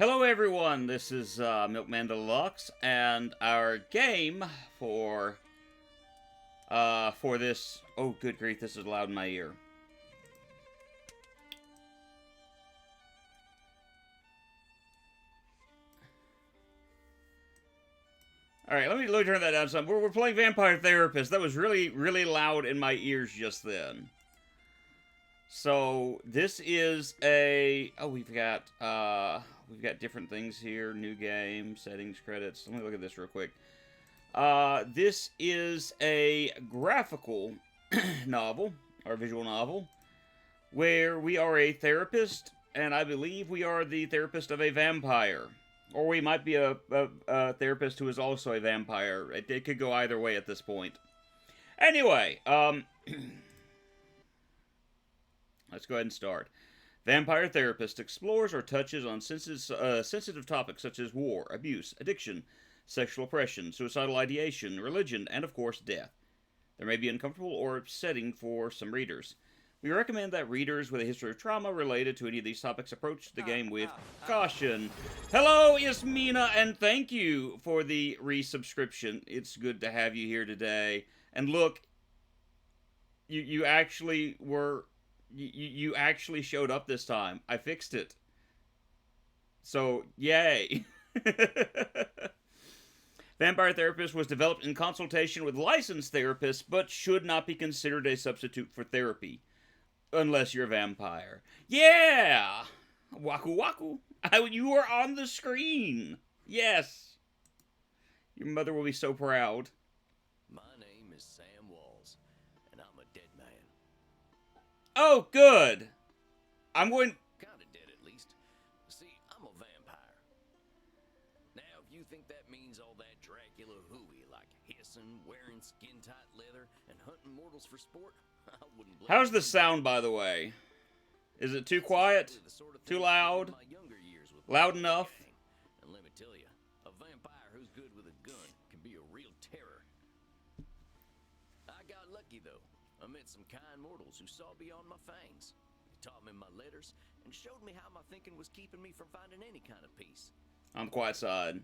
Hello everyone, this is Milkman Deluxe, and our game for this, oh good grief, this is loud in my ear. Alright, let me turn that down some. We're playing Vampire Therapist. That was really loud in my ears just then. So, this is a... Oh, we've got different things here. New game, settings, credits. Let me look at this real quick. This is a graphical novel, or visual novel, where we are a therapist, and I believe we are the therapist of a vampire. Or we might be a therapist who is also a vampire. It could go either way at this point. Anyway, let's go ahead and start. Vampire Therapist explores or touches on sensitive topics such as war, abuse, addiction, sexual oppression, suicidal ideation, religion, and of course, death. There may be uncomfortable or upsetting for some readers. We recommend that readers with a history of trauma related to any of these topics approach the game with caution. Hello, Yasmina, and thank you for the resubscription. It's good to have you here today. And look, you actually were... You actually showed up this time. I fixed it. So, yay. Vampire Therapist was developed in consultation with licensed therapists, but should not be considered a substitute for therapy. Unless you're a vampire. Yeah! Waku waku. You are on the screen. Yes. Your mother will be so proud. My name is Sam Walls, and I'm a dead man. Oh, good. I'm going... Kinda dead, at least. See, I'm a vampire. Now, if you think that means all that Dracula hooey, like hissing, wearing skin-tight leather, and hunting mortals for sport, I wouldn't blame How's the you. sound, by the way? Is it too quiet? Too loud? Loud enough? And let me tell you, a vampire who's good with a gun can be a real terror. I got lucky, though. I met some kind mortals who saw beyond my fangs. They taught me my letters and showed me how my thinking was keeping me from finding any kind of peace. I'm quite sad.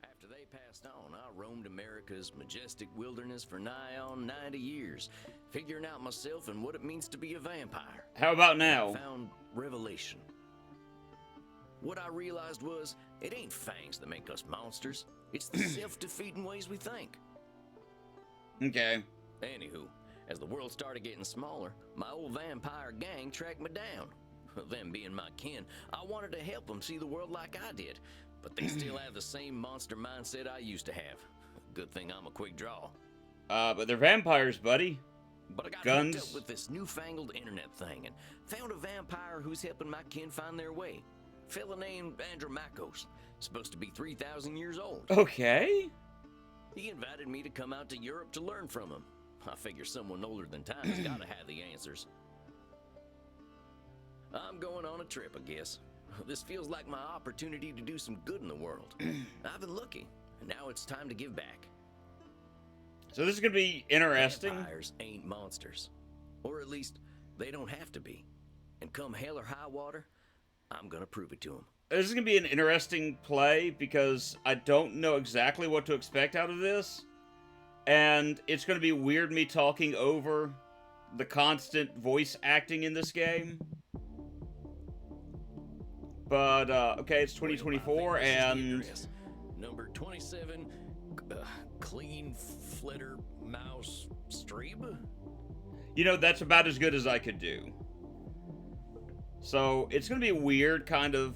After they passed on, I roamed America's majestic wilderness for nigh on 90 years, figuring out myself and what it means to be a vampire. How about I now? found revelation. What I realized was, it ain't fangs that make us monsters. It's the self-defeating ways we think. Okay. Anywho, as the world started getting smaller, my old vampire gang tracked me down. Them being my kin, I wanted to help them see the world like I did, but they still have the same monster mindset I used to have. Good thing I'm a quick draw. But they're vampires, buddy. But I got Guns. hooked up with this newfangled internet thing and found a vampire who's helping my kin find their way. Fella named Andromachos, supposed to be 3,000 years old. Okay. He invited me to come out to Europe to learn from him. I figure someone older than time's gotta have the answers. I'm going on a trip, I guess. This feels like my opportunity to do some good in the world. I've been lucky, and now it's time to give back. So this is going to be interesting. Vampires ain't monsters. Or at least, they don't have to be. And come hell or high water, I'm gonna prove it to them. This is going to be an interesting play because I don't know exactly what to expect out of this. And it's going to be weird me talking over the constant voice acting in this game. But, okay, it's 2024 and... Number 27, Clean Flitter Mouse Streeb? You know, that's about as good as I could do. So, it's going to be weird kind of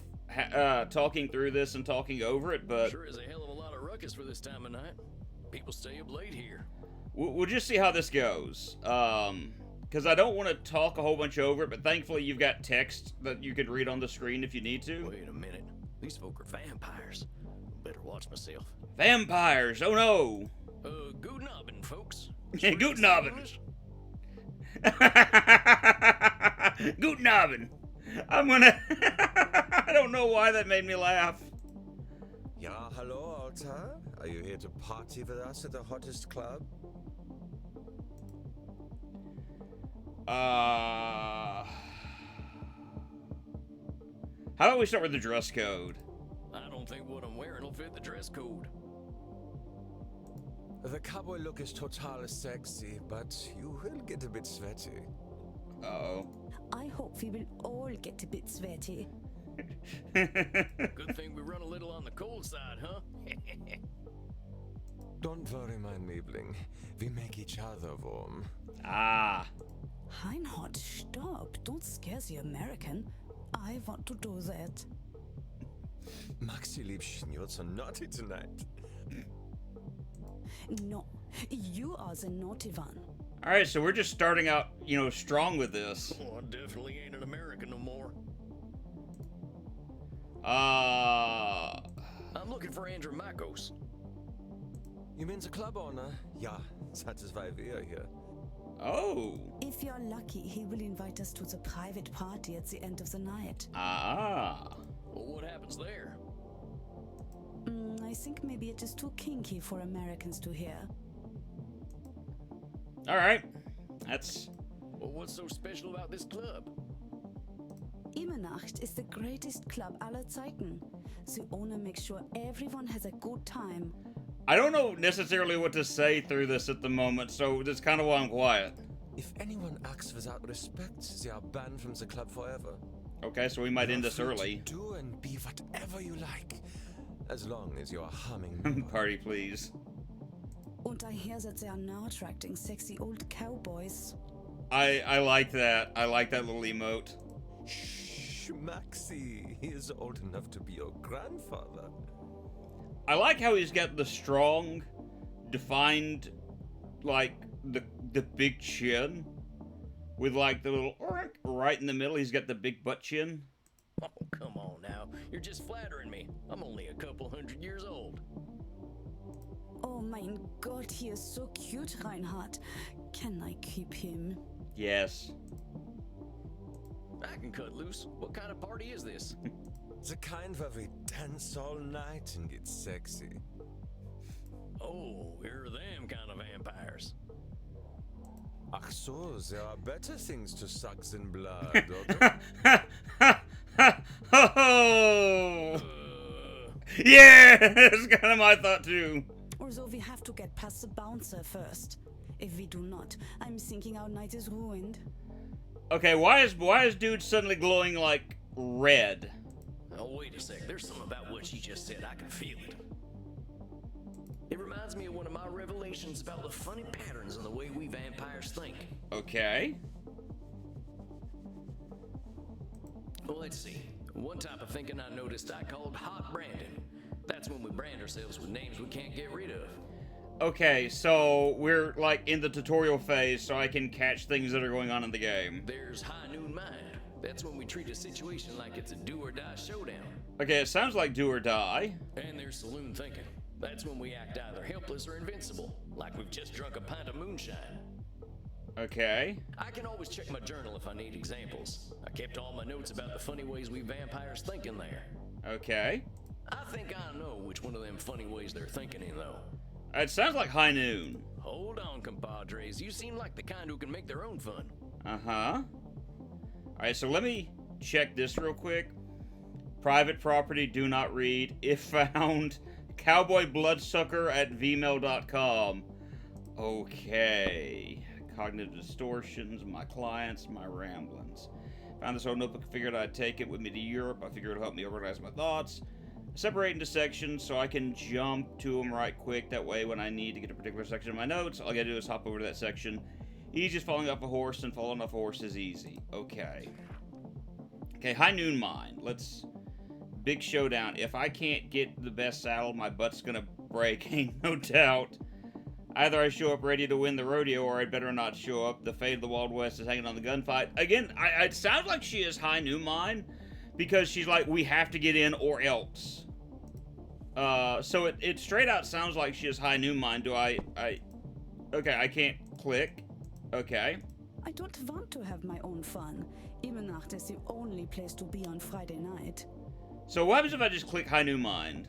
talking through this and talking over it, but... Sure is a hell of a lot of ruckus for this time of night. People stay up late here. We'll just see how this goes. Because I don't want to talk a whole bunch over it, but thankfully you've got text that you could read on the screen if you need to. Wait a minute. These folk are vampires. Better watch myself. Vampires! Oh no! Guten Abend, folks. Guten Abend! Guten Abend! I'm gonna... I don't know why that made me laugh. Ja, hello, Altar. Are you here to party with us at the hottest club? How How about we start with the dress code? I don't think what I'm wearing will fit the dress code. The cowboy look is totally sexy, but you will get a bit sweaty. Uh-oh. I hope we will all get a bit sweaty. Good thing we run a little on the cold side, huh? Don't worry, mein Liebling. We make each other warm. Ah. Reinhard, stop. Don't scare the American. I want to do that. Maxi Liebchen, you're so naughty tonight. No, you are the naughty one. Alright, so we're just starting out, you know, strong with this. Oh, I definitely ain't an American no more. I'm looking for Andrew Makos. You mean the club owner? Ja, that is why we are here. Oh. If you're lucky, he will invite us to the private party at the end of the night. Ah. Well, what happens there? I think maybe it is too kinky for Americans to hear. Alright. That's... Well, what's so special about this club? Immernacht is the greatest club aller Zeiten. The owner makes sure everyone has a good time. I don't know necessarily what to say through this at the moment, so that's kind of why I'm quiet. If anyone acts without respect, they are banned from the club forever. Okay, so we might end this You're free early. to do and be whatever you like, as long as you are humming. no one. Party, please. And I hear that they are now attracting sexy old cowboys. I like that. I like that little emote. Shh, Maxi, he is old enough to be your grandfather. I like how he's got the strong, defined, like, the big chin. With, like, the little right in the middle. He's got the big butt chin. Oh, come on now. You're just flattering me. I'm only a couple 100 years old. Oh mein Gott, he is so cute, Reinhard. Can I keep him? Yes. I can cut loose. What kind of party is this? The kind where we dance all night and get sexy. Oh, here are them kind of vampires. Ach so, there are better things to suck than blood, oder? Oh! Yeah! That's kind of my thought, too. Although we have to get past the bouncer first. If we do not, I'm thinking our night is ruined. Okay, why is dude suddenly glowing like red? Oh, wait a sec. There's something about what she just said. I can feel it. It reminds me of one of my revelations about the funny patterns in the way we vampires think. Okay. Well, let's see. One type of thinking I noticed I called hot branding. That's when we brand ourselves with names we can't get rid of. Okay, so we're like in the tutorial phase, so I can catch things that are going on in the game. There's high noon mind. That's when we treat a situation like it's a do or die showdown. Okay, it sounds like do or die. And there's saloon thinking. That's when we act either helpless or invincible, like we've just drunk a pint of moonshine. Okay. I can always check my journal if I need examples. I kept all my notes about the funny ways we vampires think in there. Okay. I think I know which one of them funny ways they're thinking in, though. It sounds like high noon. Hold on, compadres. You seem like the kind who can make their own fun. Uh-huh. Alright, so let me check this real quick. Private property, do not read. If found, cowboy bloodsucker at vmail.com. Okay. Cognitive distortions, my clients, my ramblings. Found this old notebook, figured I'd take it with me to Europe. I figured it'll help me organize my thoughts. Separate into sections so I can jump to them right quick. That way, when I need to get a particular section of my notes, all I gotta do is hop over to that section. Easiest falling off a horse, and falling off a horse is easy. Okay. Okay, high noon mind. Let's... Big showdown. If I can't get the best saddle, my butt's gonna break, ain't no doubt. Either I show up ready to win the rodeo, or I'd better not show up. The fate of the Wild West is hanging on the gunfight. Again, it sounds like she is high noon mind, because she's like, we have to get in or else. So it straight out sounds like she is high noon mind. Okay, I can't click. Okay. I don't want to have my own fun. Immernacht is the only place to be on Friday night. So what happens if I just click high noon mind?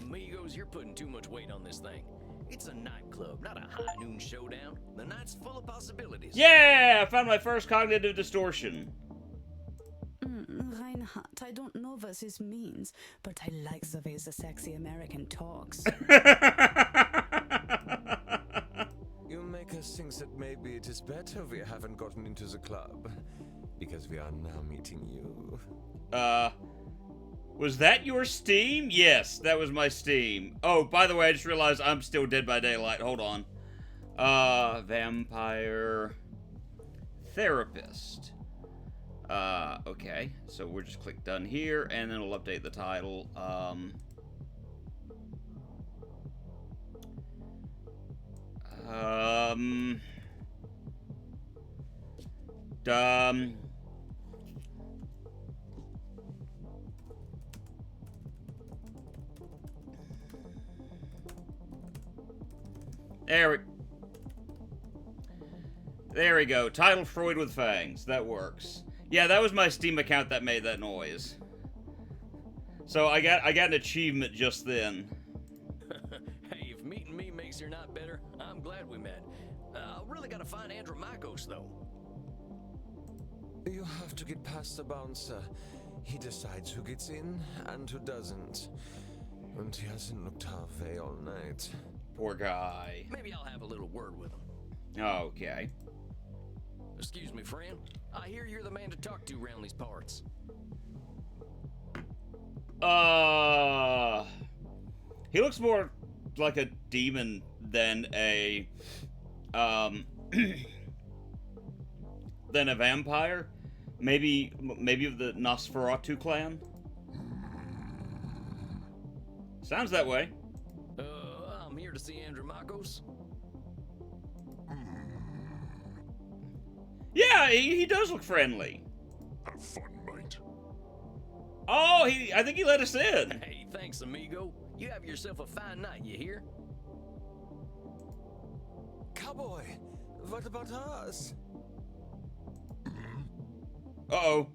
Amigos, you're putting too much weight on this thing. It's a nightclub, not a high noon showdown. The night's full of possibilities. Yeah! I found my first cognitive distortion. Reinhardt, I don't know what this means, but I like the way the sexy American talks. You make us think that maybe it is better we haven't gotten into the club, because we are now meeting you. Was that your Steam? Yes, that was my Steam. Oh, by the way, I just realized I'm still Dead by Daylight. Hold on. Vampire Therapist. Okay, so we'll just click done here, and then it'll update the title. There we go. Title Freud with Fangs. That works. Yeah, that was my Steam account that made that noise. So I got an achievement just then. Hey, if meeting me makes your night better, I'm glad we met. I really gotta find Andromachos, though. You have to get past the bouncer. He decides who gets in and who doesn't. And he hasn't looked our way all night. Poor guy. Maybe I'll have a little word with him. Okay. Excuse me, friend. I hear you're the man to talk to around these parts. He looks more like a demon than a, than a vampire. Maybe of the Nosferatu clan? Sounds that way. I'm here to see Andromachos. Yeah, he does look friendly. Have fun, mate. Oh, I think he let us in. Hey, thanks, amigo. You have yourself a fine night, you hear? Cowboy, what about us? Uh-oh.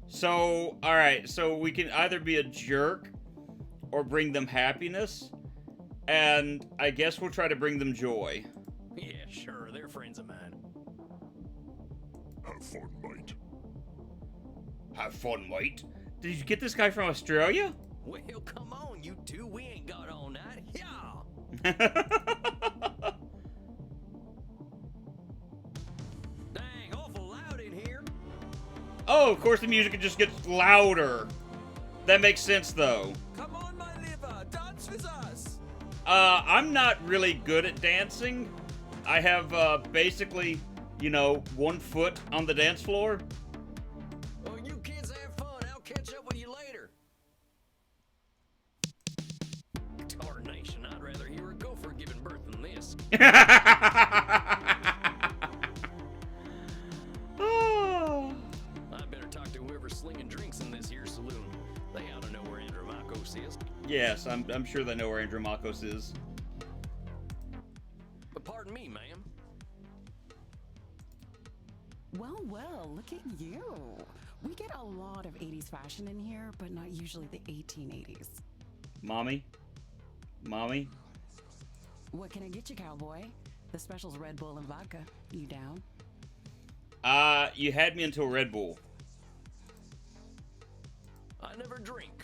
So, alright, so we can either be a jerk or bring them happiness, and I guess we'll try to bring them joy. Yeah, sure, they're friends of mine. Have fun, mate. Have fun, mate. Did you get this guy from Australia? Well, come on, you two. We ain't got all night. Yeah. Dang, awful loud in here. Oh, of course the music just gets louder. That makes sense, though. Come on, my liver, dance with us! I'm not really good at dancing. I have, basically, you know, 1 foot on the dance floor. Well, you kids have fun. I'll catch up with you later. Tarnation, I'd rather hear a gopher giving birth than this. Oh. I better talk to whoever's slinging drinks in this here saloon. They ought to know where Andromachos is. Yes, I'm sure they know where Andromachos is. But pardon me, ma'am. Well, well, look at you. We get a lot of 80s fashion in here, but not usually the 1880s. Mommy? Mommy? What can I get you, cowboy? The special's Red Bull and vodka. You down? You had me until Red Bull. I never drink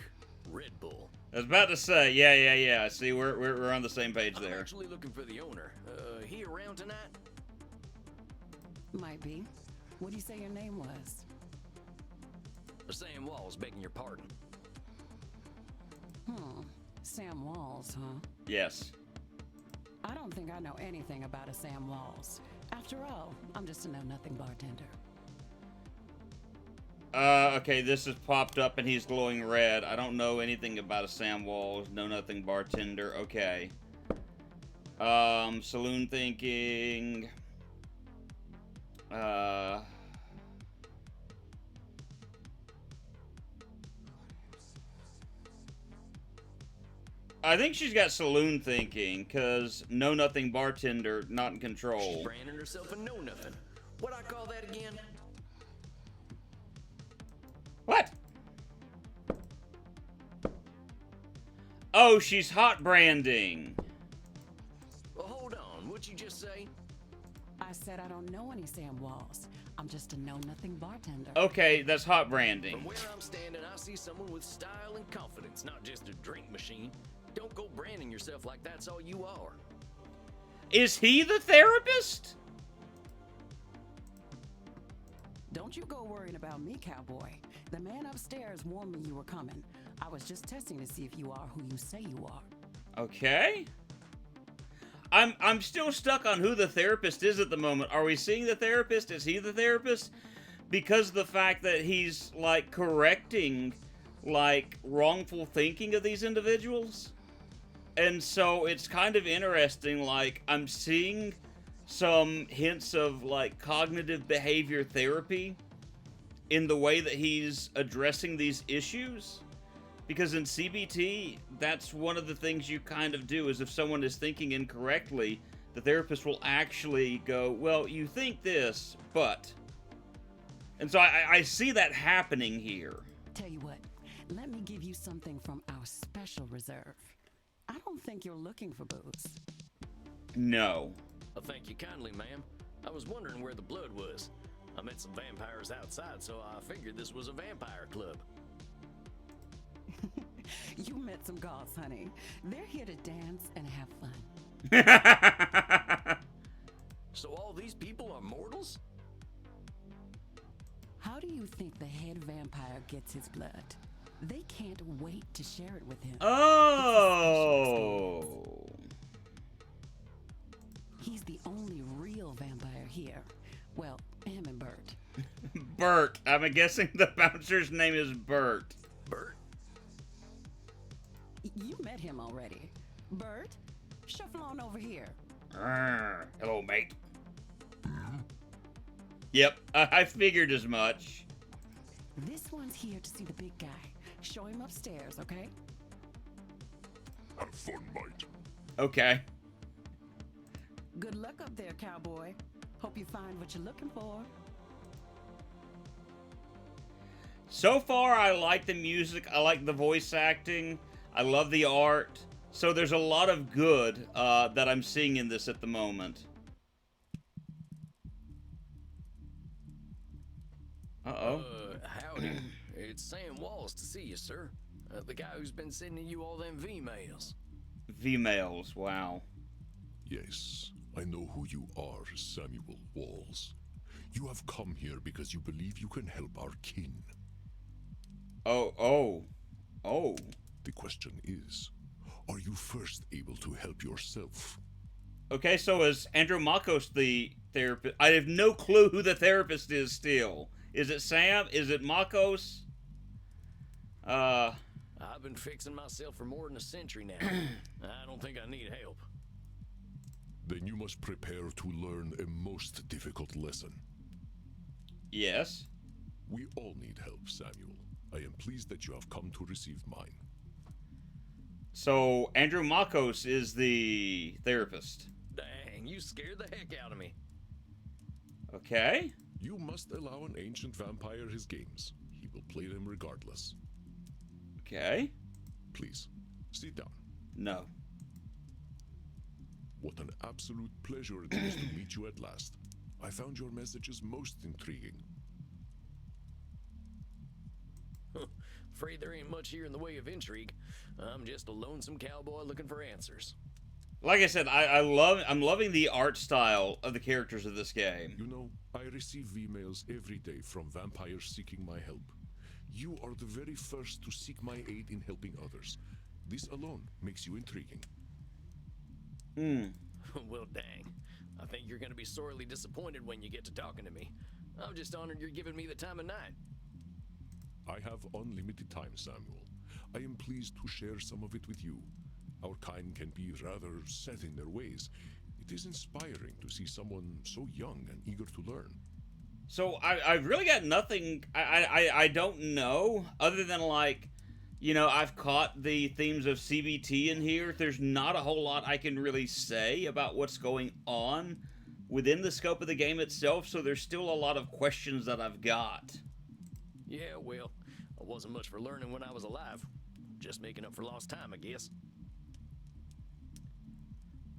Red Bull. I was about to say, yeah. See, we're on the same page I'm there. actually looking for the owner. He around tonight? Might be. What do you say your name was? Sam Walls, begging your pardon. Sam Walls, huh? Yes. I don't think I know anything about a Sam Walls. After all, I'm just a know-nothing bartender. Okay, this has popped up and he's glowing red. I don't know anything about a Sam Walls, know nothing bartender. Okay. Saloon thinking. I think she's got saloon thinking, because know nothing bartender, not in control. She's branding herself a know-nothing. What I call that again? What? Oh, she's hot branding. Well, hold on. What'd you just say? I said I don't know any Sam Walls. I'm just a know-nothing bartender. Okay, that's hot branding. From where I'm standing, I see someone with style and confidence, not just a drink machine. Don't go branding yourself like that's all you are. Is he the therapist? Don't you go worrying about me, cowboy. The man upstairs warned me you were coming. I was just testing to see if you are who you say you are. Okay. I'm still stuck on who the therapist is at the moment. Are we seeing the therapist? Is he the therapist? Because of the fact that he's, like, correcting, like, wrongful thinking of these individuals. And so it's kind of interesting, like, I'm seeing some hints of, like, cognitive behavior therapy in the way that he's addressing these issues. Because in CBT, that's one of the things you kind of do, is if someone is thinking incorrectly, the therapist will actually go, well, you think this, but... And so I see that happening here. Tell you what, let me give you something from our special reserve. I don't think you're looking for booze. No. Thank you kindly, ma'am. I was wondering where the blood was. I met some vampires outside, so I figured this was a vampire club. You met some gods, honey. They're here to dance and have fun. So all these people are mortals? How do you think the head vampire gets his blood? They can't wait to share it with him. Oh. He's the only real vampire here. Well, him and Bert. Bert. I'm guessing the bouncer's name is Bert. Bert? You met him already. Bert, shuffle on over here. Hello, mate. Yep, I figured as much. This one's here to see the big guy. Show him upstairs, okay? Have fun, mate. Okay. Good luck up there, cowboy. Hope you find what you're looking for. So far, I like the music. I like the voice acting. I love the art. So there's a lot of good that I'm seeing in this at the moment. Uh-oh. Howdy. It's Sam Walls to see you, sir. The guy who's been sending you all them V-mails. V-mails, wow. Yes, I know who you are, Samuel Walls. You have come here because you believe you can help our kin. Oh. The question is, are you first able to help yourself? Okay, so is Andromachos the therapist? I have no clue who the therapist is still. Is it Sam? Is it Makos? I've been fixing myself for more than a century now. I don't think I need help. Then you must prepare to learn a most difficult lesson. Yes. We all need help, Samuel. I am pleased that you have come to receive mine. So, Andromachos is the therapist. Dang, you scared the heck out of me. Okay. You must allow an ancient vampire his games. He will play them regardless. Okay. Please, sit down. No. What an absolute pleasure it is to meet you at last. I found your messages most intriguing. Afraid there ain't much here in the way of intrigue. I'm just a lonesome cowboy looking for answers. Like I said, I'm loving the art style of the characters of this game. You know, I receive emails every day from vampires seeking my help. You are the very first to seek my aid in helping others. This alone makes you intriguing. Well, dang. I think you're gonna be sorely disappointed when you get to talking to me. I'm just honored you're giving me the time of night. I have unlimited time, Samuel. I am pleased to share some of it with you. Our kind can be rather set in their ways. It is inspiring to see someone so young and eager to learn. So I've really got nothing. I don't know other than, like, you know, I've caught the themes of CBT in here. There's not a whole lot I can really say about what's going on within the scope of the game itself. So there's still a lot of questions that I've got. Yeah, well, I wasn't much for learning when I was alive. Just making up for lost time, I guess.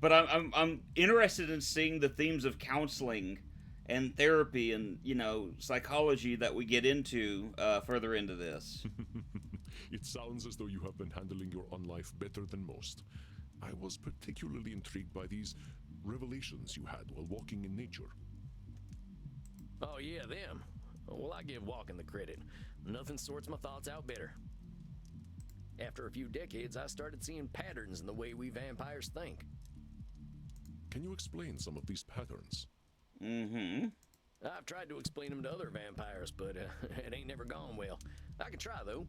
But I'm interested in seeing the themes of counseling and therapy and, psychology that we get into further into this. It sounds as though you have been handling your own life better than most. I was particularly intrigued by these revelations you had while walking in nature. Oh, yeah, them. Well, I give walking the credit. Nothing sorts my thoughts out better. After a few decades, I started seeing patterns in the way we vampires think. Can you explain some of these patterns? Mm-hmm. I've tried to explain them to other vampires, but it ain't never gone well. I can try, though.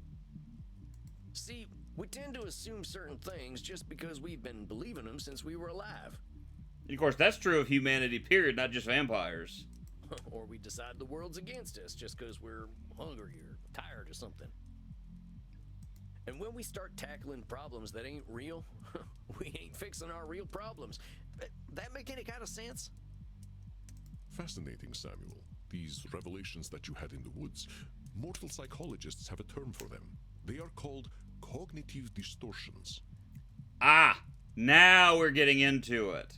See, we tend to assume certain things just because we've been believing them since we were alive. And of course, that's true of humanity, period, not just vampires. Or we decide the world's against us just because we're hungry or tired or something. And when we start tackling problems that ain't real, we ain't fixing our real problems. That make any kind of sense? Fascinating, Samuel. These revelations that you had in the woods, mortal psychologists have a term for them. They are called cognitive distortions. Ah, now we're getting into it.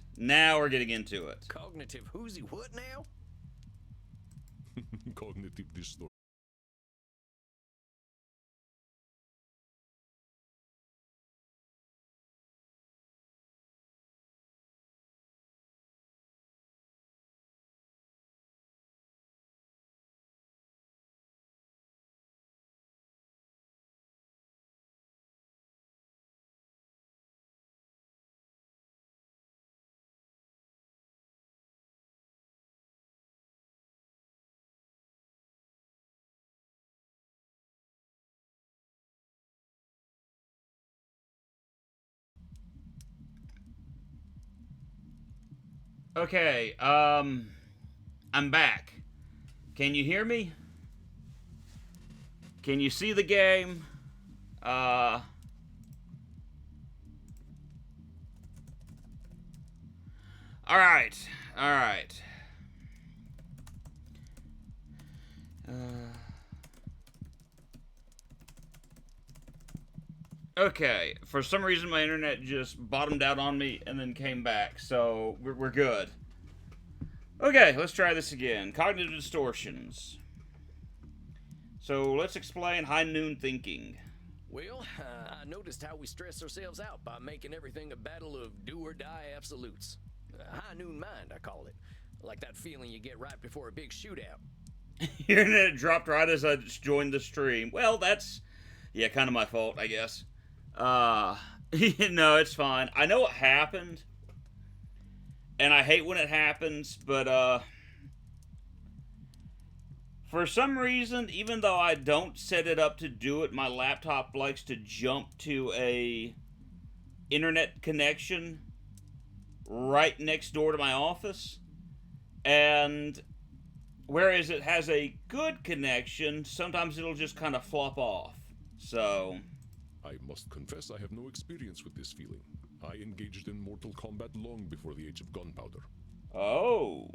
Cognitive whoozy what now? Cognitive distortions. Okay, I'm back. Can you hear me? Can you see the game? Alright. Okay, for some reason my internet just bottomed out on me and then came back, so we're good. Okay, let's try this again. Cognitive distortions. So let's explain high noon thinking. Well, I noticed how we stress ourselves out by making everything a battle of do or die absolutes. High noon mind, I call it. Like that feeling you get right before a big shootout. Your internet dropped right as I just joined the stream. Well, that's, kind of my fault, I guess. No, it's fine. I know what happened, and I hate when it happens, but, for some reason, even though I don't set it up to do it, my laptop likes to jump to a internet connection right next door to my office, and whereas it has a good connection, sometimes it'll just kind of flop off, so... I must confess I have no experience with this feeling. I engaged in Mortal Kombat long before the age of gunpowder. Oh.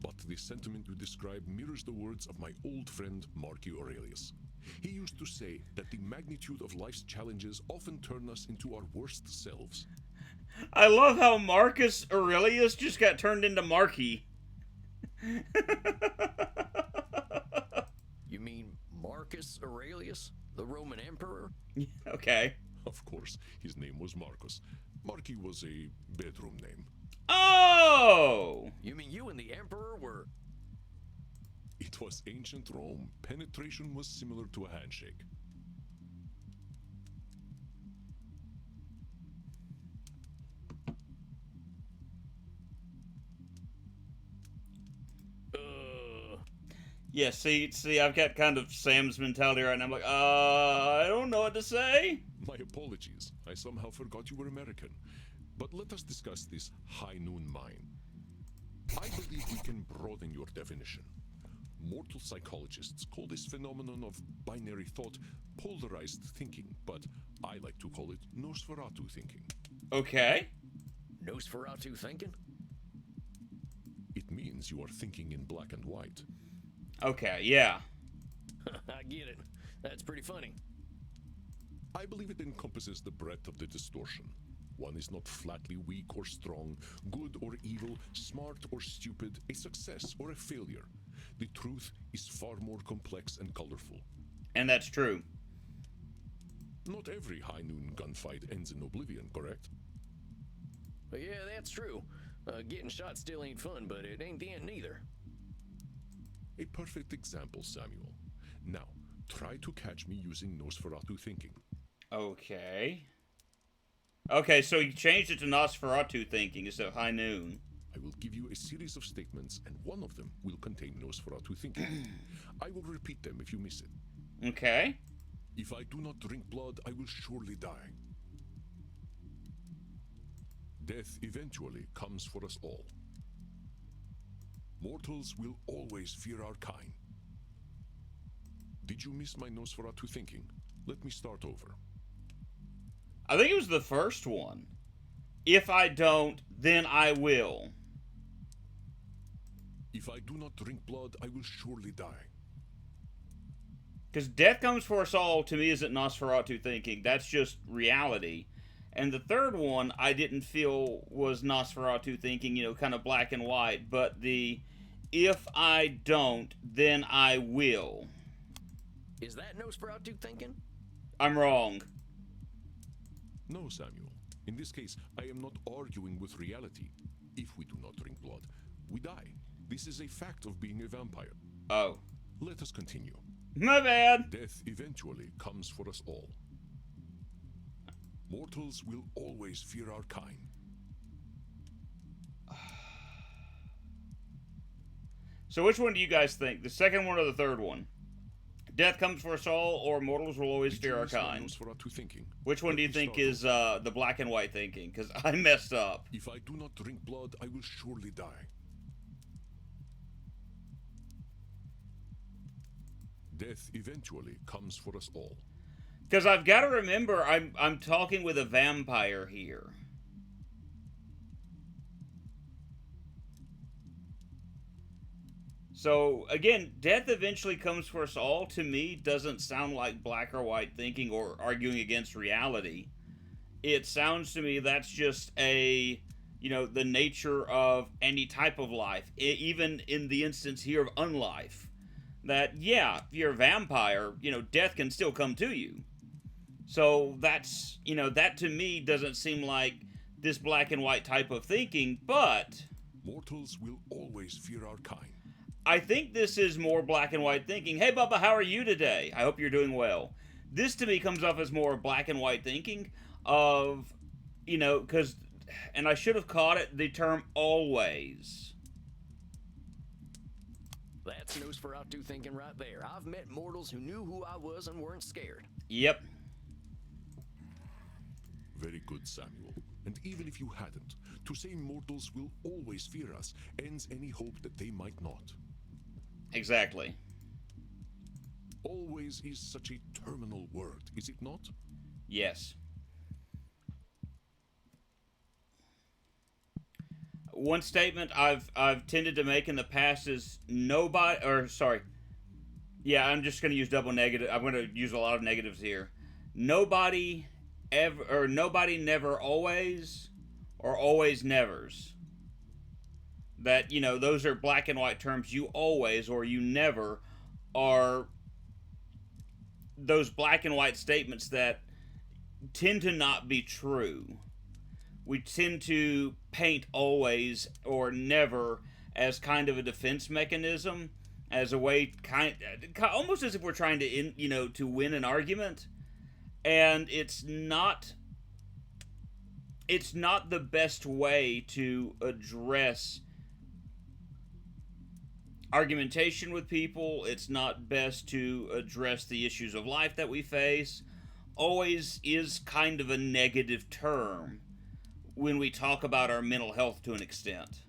But the sentiment you describe mirrors the words of my old friend Marcus Aurelius. He used to say that the magnitude of life's challenges often turn us into our worst selves. I love how Marcus Aurelius just got turned into Marky. You mean Marcus Aurelius, the Roman emperor? Okay. Of course, his name was Marcus. Marky was a bedroom name. Oh! You mean you and the emperor were... It was ancient Rome. Penetration was similar to a handshake. Yeah, see, I've got kind of Sam's mentality right now. I'm like, I don't know what to say. My apologies. I somehow forgot you were American. But let us discuss this high noon mind. I believe we can broaden your definition. Mortal psychologists call this phenomenon of binary thought polarized thinking, but I like to call it Nosferatu thinking. Okay. Nosferatu thinking? It means you are thinking in black and white. Okay, yeah. I get it. That's pretty funny. I believe it encompasses the breadth of the distortion. One is not flatly weak or strong, good or evil, smart or stupid, a success or a failure. The truth is far more complex and colorful. And that's true. Not every high noon gunfight ends in oblivion, correct? But yeah, that's true. Getting shot still ain't fun, but it ain't the end neither. A perfect example, Samuel. Now, try to catch me using Nosferatu thinking. Okay. Okay, so you changed it to Nosferatu thinking instead of high noon. I will give you a series of statements, and one of them will contain Nosferatu thinking. I will repeat them if you miss it. Okay. If I do not drink blood, I will surely die. Death eventually comes for us all. Mortals will always fear our kind. Did you miss my Nosferatu thinking? Let me start over. I think it was the first one. If I don't, then I will. If I do not drink blood, I will surely die. Because death comes for us all, to me, isn't Nosferatu thinking. That's just reality. And the third one, I didn't feel was Nosferatu thinking, you know, kind of black and white. But the, if I don't, then I will. Is that Nosferatu thinking? I'm wrong. No, Samuel. In this case, I am not arguing with reality. If we do not drink blood, we die. This is a fact of being a vampire. Oh. Let us continue. My bad. Death eventually comes for us all. Mortals will always fear our kind. So which one do you guys think? The second one or the third one? Death comes for us all, or mortals will always fear our kind? Nosferatu thinking. Which one do you think is the black and white thinking? Because I messed up. If I do not drink blood, I will surely die. Death eventually comes for us all. Because I've got to remember, I'm talking with a vampire here. So, again, death eventually comes for us all, to me, doesn't sound like black or white thinking or arguing against reality. It sounds to me that's just a, you know, the nature of any type of life, even in the instance here of unlife. That, yeah, if you're a vampire, you know, death can still come to you. So that's, you know, that to me doesn't seem like this black and white type of thinking, but Mortals will always fear our kind. I think this is more black and white thinking. Hey, Bubba, how are you today? I hope you're doing well. This to me comes off as more black and white thinking of, you know, because, and I should have caught it, the term always. That's Nosferatu thinking right there. I've met mortals who knew who I was and weren't scared. Yep. Very good, Samuel. And even if you hadn't, to say mortals will always fear us ends any hope that they might not. Exactly. Always is such a terminal word, is it not? Yes. One statement I've tended to make in the past is nobody, or sorry, yeah, I'm just going to use double negative. I'm going to use a lot of negatives here. Nobody ever, or nobody never always, or always nevers. That, you know, those are black and white terms. You always or you never are those black and white statements that tend to not be true. We tend to paint always or never as kind of a defense mechanism, as a way, almost as if we're trying to, to win an argument, and it's not the best way to address argumentation with people. It's not best to address the issues of life that we face. Always is kind of a negative term when we talk about our mental health to an extent.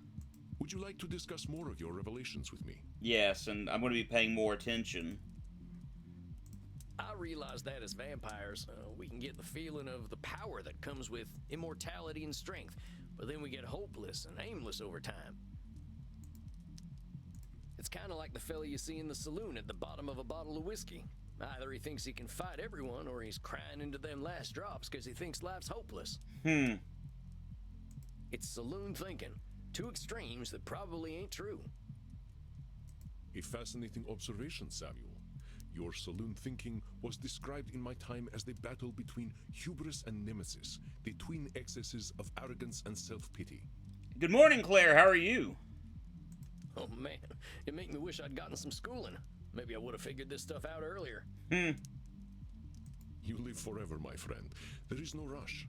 Would you like to discuss more of your revelations with me? Yes, and I'm going to be paying more attention. I realize that as vampires, we can get the feeling of the power that comes with immortality and strength, but then we get hopeless and aimless over time. It's kind of like the fella you see in the saloon at the bottom of a bottle of whiskey. Either he thinks he can fight everyone, or he's crying into them last drops because he thinks life's hopeless. It's saloon thinking. Two extremes that probably ain't true. A fascinating observation, Samuel. Your saloon thinking was described in my time as the battle between hubris and nemesis, the twin excesses of arrogance and self-pity. Good morning, Claire. How are you? Oh man, it make me wish I'd gotten some schooling. Maybe I would have figured this stuff out earlier. You live forever, my friend. There is no rush.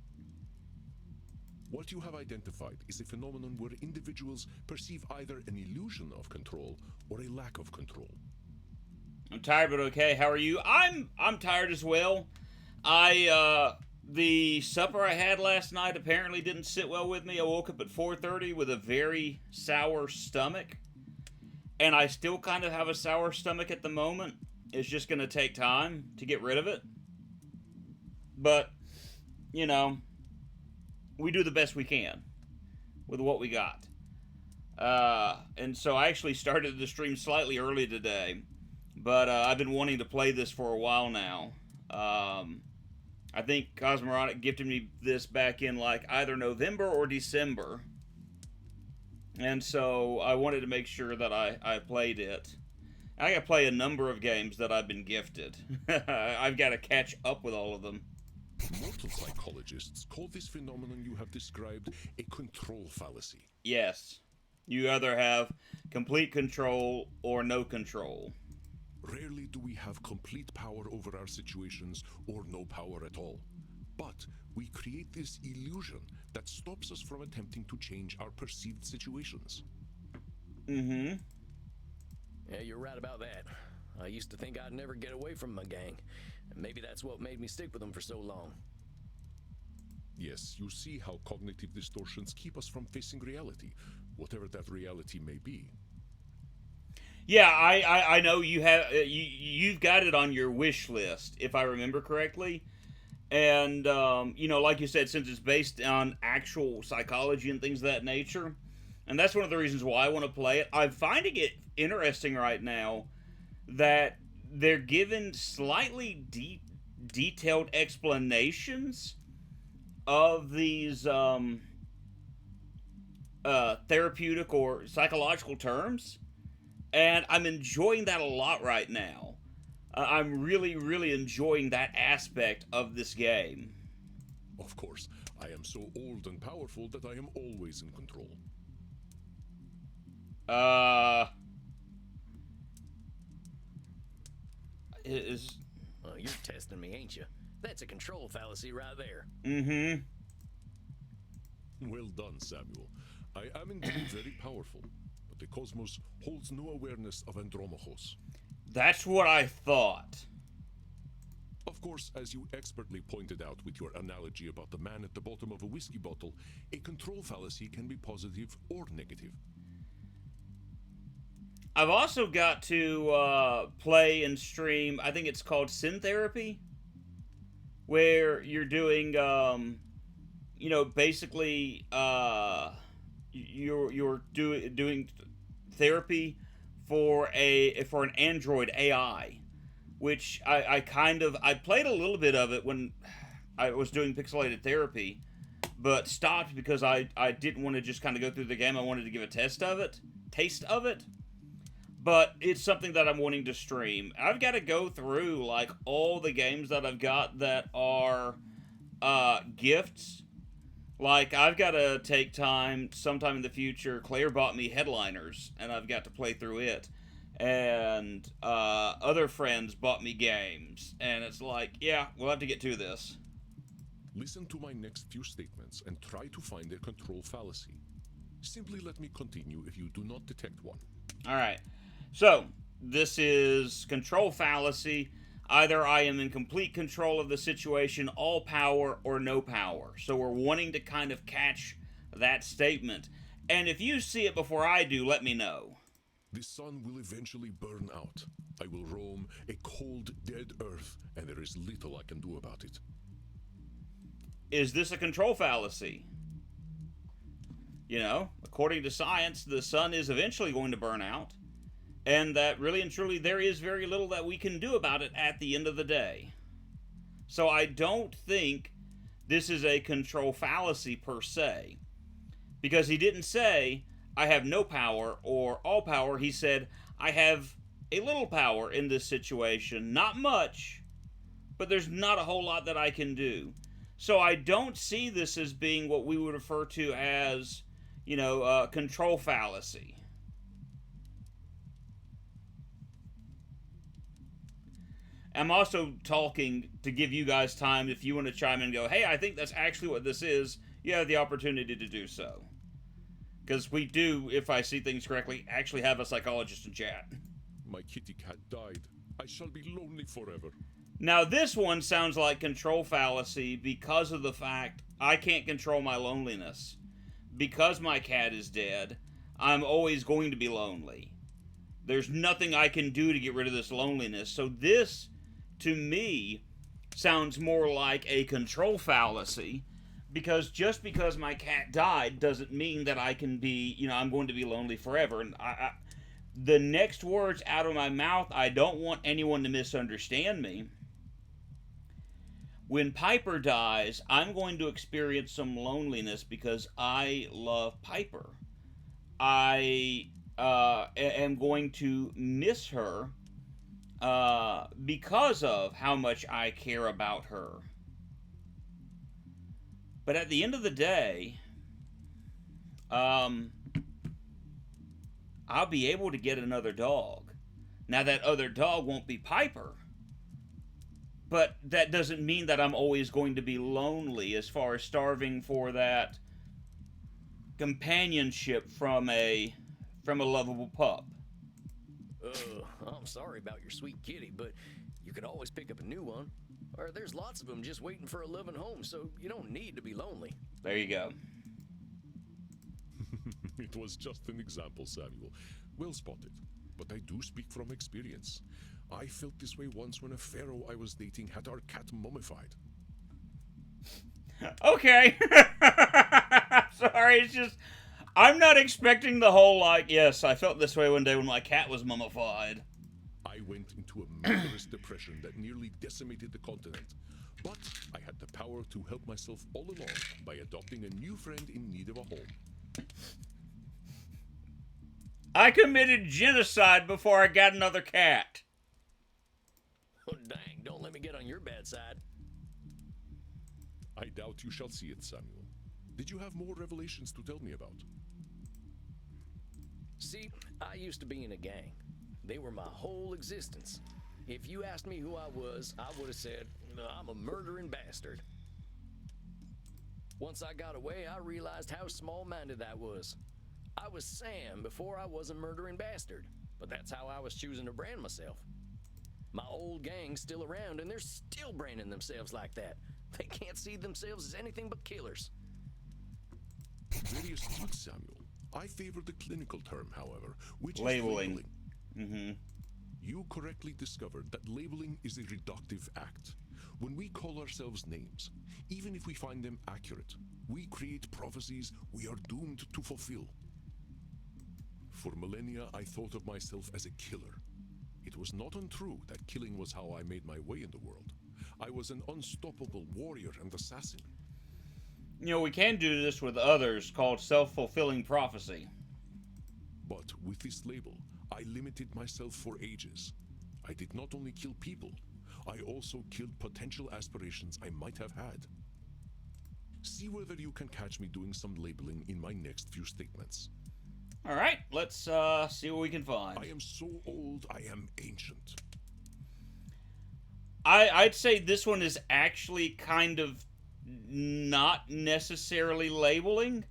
What you have identified is a phenomenon where individuals perceive either an illusion of control or a lack of control. I'm tired, but okay. How are you? I'm tired as well. The supper I had last night apparently didn't sit well with me. I woke up at 4:30 with a very sour stomach, and I still kind of have a sour stomach at the moment. It's just going to take time to get rid of it. But, you know, we do the best we can with what we got. And so I actually started the stream slightly early today. But I've been wanting to play this for a while now. I think Cosmoronic gifted me this back in like either November or December. And so I wanted to make sure that I played it. I got to play a number of games that I've been gifted. I've got to catch up with all of them. Mortal psychologists call this phenomenon you have described a control fallacy. Yes. You either have complete control or no control. Rarely do we have complete power over our situations or no power at all. But we create this illusion that stops us from attempting to change our perceived situations. Mm-hmm. Yeah, you're right about that. I used to think I'd never get away from my gang. And maybe that's what made me stick with them for so long. Yes, you see how cognitive distortions keep us from facing reality, whatever that reality may be. Yeah, I know you have you've got it on your wish list, if I remember correctly. And you know, like you said, since it's based on actual psychology and things of that nature, and that's one of the reasons why I want to play it. I'm finding it interesting right now that they're given slightly detailed explanations of these therapeutic or psychological terms. And I'm enjoying that a lot right now. I'm really, really enjoying that aspect of this game. Of course, I am so old and powerful that I am always in control. You're testing me, ain't you? That's a control fallacy right there. Mm-hmm. Well done, Samuel. I am indeed very powerful. The cosmos holds no awareness of Andromachos. That's what I thought. Of course, as you expertly pointed out with your analogy about the man at the bottom of a whiskey bottle, a control fallacy can be positive or negative. I've also got to play and stream, I think it's called Sin Therapy, where you're doing, you know, basically, you're doing therapy for an Android AI, which I played a little bit of it when I was doing pixelated therapy, but stopped because I didn't want to just kind of go through the game. I wanted to give a taste of it. But it's something that I'm wanting to stream. I've got to go through like all the games that I've got that are gifts. Like, I've got to take time sometime in the future. Claire bought me Headliners, and I've got to play through it. And other friends bought me games. And it's like, yeah, we'll have to get to this. Listen to my next few statements and try to find a control fallacy. Simply let me continue if you do not detect one. All right. So, this is control fallacy. Either I am in complete control of the situation, all power, or no power. So we're wanting to kind of catch that statement. And if you see it before I do, let me know. The sun will eventually burn out. I will roam a cold, dead earth, and there is little I can do about it. Is this a control fallacy? You know, according to science, the sun is eventually going to burn out. And that really and truly there is very little that we can do about it at the end of the day. So I don't think this is a control fallacy per se. Because he didn't say, I have no power or all power. He said, I have a little power in this situation. Not much, but there's not a whole lot that I can do. So I don't see this as being what we would refer to as, control fallacy. I'm also talking to give you guys time, if you want to chime in and go, hey, I think that's actually what this is, you have the opportunity to do so. Because we do, if I see things correctly, actually have a psychologist in chat. My kitty cat died. I shall be lonely forever. Now, this one sounds like control fallacy because of the fact I can't control my loneliness. Because my cat is dead, I'm always going to be lonely. There's nothing I can do to get rid of this loneliness. So this, to me, sounds more like a control fallacy, because just because my cat died doesn't mean that I can be, I'm going to be lonely forever. And the next words out of my mouth, I don't want anyone to misunderstand me. When Piper dies, I'm going to experience some loneliness because I love Piper. I am going to miss her because of how much I care about her. But at the end of the day, I'll be able to get another dog. Now, that other dog won't be Piper, but that doesn't mean that I'm always going to be lonely as far as starving for that companionship from a lovable pup. I'm sorry about your sweet kitty, but you could always pick up a new one. Or there's lots of them just waiting for a loving home, so you don't need to be lonely. There you go. It was just an example, Samuel. Well spotted. But I do speak from experience. I felt this way once when a pharaoh I was dating had our cat mummified. Okay. Sorry, it's just, I'm not expecting the whole, yes, I felt this way one day when my cat was mummified. I went into a murderous depression that nearly decimated the continent. But I had the power to help myself all along by adopting a new friend in need of a home. I committed genocide before I got another cat. Oh, dang, don't let me get on your bad side. I doubt you shall see it, Samuel. Did you have more revelations to tell me about? See, I used to be in a gang. They were my whole existence. If you asked me who I was, I would have said, I'm a murdering bastard. Once I got away, I realized how small-minded I was. I was Sam before I was a murdering bastard, but that's how I was choosing to brand myself. My old gang's still around, and they're still branding themselves like that. They can't see themselves as anything but killers. Very astute, Samuel. I favor the clinical term, however, which Labeling. is labeling. You correctly discovered that labeling is a reductive act. When we call ourselves names, even if we find them accurate, we create prophecies we are doomed to fulfill. For millennia, I thought of myself as a killer. It was not untrue that killing was how I made my way in the world. I was an unstoppable warrior and assassin. We can do this with others, called self-fulfilling prophecy. But with this label, I limited myself for ages. I did not only kill people, I also killed potential aspirations I might have had. See whether you can catch me doing some labeling in my next few statements. All right, let's see what we can find. I am so old, I am ancient. I'd say this one is actually kind of not necessarily labeling,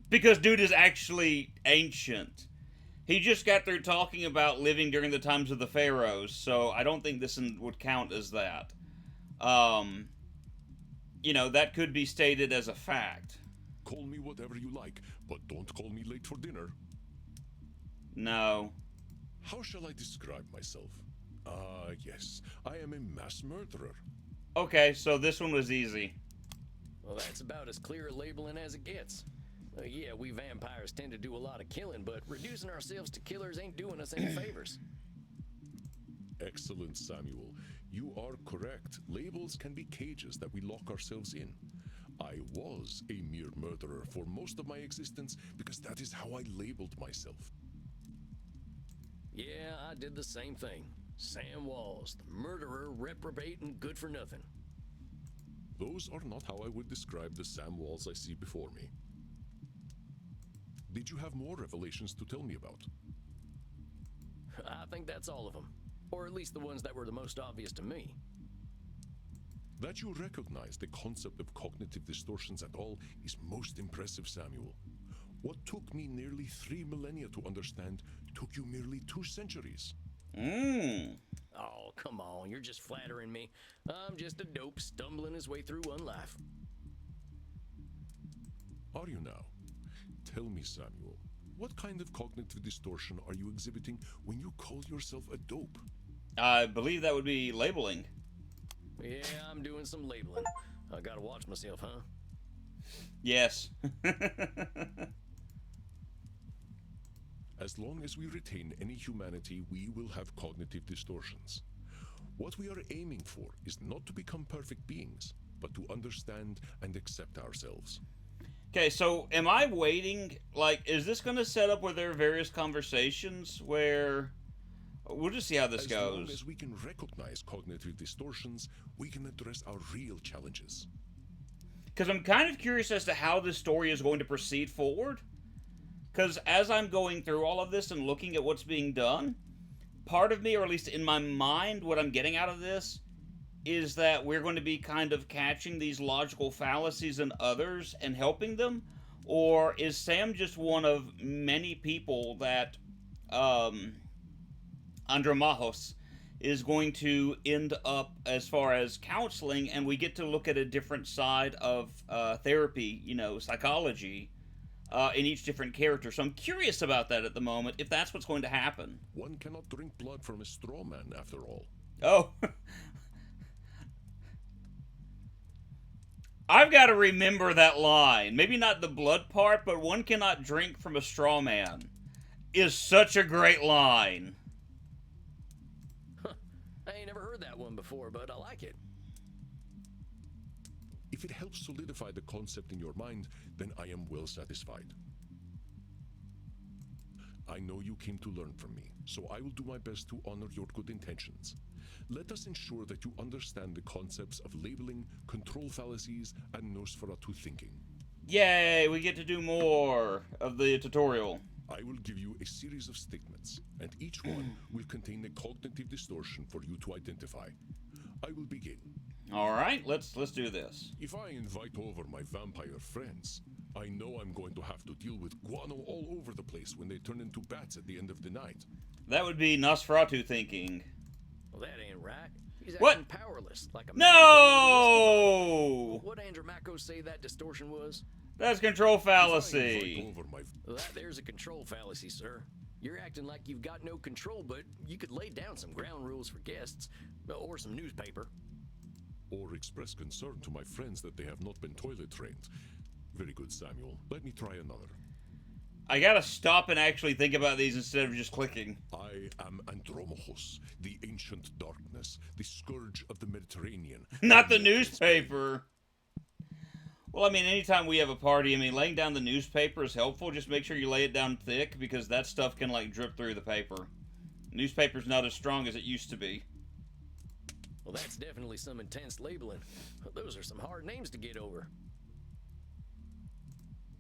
because dude is actually ancient. He just got through talking about living during the times of the pharaohs, so I don't think this would count as that. That could be stated as a fact. Call me whatever you like, but don't call me late for dinner. No. How shall I describe myself? Yes, I am a mass murderer. Okay, so this one was easy. Well, that's about as clear a labeling as it gets. Yeah, we vampires tend to do a lot of killing, but reducing ourselves to killers ain't doing us any favors. Excellent, Samuel. You are correct. Labels can be cages that we lock ourselves in. I was a mere murderer for most of my existence because that is how I labeled myself. Yeah, I did the same thing. Sam Walls, the murderer, reprobate, and good for nothing. Those are not how I would describe the Sam Walls I see before me. Did you have more revelations to tell me about? I think that's all of them. Or at least the ones that were the most obvious to me. That you recognize the concept of cognitive distortions at all is most impressive, Samuel. What took me nearly 3 millennia to understand took you merely 2 centuries. Oh, come on, you're just flattering me. I'm just a dope stumbling his way through one life. Are you now? Tell me, Samuel, what kind of cognitive distortion are you exhibiting when you call yourself a dope? I believe that would be labeling. Yeah, I'm doing some labeling. I gotta watch myself, huh? Yes. As long as we retain any humanity, we will have cognitive distortions. What we are aiming for is not to become perfect beings, but to understand and accept ourselves. Okay, so am I waiting? Like, is this going to set up where there are various conversations where... We'll just see how this As long goes. as we can recognize cognitive distortions, we can address our real challenges. Because I'm kind of curious as to how this story is going to proceed forward. Because as I'm going through all of this and looking at what's being done, part of me, or at least in my mind, what I'm getting out of this is that we're going to be kind of catching these logical fallacies in others and helping them? Or is Sam just one of many people that Andromahos is going to end up as far as counseling, and we get to look at a different side of therapy, you know, psychology, in each different character. So I'm curious about that at the moment, if that's what's going to happen. One cannot drink blood from a straw man, after all. Oh. I've got to remember that line. Maybe not the blood part, but one cannot drink from a straw man is such a great line. I ain't never heard that one before, but I like it. If it helps solidify the concept in your mind, then I am well satisfied. I know you came to learn from me, so I will do my best to honor your good intentions. Let us ensure that you understand the concepts of labeling, control fallacies, and Nosferatu thinking. Yay, we get to do more of the tutorial. I will give you a series of statements, and each one will contain a cognitive distortion for you to identify. I will begin. All right, let's do this. If I invite over my vampire friends, I know I'm going to have to deal with guano all over the place when they turn into bats at the end of the night. That would be Nosferatu thinking. Well, that ain't right. He's What? acting powerless, like a No! What Andromachos say that distortion was? That's control If I invite fallacy. over my Well, there's a control fallacy, sir. You're acting like you've got no control, but you could lay down some ground rules for guests, or some newspaper. or express concern to my friends that they have not been toilet trained. Very good, Samuel. Let me try another. I gotta stop and actually think about these instead of just clicking. I am Andromachos, the ancient darkness, the scourge of the Mediterranean. Not the newspaper. Well, I mean, anytime we have a party, I mean, laying down the newspaper is helpful. Just make sure you lay it down thick, because that stuff can, like, drip through the paper. Newspaper's not as strong as it used to be. Well, that's definitely some intense labeling. Those are some hard names to get over.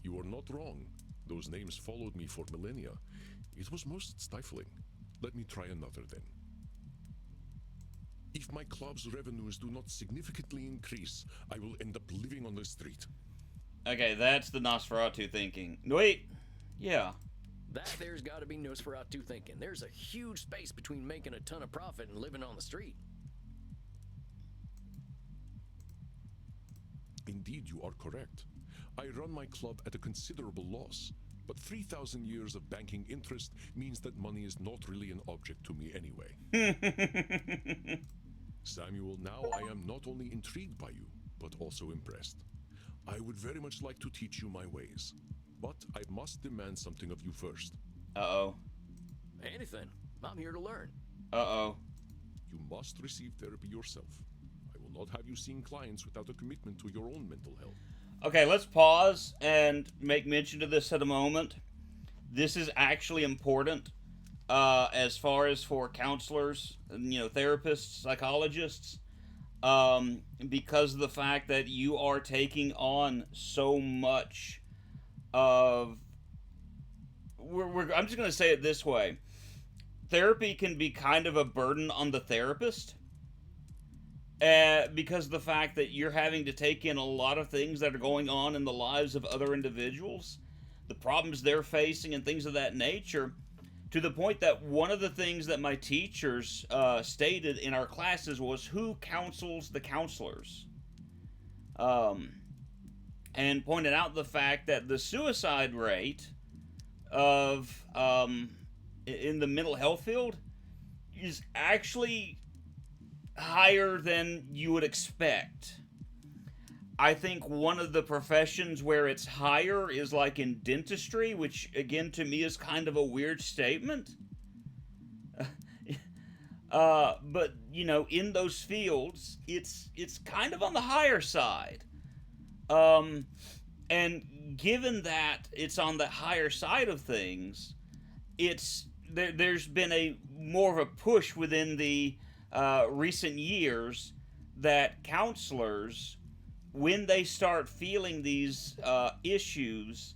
You are not wrong. Those names followed me for millennia. It was most stifling. Let me try another then. If my club's revenues do not significantly increase, I will end up living on the street. Okay, that's the Nosferatu thinking. Wait. Yeah. That there's got to be Nosferatu thinking. There's a huge space between making a ton of profit and living on the street. Indeed, you are correct. I run my club at a considerable loss, but 3,000 years of banking interest means that money is not really an object to me anyway. Samuel, now I am not only intrigued by you, but also impressed. I would very much like to teach you my ways, but I must demand something of you first. Uh-oh. Anything. I'm here to learn. Uh-oh. You must receive therapy yourself. I will not have you seeing clients without a commitment to your own mental health. Okay, let's pause and make mention to this at a moment. This is actually important as far as for counselors, therapists, psychologists, because of the fact that you are taking on so much of. I'm just going to say it this way. Therapy can be kind of a burden on the therapist because of the fact that you're having to take in a lot of things that are going on in the lives of other individuals, the problems they're facing, and things of that nature, to the point that one of the things that my teachers stated in our classes was, who counsels the counselors? And pointed out the fact that the suicide rate of in the mental health field is actually higher than you would expect. I think one of the professions where it's higher is like in dentistry, which again to me is kind of a weird statement. But in those fields, it's kind of on the higher side. And given that it's on the higher side of things, there's been a more of a push within the recent years that counselors, when they start feeling these issues,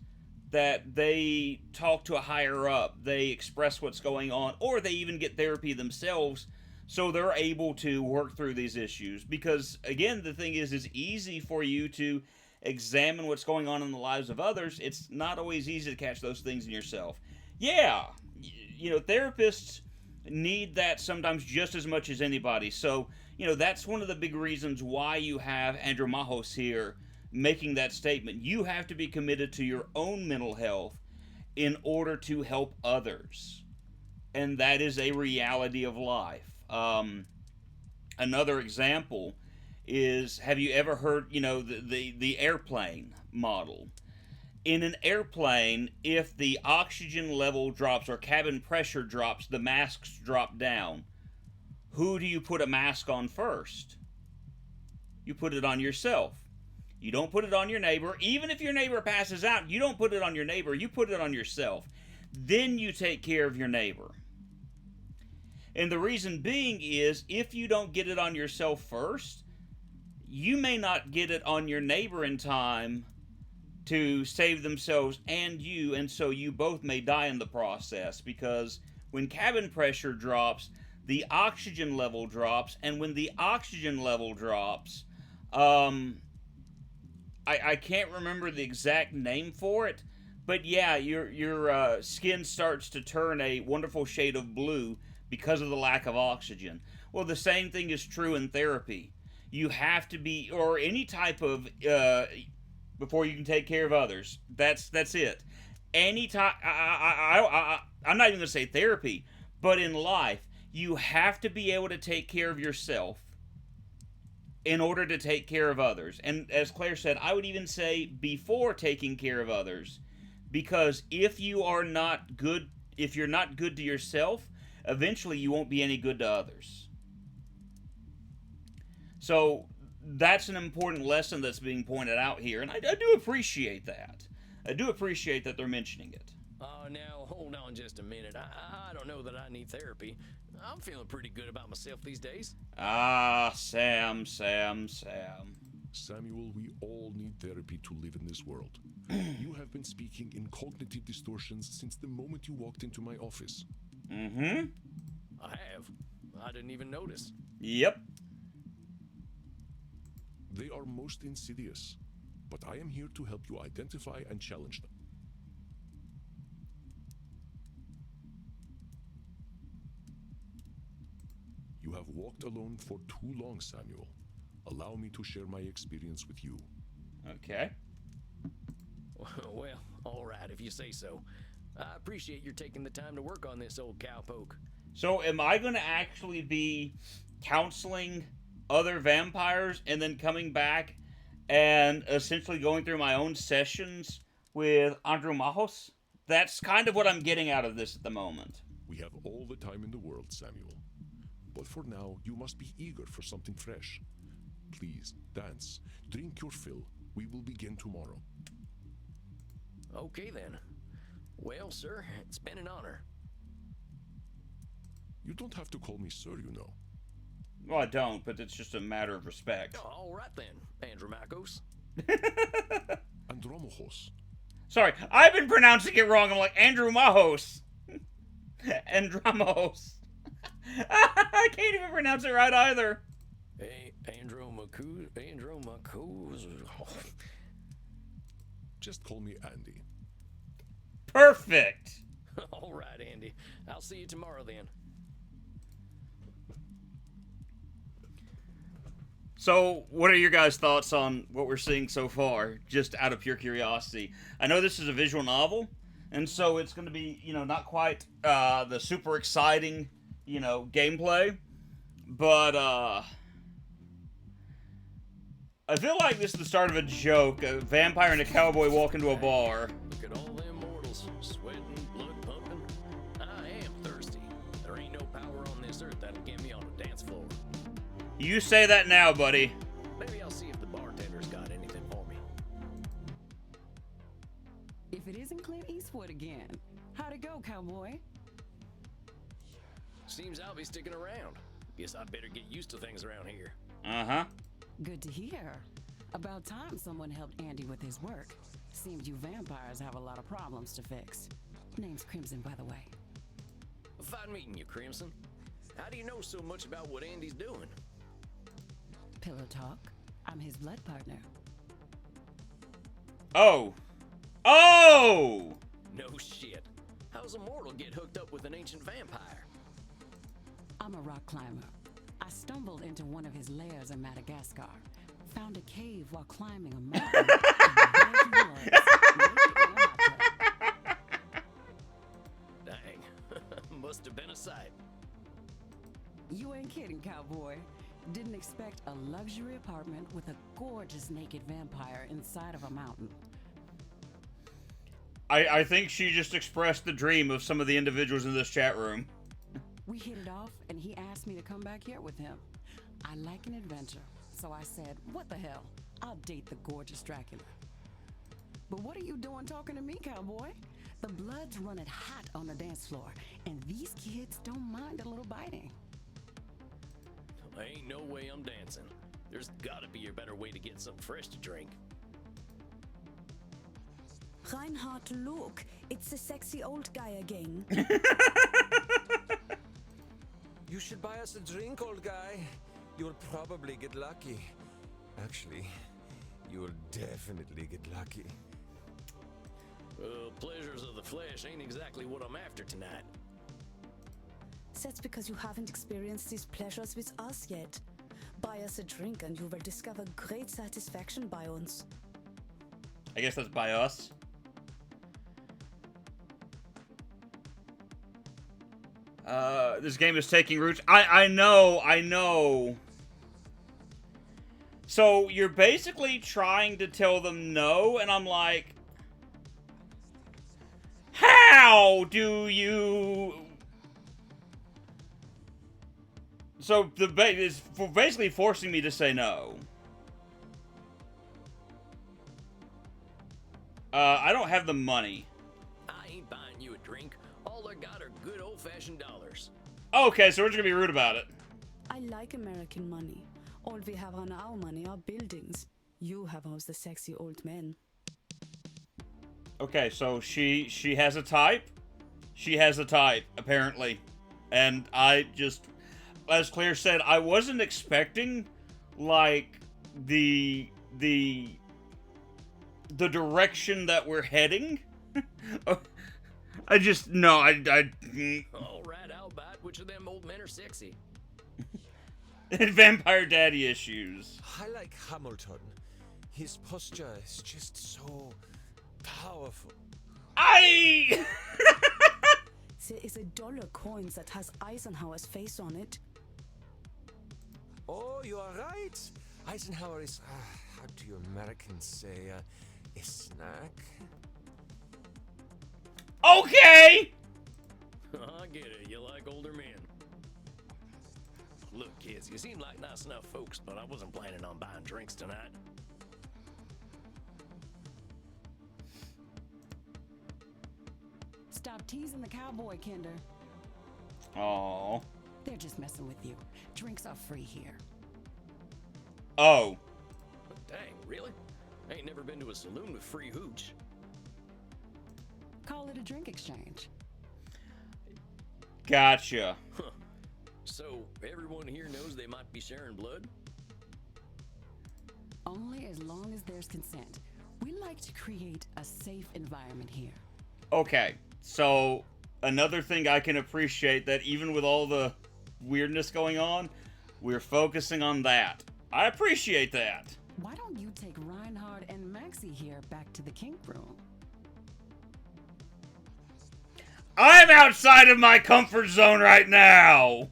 that they talk to a higher up, they express what's going on, or they even get therapy themselves so they're able to work through these issues. Because again, the thing is, it's easy for you to examine what's going on in the lives of others. It's not always easy to catch those things in yourself. Yeah, therapists need that sometimes just as much as anybody. So, that's one of the big reasons why you have Andromahos here making that statement. You have to be committed to your own mental health in order to help others. And that is a reality of life. Another example is, have you ever heard, the airplane model? In an airplane, if the oxygen level drops or cabin pressure drops, the masks drop down. Who do you put a mask on first? You put it on yourself. You don't put it on your neighbor. Even if your neighbor passes out, you don't put it on your neighbor. You put it on yourself. Then you take care of your neighbor. And the reason being is, if you don't get it on yourself first, you may not get it on your neighbor in time to save themselves and you, and so you both may die in the process, because when cabin pressure drops, the oxygen level drops, and when the oxygen level drops, I can't remember the exact name for it, but yeah, your skin starts to turn a wonderful shade of blue because of the lack of oxygen. Well, the same thing is true in therapy. You have to be, or any type of, before you can take care of others. That's it. Any time, I'm not even going to say therapy, but in life, you have to be able to take care of yourself in order to take care of others. And as Claire said, I would even say before taking care of others, because if you're not good to yourself, eventually you won't be any good to others. So that's an important lesson that's being pointed out here, and I do appreciate that. I do appreciate that they're mentioning it. Now, hold on just a minute. I don't know that I need therapy. I'm feeling pretty good about myself these days. Sam. Samuel, we all need therapy to live in this world. You have been speaking in cognitive distortions since the moment you walked into my office. Mm-hmm. I have. I didn't even notice. Yep. They are most insidious, but I am here to help you identify and challenge them. You have walked alone for too long, Samuel. Allow me to share my experience with you. Okay. Well, all right, if you say so. I appreciate your taking the time to work on this, old cowpoke. So am I going to actually be counseling other vampires and then coming back and essentially going through my own sessions with Andromahos? That's kind of what I'm getting out of this at the moment. We have all the time in the world, Samuel. But for now, you must be eager for something fresh. Please, dance, drink your fill, We will begin tomorrow. Okay then. Well, sir, it's been an honor. You don't have to call me sir, you know. Well, I don't, but it's just a matter of respect. Oh, all right then, Andromachos. Andromachos. Sorry, I've been pronouncing it wrong. I'm like, Andrew Mahos. Andromos. I can't even pronounce it right either. Hey, Andromachos. Just call me Andy. Perfect. All right, Andy. I'll see you tomorrow then. So, what are your guys' thoughts on what we're seeing so far, just out of pure curiosity? I know this is a visual novel, and so it's going to be, not quite the super exciting, gameplay, but I feel like this is the start of a joke. A vampire and a cowboy walk into a bar. Look at all them mortals, sweating, blood pumping. I am thirsty. There ain't no power on this earth that'll get me on a dance floor. You say that now, buddy. Maybe I'll see if the bartender's got anything for me. If it isn't Clint Eastwood again. How'd it go, cowboy? Seems I'll be sticking around. Guess I'd better get used to things around here. Uh-huh. Good to hear. About time someone helped Andy with his work. Seems you vampires have a lot of problems to fix. Name's Crimson, by the way. Fine meeting you, Crimson. How do you know so much about what Andy's doing? Pillow talk. I'm his blood partner. Oh. Oh! No shit. How's a mortal get hooked up with an ancient vampire? I'm a rock climber. I stumbled into one of his lairs in Madagascar. Found a cave while climbing a mountain. And there he was, naked in a hot tub. Dang. Must have been a sight. You ain't kidding, cowboy. Didn't expect a luxury apartment with a gorgeous naked vampire inside of a mountain. I think she just expressed the dream of some of the individuals in this chat room. We hit it off, and he asked me to come back here with him. I like an adventure, so I said, what the hell? I'll date the gorgeous Dracula. But what are you doing talking to me, cowboy? The blood's running hot on the dance floor, and these kids don't mind a little biting. Ain't no way I'm dancing. There's gotta be a better way to get something fresh to drink. Reinhardt, look. It's the sexy old guy again. You should buy us a drink, old guy. You'll probably get lucky. Actually, you'll definitely get lucky. Pleasures of the flesh ain't exactly what I'm after tonight. That's because you haven't experienced these pleasures with us yet. Buy us a drink and you will discover great satisfaction by uns. I guess that's by us. This game is taking roots. I know. So you're basically trying to tell them no, and I'm like, how do you? So the is basically forcing me to say no. I don't have the money. I ain't buying you a drink. All I got are good old-fashioned dollars. Okay, so we're just gonna be rude about it. I like American money. All we have on our money are buildings. You have all the sexy old men. Okay, so she has a type. She has a type, apparently. And I just, as Claire said, I wasn't expecting, like, the direction that we're heading. I just, no, I All right, I'll buy it. Which of them old men are sexy? Vampire daddy issues. I like Hamilton. His posture is just so powerful. There is a dollar coin that has Eisenhower's face on it. Oh, you are right. Eisenhower is, how do you Americans say, a snack? Okay! I get it. You like older men. Look, kids, you seem like nice enough folks, but I wasn't planning on buying drinks tonight. Stop teasing the cowboy, Kinder. Oh. They're just messing with you. Drinks are free here. Oh. Dang, really? I ain't never been to a saloon with free hooch. Call it a drink exchange. Gotcha. Huh. So, everyone here knows they might be sharing blood? Only as long as there's consent. We like to create a safe environment here. Okay, so another thing I can appreciate that even with all the weirdness going on, we're focusing on that. I appreciate that. Why don't you take Reinhard and Maxie here back to the kink room? I'm outside of my comfort zone right now.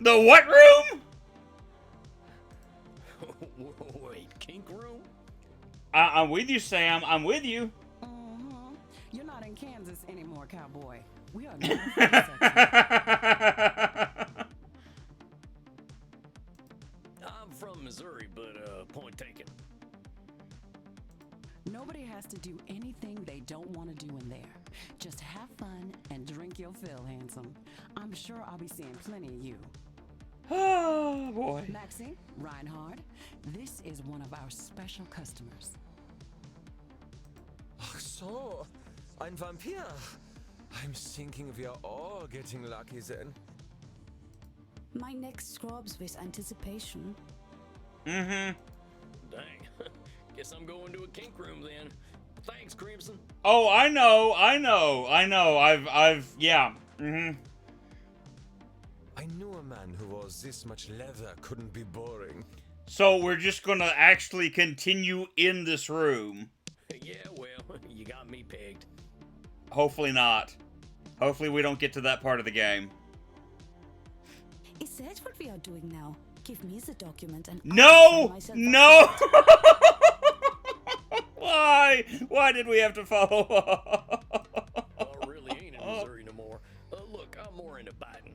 The what room? Wait, kink room? I'm with you, Sam. I'm with you. Mm-hmm. You're not in Kansas anymore, cowboy. We are not for the section. I'm from Missouri, but, point taken. Nobody has to do anything they don't want to do in there. Just have fun and drink your fill, handsome. I'm sure I'll be seeing plenty of you. Oh, boy. Maxie, Reinhard, this is one of our special customers. Ach so, ein Vampir. I'm thinking we are all getting lucky then. My neck throbs with anticipation. Mm-hmm. Dang. Guess I'm going to a kink room then. Thanks, Crimson. Oh, I know. Yeah. Mm-hmm. I knew a man who wore this much leather couldn't be boring. So we're just gonna actually continue in this room. Yeah, well, you got me pegged. Hopefully not. Hopefully we don't get to that part of the game. Is that what we are doing now? Give me the document and No! I'll sign myself No! up. Why? Why did we have to follow up? I really ain't in Missouri no more. Look, I'm more into biting.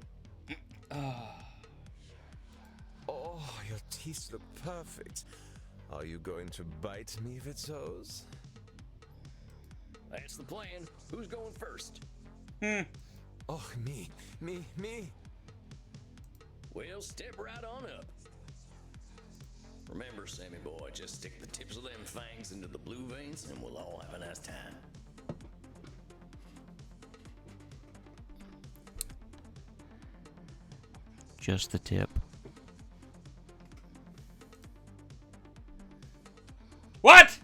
Oh, your teeth look perfect. Are you going to bite me with those? That's the plan. Who's going first? Oh, me. Well, step right on up. Remember, Sammy boy, just stick the tips of them fangs into the blue veins and we'll all have a nice time. Just the tip. What?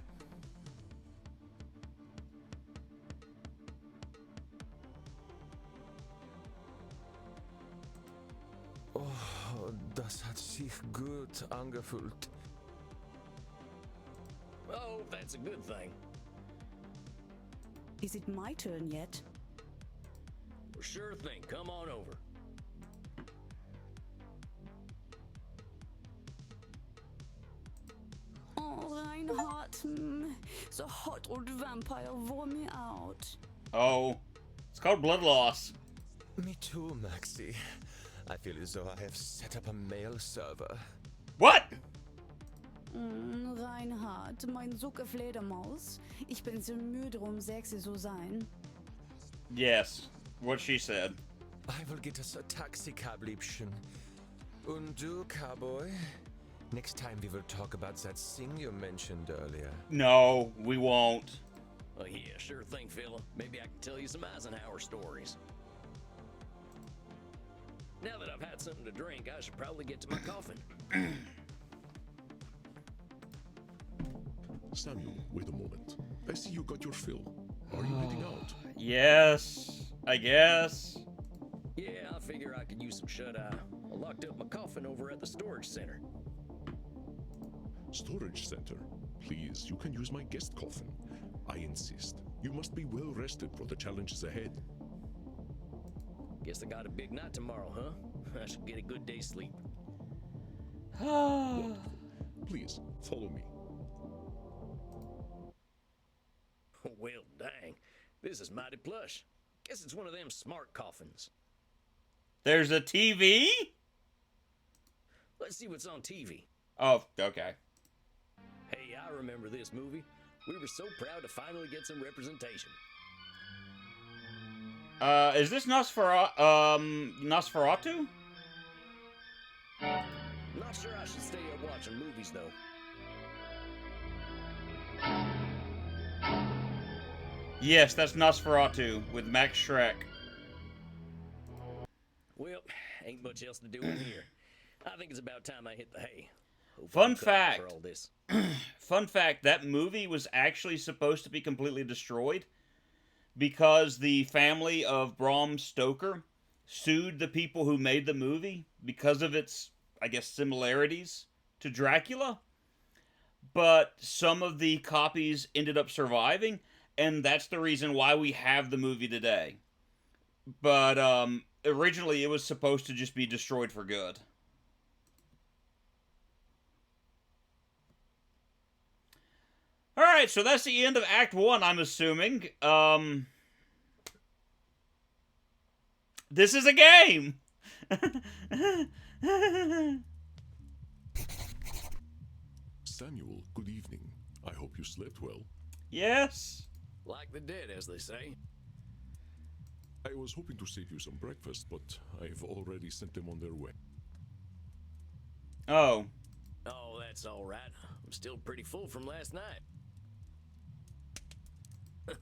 Oh, das hat sich gut angefühlt. Oh, that's a good thing. Is it my turn yet? Well, sure thing. Come on over. Oh, Reinhard, the hot old vampire wore me out. Oh. It's called blood loss. Me too, Maxie. I feel as though I have set up a mail server. What? Reinhard, mein Zucker Fledermaus. Ich bin so müde, sexy zu sein. Yes. What she said. I will get us a taxi cab, Liebchen. Und du, cowboy? Next time we will talk about that thing you mentioned earlier. No, we won't. Oh, yeah, sure thing, fella. Maybe I can tell you some Eisenhower stories. Now that I've had something to drink, I should probably get to my coffin. Samuel, wait a moment. I see you got your fill. Are you heading out? Yes. I guess. Yeah, I figure I could use some shut-eye. I locked up my coffin over at the storage center. Storage center. Please, you can use my guest coffin. I insist. You must be well rested for the challenges ahead. Guess I got a big night tomorrow, huh? I should get a good day's sleep. Please, follow me. Well, dang. This is mighty plush. Guess it's one of them smart coffins. There's a TV? Let's see what's on TV. Oh, okay. Hey, I remember this movie. We were so proud to finally get some representation. Is this Nosferatu? Not sure I should stay up watching movies, though. Yes, that's Nosferatu with Max Schreck. Well, ain't much else to do in here. I think it's about time I hit the hay. Hope Fun I'm cut fact. for all this. Fun fact, that movie was actually supposed to be completely destroyed because the family of Bram Stoker sued the people who made the movie because of its, I guess, similarities to Dracula. But some of the copies ended up surviving, and that's the reason why we have the movie today. But originally it was supposed to just be destroyed for good. Alright, so that's the end of Act 1, I'm assuming. This is a game! Samuel, good evening. I hope you slept well. Yes? Like the dead, as they say. I was hoping to save you some breakfast, but I've already sent them on their way. Oh. Oh, that's all right. I'm still pretty full from last night.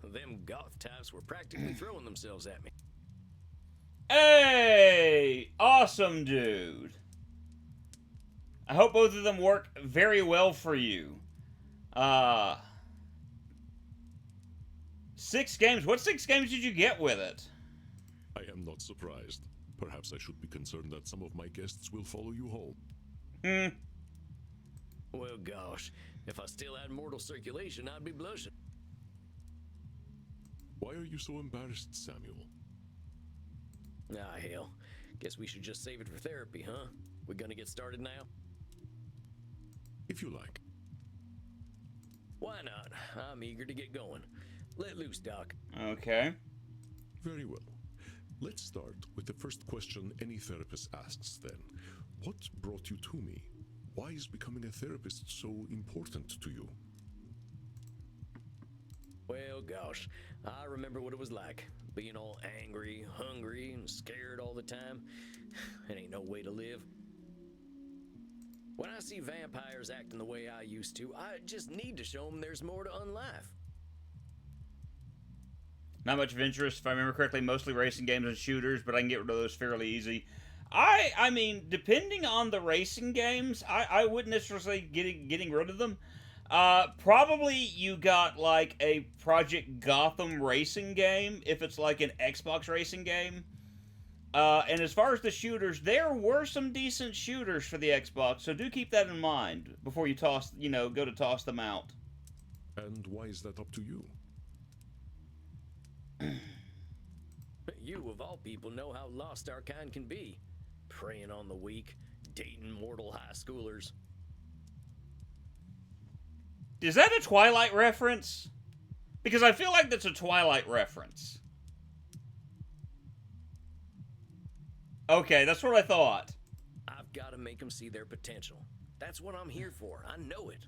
Them goth types were practically throwing themselves at me. Hey! Awesome, dude. I hope both of them work very well for you. 6 games. What 6 games did you get with it? I am not surprised. Perhaps I should be concerned that some of my guests will follow you home. Well, gosh, if I still had mortal circulation, I'd be blushing. Why are you so embarrassed, Samuel? Ah, hell. Guess we should just save it for therapy, huh? We gonna get started now? If you like. Why not? I'm eager to get going. Let loose, Doc. Okay. Very well. Let's start with the first question any therapist asks then. What brought you to me? Why is becoming a therapist so important to you? Well, gosh, I remember what it was like. Being all angry, hungry, and scared all the time. It ain't no way to live. When I see vampires acting the way I used to, I just need to show them there's more to unlife. Not much of interest, if I remember correctly, mostly racing games and shooters, but I can get rid of those fairly easy. I mean, depending on the racing games, I wouldn't necessarily getting rid of them. Probably you got like a Project Gotham racing game, if it's like an Xbox racing game. And as far as the shooters, there were some decent shooters for the Xbox, so do keep that in mind before you go to toss them out. And why is that up to you? You, of all people, know how lost our kind can be. Preying on the weak, dating mortal high schoolers. Is that a Twilight reference? Because I feel like that's a Twilight reference. Okay, that's what I thought. I've got to make them see their potential. That's what I'm here for. I know it.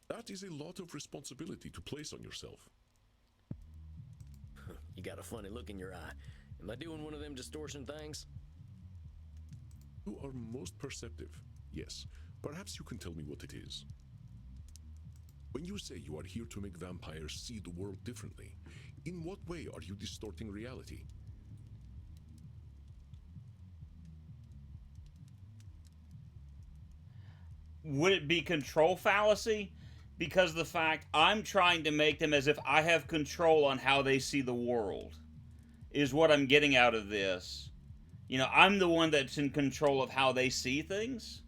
That is a lot of responsibility to place on yourself. You got a funny look in your eye. Am I doing one of them distortion things? You are most perceptive. Yes. Perhaps you can tell me what it is. When you say you are here to make vampires see the world differently, in what way are you distorting reality? Would it be control fallacy? Because the fact I'm trying to make them as if I have control on how they see the world is what I'm getting out of this. You know, I'm the one that's in control of how they see things.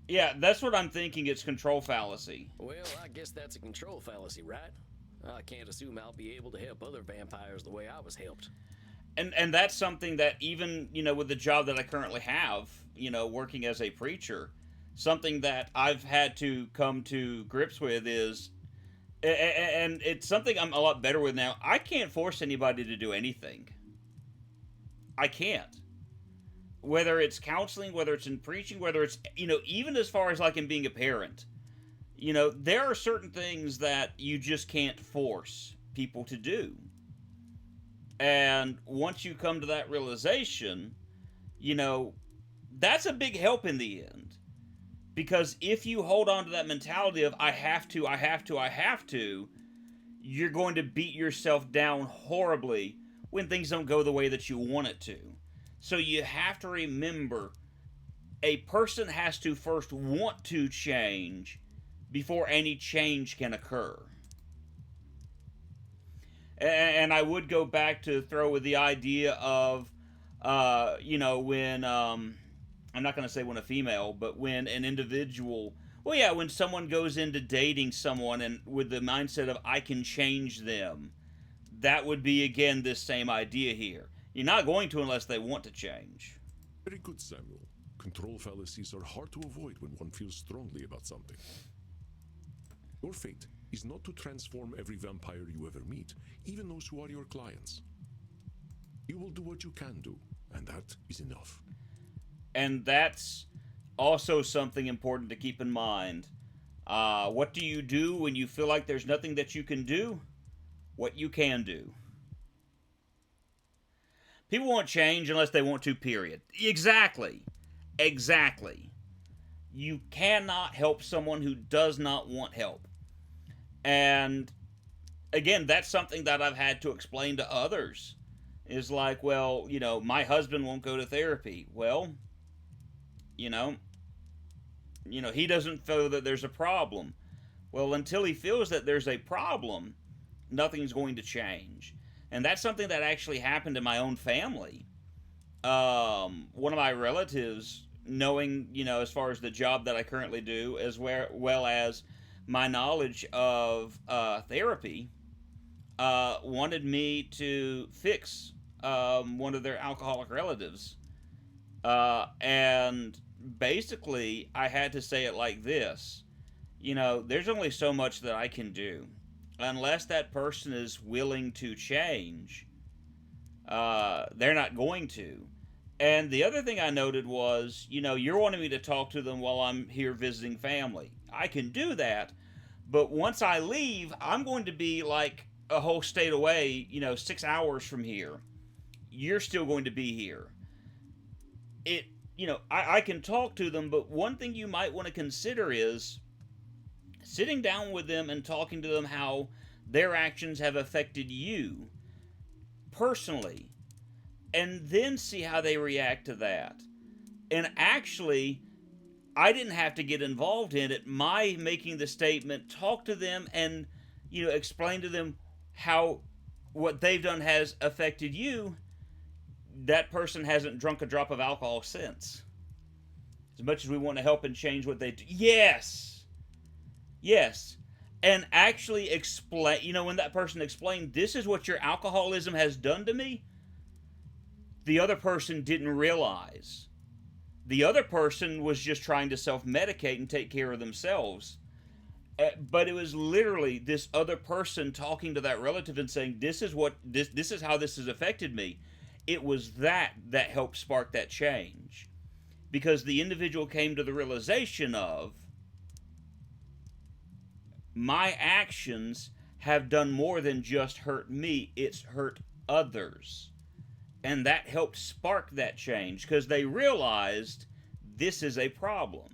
Yeah, that's what I'm thinking. It's control fallacy. Well, I guess that's a control fallacy, right? I can't assume I'll be able to help other vampires the way I was helped. And that's something that even, with the job that I currently have, working as a preacher, something that I've had to come to grips with is, and it's something I'm a lot better with now, I can't force anybody to do anything. I can't. whether it's counseling, whether it's in preaching, whether it's, even as far as like in being a parent, there are certain things that you just can't force people to do. And once you come to that realization, that's a big help in the end. Because if you hold on to that mentality of, I have to, you're going to beat yourself down horribly when things don't go the way that you want it to. So you have to remember, a person has to first want to change before any change can occur. And I would go back to throw with the idea of, when, I'm not going to say when a female, but when an individual, when someone goes into dating someone and with the mindset of, I can change them, that would be, again, this same idea here. You're not going to unless they want to change. Very good, Samuel. Control fallacies are hard to avoid when one feels strongly about something. Your fate is not to transform every vampire you ever meet, even those who are your clients. You will do what you can do, and that is enough. And that's also something important to keep in mind. What do you do when you feel like there's nothing that you can do? What you can do. People won't change unless they want to, period. Exactly. You cannot help someone who does not want help. And again, that's something that I've had to explain to others. Is like, well, my husband won't go to therapy. Well, he doesn't feel that there's a problem. Well, until he feels that there's a problem, nothing's going to change. And that's something that actually happened in my own family. One of my relatives, knowing, as far as the job that I currently do, as well as my knowledge of therapy, wanted me to fix one of their alcoholic relatives. And basically, I had to say it like this. There's only so much that I can do. Unless that person is willing to change, they're not going to. And the other thing I noted was, you're wanting me to talk to them while I'm here visiting family. I can do that, but once I leave, I'm going to be like a whole state away, 6 hours from here. You're still going to be here. I can talk to them, but one thing you might want to consider is sitting down with them and talking to them how their actions have affected you personally, and then see how they react to that. And actually, I didn't have to get involved in it. My making the statement, talk to them and, explain to them how what they've done has affected you. That person hasn't drunk a drop of alcohol since. As much as we want to help and change what they do. Yes. And actually explain, when that person explained, this is what your alcoholism has done to me, the other person didn't realize. The other person was just trying to self-medicate and take care of themselves. But it was literally this other person talking to that relative and saying, this is how this has affected me. It was that helped spark that change. Because the individual came to the realization of, my actions have done more than just hurt me, it's hurt others. And that helped spark that change, because they realized this is a problem.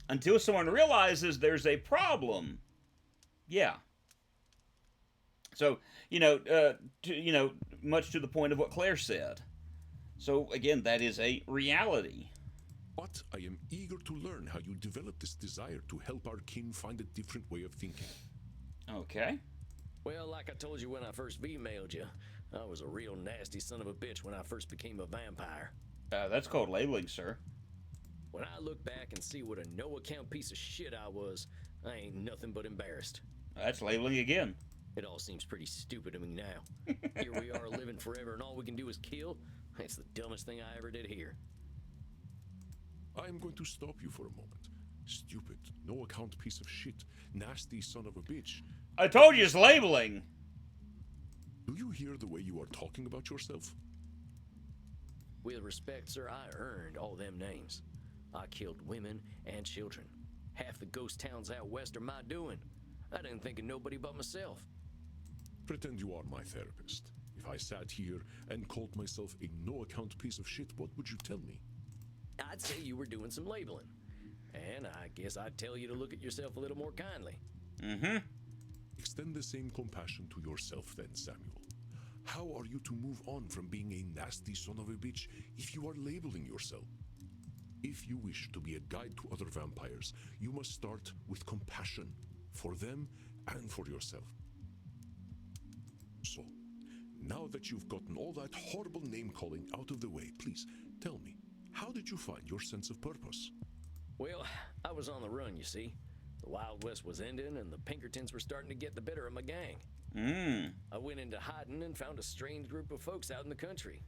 Until someone realizes there's a problem, yeah. So, much to the point of what Claire said. So, again, that is a reality. But I am eager to learn how you developed this desire to help our kin find a different way of thinking. Okay. Well, like I told you when I first emailed you, I was a real nasty son of a bitch when I first became a vampire. That's called labeling, sir. When I look back and see what a no-account piece of shit I was, I ain't nothing but embarrassed. That's labeling again. It all seems pretty stupid to me now. Here we are living forever and all we can do is kill? That's the dumbest thing I ever did here. I am going to stop you for a moment. Stupid, no-account piece of shit, nasty son of a bitch. I told you it's labeling. Do you hear the way you are talking about yourself? With respect, sir, I earned all them names. I killed women and children. Half the ghost towns out west are my doing. I didn't think of nobody but myself. Pretend you are my therapist. If I sat here and called myself a no-account piece of shit, what would you tell me? I'd say you were doing some labeling. And I guess I'd tell you to look at yourself a little more kindly. Mm-hmm. Extend the same compassion to yourself then, Samuel. How are you to move on from being a nasty son of a bitch if you are labeling yourself? If you wish to be a guide to other vampires, you must start with compassion for them and for yourself. So, now that you've gotten all that horrible name-calling out of the way, please tell me, how did you find your sense of purpose? Well, I was on the run, you see. The Wild West was ending, and the Pinkertons were starting to get the better of my gang. I went into hiding and found a strange group of folks out in the country.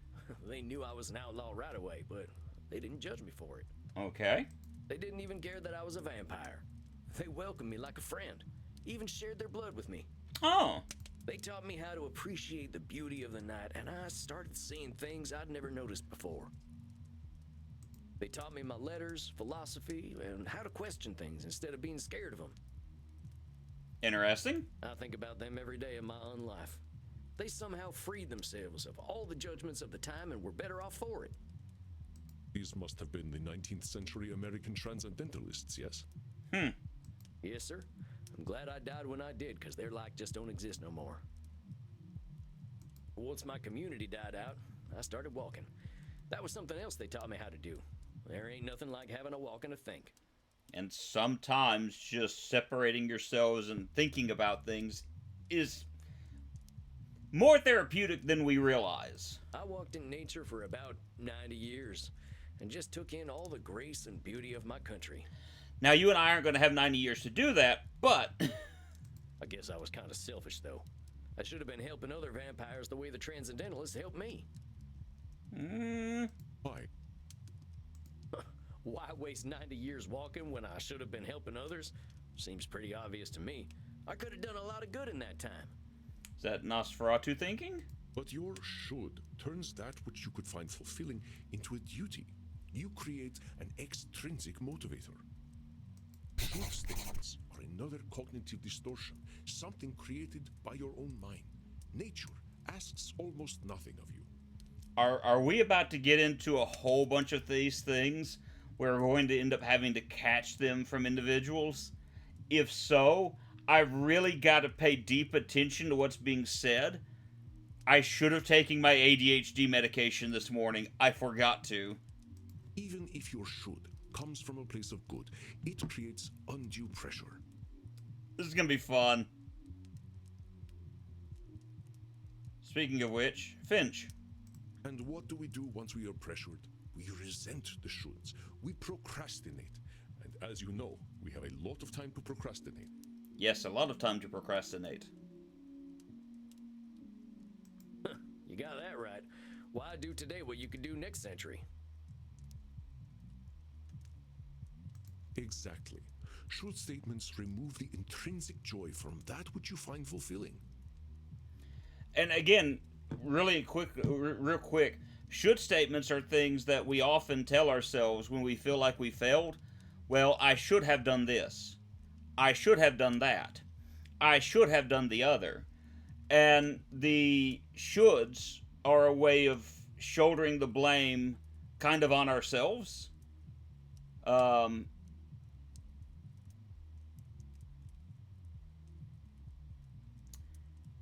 They knew I was an outlaw right away, but they didn't judge me for it. Okay. They didn't even care that I was a vampire. They welcomed me like a friend, even shared their blood with me. Oh. They taught me how to appreciate the beauty of the night, and I started seeing things I'd never noticed before. They taught me my letters, philosophy, and how to question things instead of being scared of them. Interesting. I think about them every day of my own life. They somehow freed themselves of all the judgments of the time and were better off for it. These must have been the 19th century American transcendentalists, yes? Yes, sir. I'm glad I died when I did, because their like just don't exist no more. Once my community died out, I started walking. That was something else they taught me how to do. There ain't nothing like having a walk and a think. And sometimes just separating yourselves and thinking about things is more therapeutic than we realize. I walked in nature for about 90 years and just took in all the grace and beauty of my country. Now, you and I aren't going to have 90 years to do that, but I guess I was kind of selfish, though. I should have been helping other vampires the way the Transcendentalists helped me. Why? Why waste 90 years walking when I should have been helping others? Seems pretty obvious to me. I could have done a lot of good in that time. Is that Nosferatu thinking? But your should turns that which you could find fulfilling into a duty. You create an extrinsic motivator. Should statements are another cognitive distortion, something created by your own mind. Nature asks almost nothing of you. Are we about to get into a whole bunch of these things where we're going to end up having to catch them from individuals? If so, I've really got to pay deep attention to what's being said. I should have taken my ADHD medication this morning. I forgot to. Even if your should comes from a place of good, it creates undue pressure. This is going to be fun. Speaking of which, Finch. And what do we do once we are pressured? We resent the shoulds. We procrastinate. And as you know, we have a lot of time to procrastinate. Yes, a lot of time to procrastinate. You got that right. Why do today what you could do next century? Exactly. Should statements remove the intrinsic joy from that which you find fulfilling? And again, real quick, should statements are things that we often tell ourselves when we feel like we failed. Well, I should have done this. I should have done that. I should have done the other. And the shoulds are a way of shouldering the blame kind of on ourselves.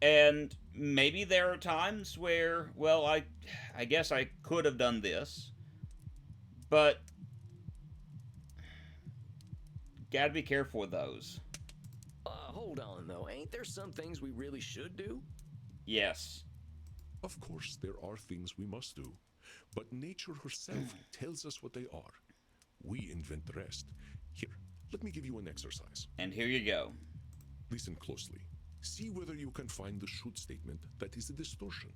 And maybe there are times where, well, I guess I could have done this, but gotta be careful with those. Hold on, though. Ain't there some things we really should do? Yes. Of course, there are things we must do, but nature herself tells us what they are. We invent the rest. Here, let me give you an exercise. And here you go. Listen closely. See whether you can find the should statement that is a distortion.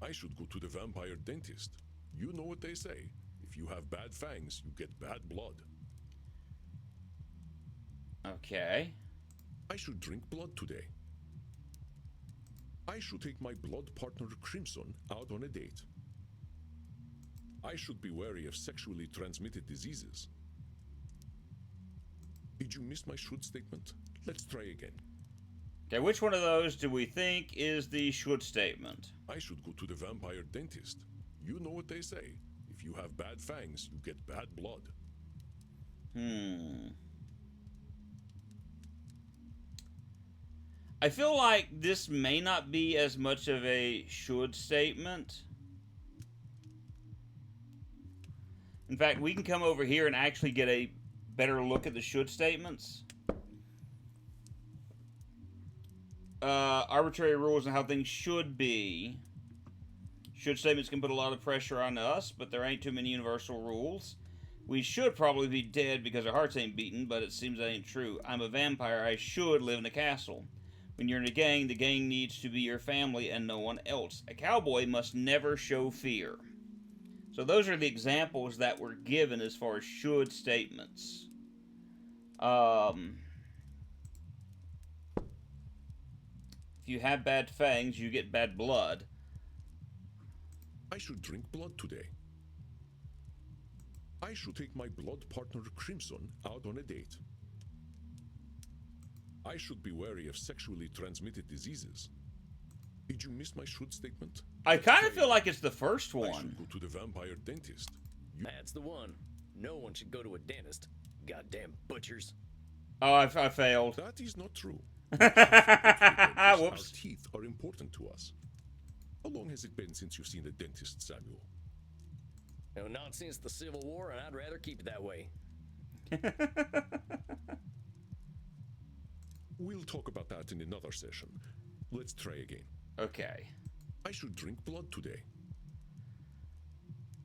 I should go to the vampire dentist. You know what they say. If you have bad fangs, you get bad blood. Okay. I should drink blood today. I should take my blood partner Crimson out on a date. I should be wary of sexually transmitted diseases. Did you miss my should statement? Let's try again. Okay, which one of those do we think is the should statement? I should go to the vampire dentist. You know what they say. If you have bad fangs, you get bad blood. I feel like this may not be as much of a should statement. In fact, we can come over here and actually get a better look at the should statements. Arbitrary rules and how things should be. Should statements can put a lot of pressure on us, but there ain't too many universal rules. We should probably be dead because our hearts ain't beating, but it seems that ain't true. I'm a vampire. I should live in a castle. When you're in a gang, the gang needs to be your family and no one else. A cowboy must never show fear. So those are the examples that were given as far as should statements. If you have bad fangs, you get bad blood. I should drink blood today. I should take my blood partner Crimson out on a date. I should be wary of sexually transmitted diseases. Did you miss my should statement? I kind of feel like it's the first I one. should go to the vampire dentist. That's the one. No one should go to a dentist. Goddamn butchers. Oh, I failed. That is not true. Our Whoops. teeth are important to us. How long has it been since you've seen a dentist, Samuel? No, not since the Civil War, and I'd rather keep it that way. We'll talk about that in another session. Let's try again. Okay. I should drink blood today.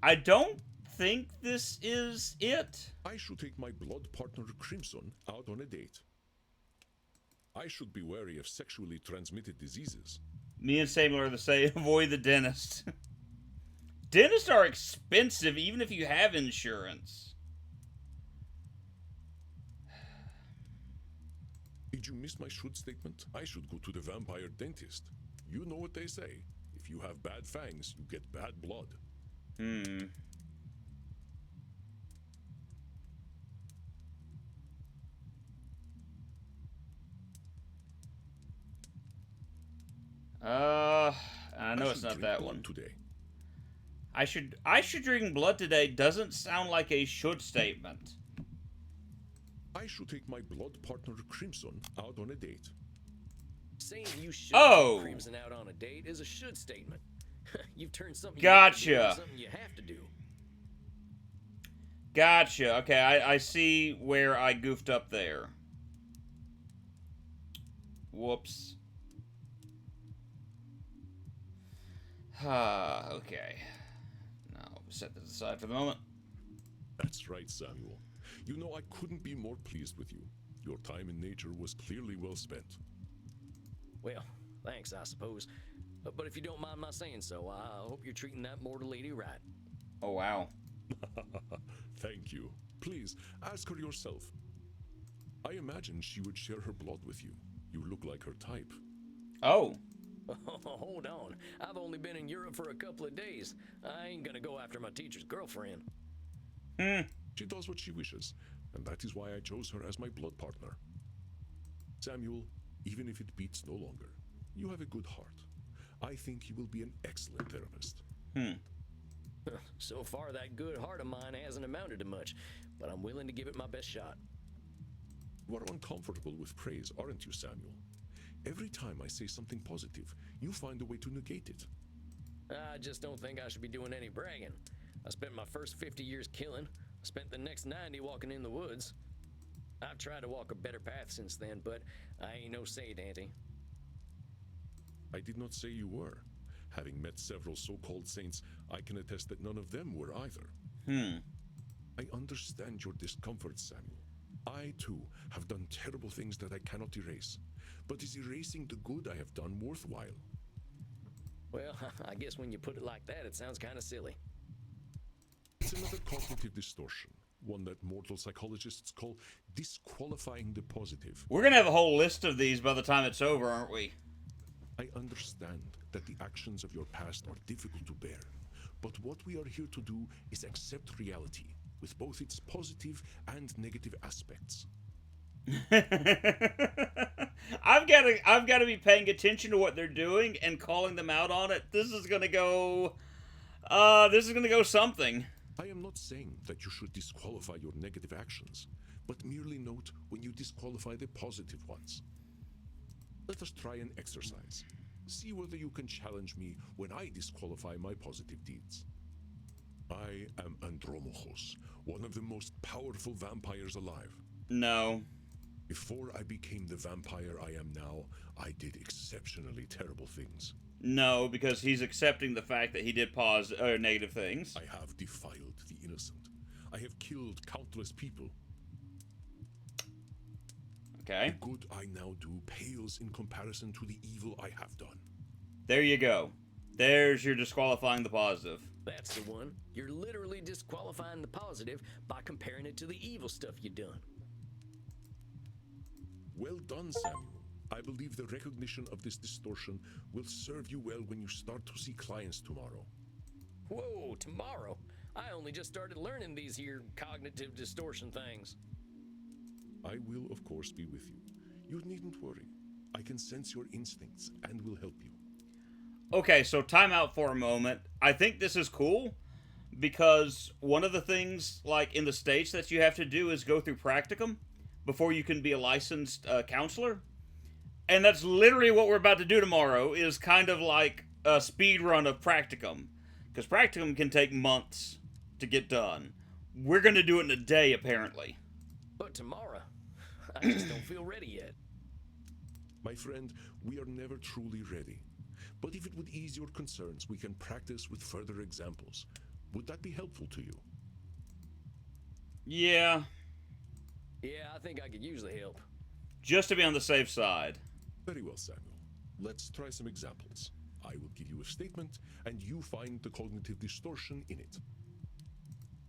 I don't think this is it. I should take my blood partner Crimson out on a date. I should be wary of sexually transmitted diseases. Me and Samuel are the same. Avoid the dentist. Dentists are expensive even if you have insurance. Did you miss my should statement? I should go to the vampire dentist. You know what they say. If you have bad fangs, you get bad blood. I know it's should not drink that blood one. today. I should drink blood today doesn't sound like a should statement. I should take my blood partner Crimson out on a date. Saying you should Oh. take Crimson out on a date is a should statement. You've turned something Gotcha. you have to do into something you have to do. Gotcha. Okay, I see where I goofed up there. Whoops. Okay. Now, set this aside for the moment. That's right, Samuel. You know, I couldn't be more pleased with you. Your time in nature was clearly well spent. Well, thanks, I suppose. But if you don't mind my saying so, I hope you're treating that mortal lady right. Oh, wow. Thank you. Please, ask her yourself. I imagine she would share her blood with you. You look like her type. Oh. Hold on. I've only been in Europe for a couple of days. I ain't gonna go after my teacher's girlfriend. She does what she wishes, and that is why I chose her as my blood partner. Samuel, even if it beats no longer, you have a good heart. I think you will be an excellent therapist. So far, that good heart of mine hasn't amounted to much, but I'm willing to give it my best shot. You are uncomfortable with praise, aren't you, Samuel? Every time I say something positive, you find a way to negate it. I just don't think I should be doing any bragging. I spent my first 50 years killing. I spent the next 90 walking in the woods. I've tried to walk a better path since then, but I ain't no saint, Auntie. I did not say you were. Having met several so-called saints, I can attest that none of them were either. I understand your discomfort, Samuel. I, too, have done terrible things that I cannot erase. But is erasing the good I have done worthwhile? Well, I guess when you put it like that, it sounds kind of silly. It's another cognitive distortion, one that mortal psychologists call disqualifying the positive. We're going to have a whole list of these by the time it's over, aren't we? I understand that the actions of your past are difficult to bear, but what we are here to do is accept reality with both its positive and negative aspects. I've got to be paying attention to what they're doing and calling them out on it. This is gonna go. This is gonna go something. I am not saying that you should disqualify your negative actions, but merely note when you disqualify the positive ones. Let us try an exercise. See whether you can challenge me when I disqualify my positive deeds. I am Andromochos, one of the most powerful vampires alive. No. Before I became the vampire I am now, I did exceptionally terrible things. No, because he's accepting the fact that he did negative things. I have defiled the innocent. I have killed countless people. Okay. The good I now do pales in comparison to the evil I have done. There you go. There's your disqualifying the positive. That's the one. You're literally disqualifying the positive by comparing it to the evil stuff you done. Well done, Samuel. I believe the recognition of this distortion will serve you well when you start to see clients tomorrow. Whoa, tomorrow? I only just started learning these here cognitive distortion things. I will, of course, be with you. You needn't worry. I can sense your instincts and will help you. Okay, so time out for a moment. I think this is cool because one of the things, like in the States, that you have to do is go through practicum before you can be a licensed counselor. And that's literally what we're about to do tomorrow, is kind of like a speed run of practicum. Because practicum can take months to get done. We're going to do it in a day, apparently. But tomorrow, I just don't feel ready yet. My friend, we are never truly ready. But if it would ease your concerns, we can practice with further examples. Would that be helpful to you? Yeah. Yeah, I think I could use the help. Just to be on the safe side. Very well, Samuel. Let's try some examples. I will give you a statement, and you find the cognitive distortion in it.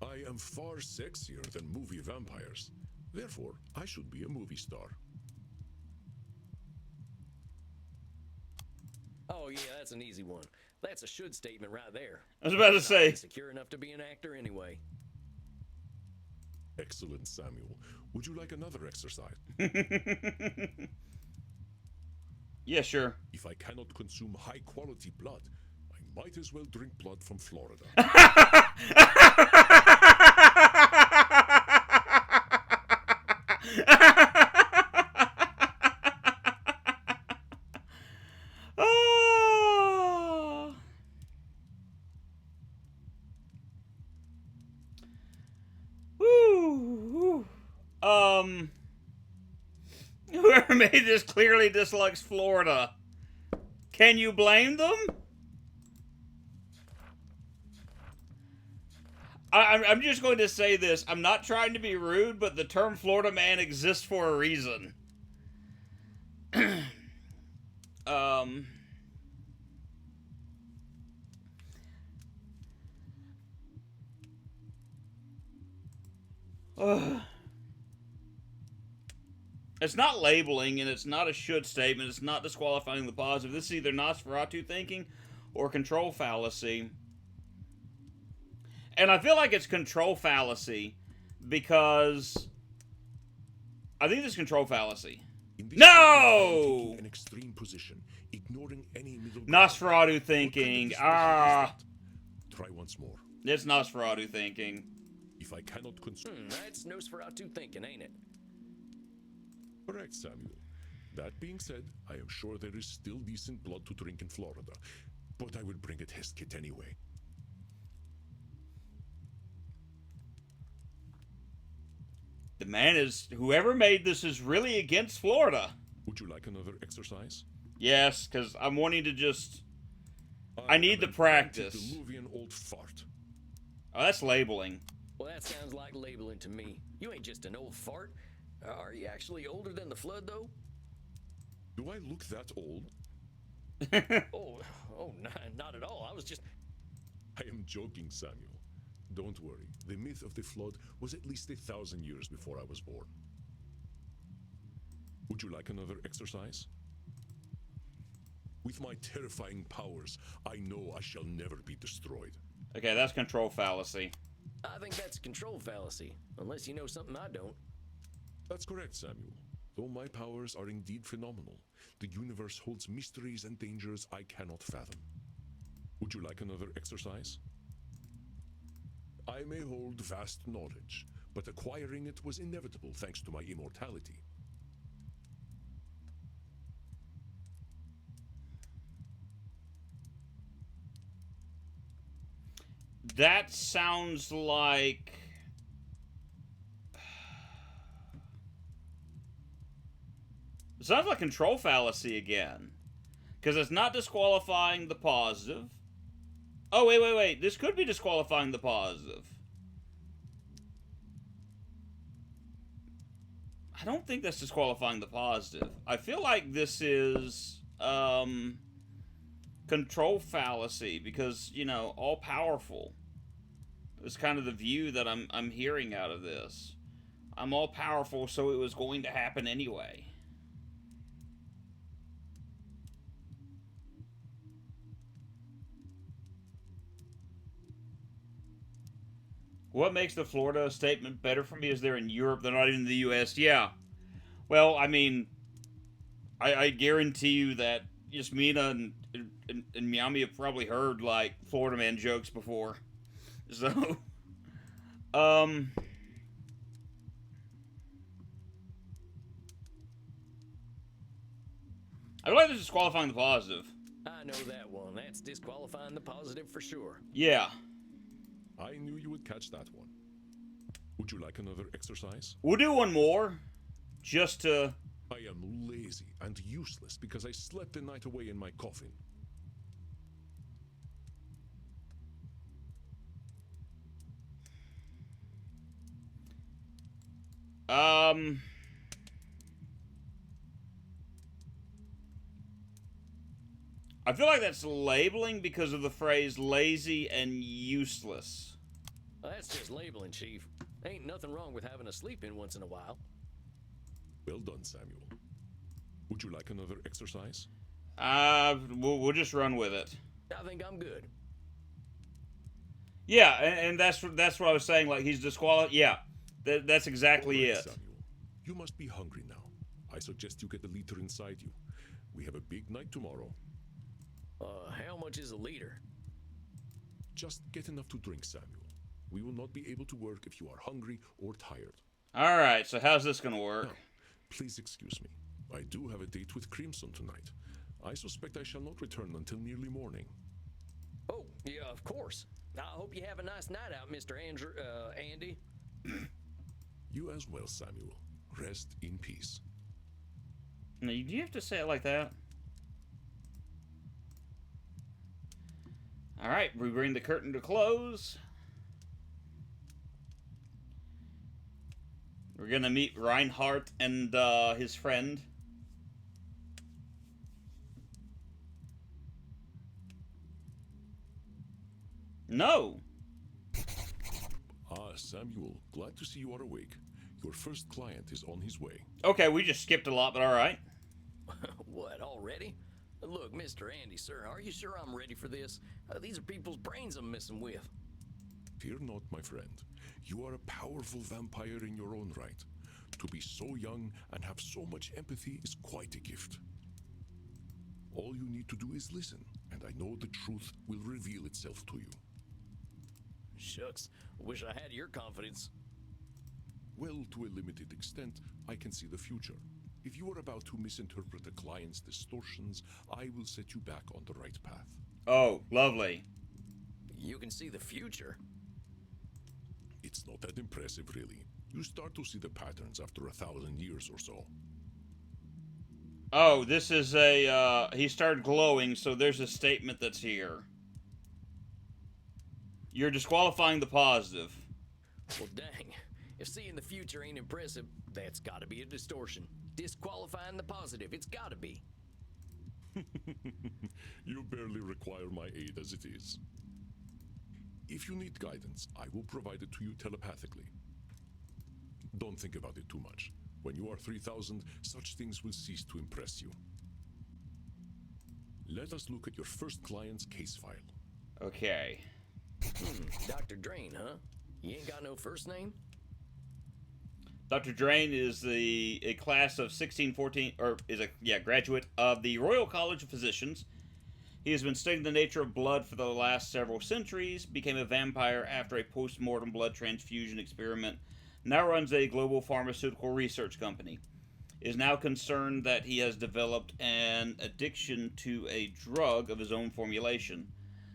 I am far sexier than movie vampires. Therefore, I should be a movie star. Oh yeah, that's an easy one. That's a should statement right there. I was about to I'm say. not secure enough to be an actor anyway. Excellent, Samuel. Would you like another exercise? Yeah, sure. If I cannot consume high-quality blood, I might as well drink blood from Florida. Oh. Woo. Whoever made this clearly dislikes Florida. Can you blame them? I'm just going to say this. I'm not trying to be rude, but the term Florida man exists for a reason. It's not labeling, and it's not a should statement. It's not disqualifying the positive. This is either Nosferatu thinking or control fallacy. And I feel like it's control fallacy because I think it's control fallacy. No! An extreme position, ignoring any middle ground. Nosferatu thinking. Try once more. It's Nosferatu thinking. If I cannot consume... That's Nosferatu thinking, ain't it? Correct, Samuel. That being said, I am sure there is still decent blood to drink in Florida, but I will bring a test kit anyway. The man is... Whoever made this is really against Florida. Would you like another exercise? Yes, because I'm wanting to just... I need the practice. Diluvian old fart. Oh, that's labeling. Well, that sounds like labeling to me. You ain't just an old fart. Are you actually older than the flood, though? Do I look that old? Oh, not at all. I was just... I am joking, Samuel. Don't worry. The myth of the flood was at least 1,000 years before I was born. Would you like another exercise? With my terrifying powers, I know I shall never be destroyed. Okay, that's control fallacy. I think that's a control fallacy, unless you know something I don't. That's correct, Samuel. Though my powers are indeed phenomenal, the universe holds mysteries and dangers I cannot fathom. Would you like another exercise? I may hold vast knowledge, but acquiring it was inevitable thanks to my immortality. That sounds like... Sounds like control fallacy again. Because it's not disqualifying the positive. Oh, wait. This could be disqualifying the positive. I don't think that's disqualifying the positive. I feel like this is, control fallacy. Because, you know, all-powerful is kind of the view that I'm hearing out of this. I'm all-powerful, so it was going to happen anyway. What makes the Florida statement better for me is they're in Europe, they're not even in the U.S. Yeah. Well, I mean, I guarantee you that Yasmina and Miami have probably heard, like, Florida man jokes before. So, I feel like this is disqualifying the positive. I know that one. That's disqualifying the positive for sure. Yeah. I knew you would catch that one. Would you like another exercise? We'll do one more. Just to... I am lazy and useless because I slept the night away in my coffin. I feel like that's labeling because of the phrase lazy and useless. Well, that's just labeling, Chief. Ain't nothing wrong with having a sleep in once in a while. Well done, Samuel. Would you like another exercise? We'll just run with it. I think I'm good. Yeah, and that's what I was saying. Like, he's disqualified. Yeah, that's exactly All right, it. Samuel. You must be hungry now. I suggest you get the liter inside you. We have a big night tomorrow. How much is a liter? Just get enough to drink, Samuel. We will not be able to work if you are hungry or tired. All right, so how's this gonna work? Now, please excuse me. I do have a date with Crimson tonight. I suspect I shall not return until nearly morning. Oh, yeah, of course. I hope you have a nice night out, Mr. Andy. You as well, Samuel. Rest in peace. No, do you have to say it like that? All right, we bring the curtain to close. We're gonna meet Reinhardt and his friend. No. Ah, Samuel, glad to see you are awake. Your first client is on his way. Okay, we just skipped a lot, but all right. What, already? Look, Mr. Andy, sir, are you sure I'm ready for this? These are people's brains I'm messing with. Fear not, my friend. You are a powerful vampire in your own right. To be so young and have so much empathy is quite a gift. All you need to do is listen, and I know the truth will reveal itself to you. Shucks, wish I had your confidence. Well, to a limited extent, I can see the future. If you are about to misinterpret a client's distortions, I will set you back on the right path. Oh, lovely. You can see the future? It's not that impressive, really. You start to see the patterns after 1,000 years or so. Oh, this is a, he started glowing, so there's a statement that's here. You're disqualifying the positive. Well, dang. If seeing the future ain't impressive, that's gotta be a distortion. Disqualifying the positive, it's gotta be. You barely require my aid as it is. If you need guidance, I will provide it to you telepathically. Don't think about it too much. When you are 3,000, such things will cease to impress you. Let us look at your first client's case file. Okay. Dr. Drain, huh? You ain't got no first name? Dr. Drain is a class of 1614, or is a graduate of the Royal College of Physicians. He has been studying the nature of blood for the last several centuries, became a vampire after a post-mortem blood transfusion experiment, now runs a global pharmaceutical research company. Is now concerned that he has developed an addiction to a drug of his own formulation.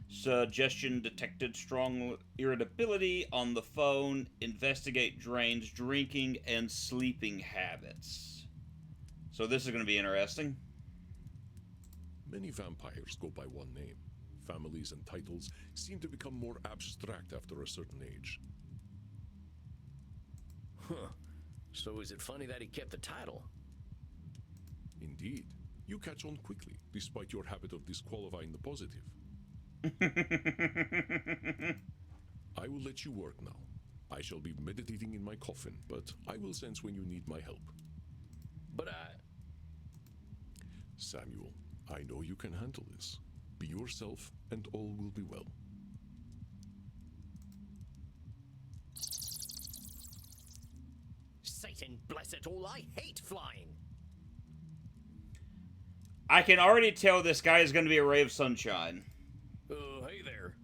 Suggestion detected strong irritability on the phone. Investigate Drain's drinking and sleeping habits. So this is going to be interesting. Many vampires go by one name. Families and titles seem to become more abstract after a certain age. Huh. So is it funny that he kept the title? Indeed, you catch on quickly, despite your habit of disqualifying the positive. I will let you work now. I shall be meditating in my coffin, but I will sense when you need my help. But Samuel, I know you can handle this. Be yourself, and all will be well. Satan bless it all, I hate flying! I can already tell this guy is going to be a ray of sunshine. Hey there.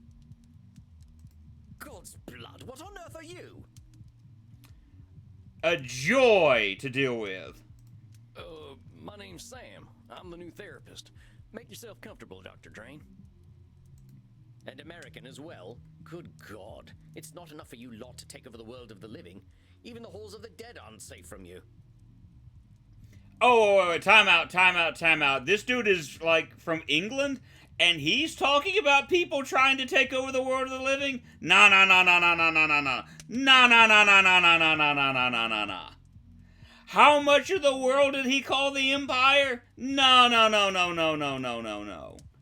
God's blood, what on earth are you? A joy to deal with. My name's Sam. I'm the new therapist. Make yourself comfortable, Dr. Drain. And American as well. Good God. It's not enough for you lot to take over the world of the living. Even the halls of the dead aren't safe from you. Oh, wait, time out. This dude is, like, from England, and he's talking about people trying to take over the world of the living? No. How much of the world did he call the Empire? No.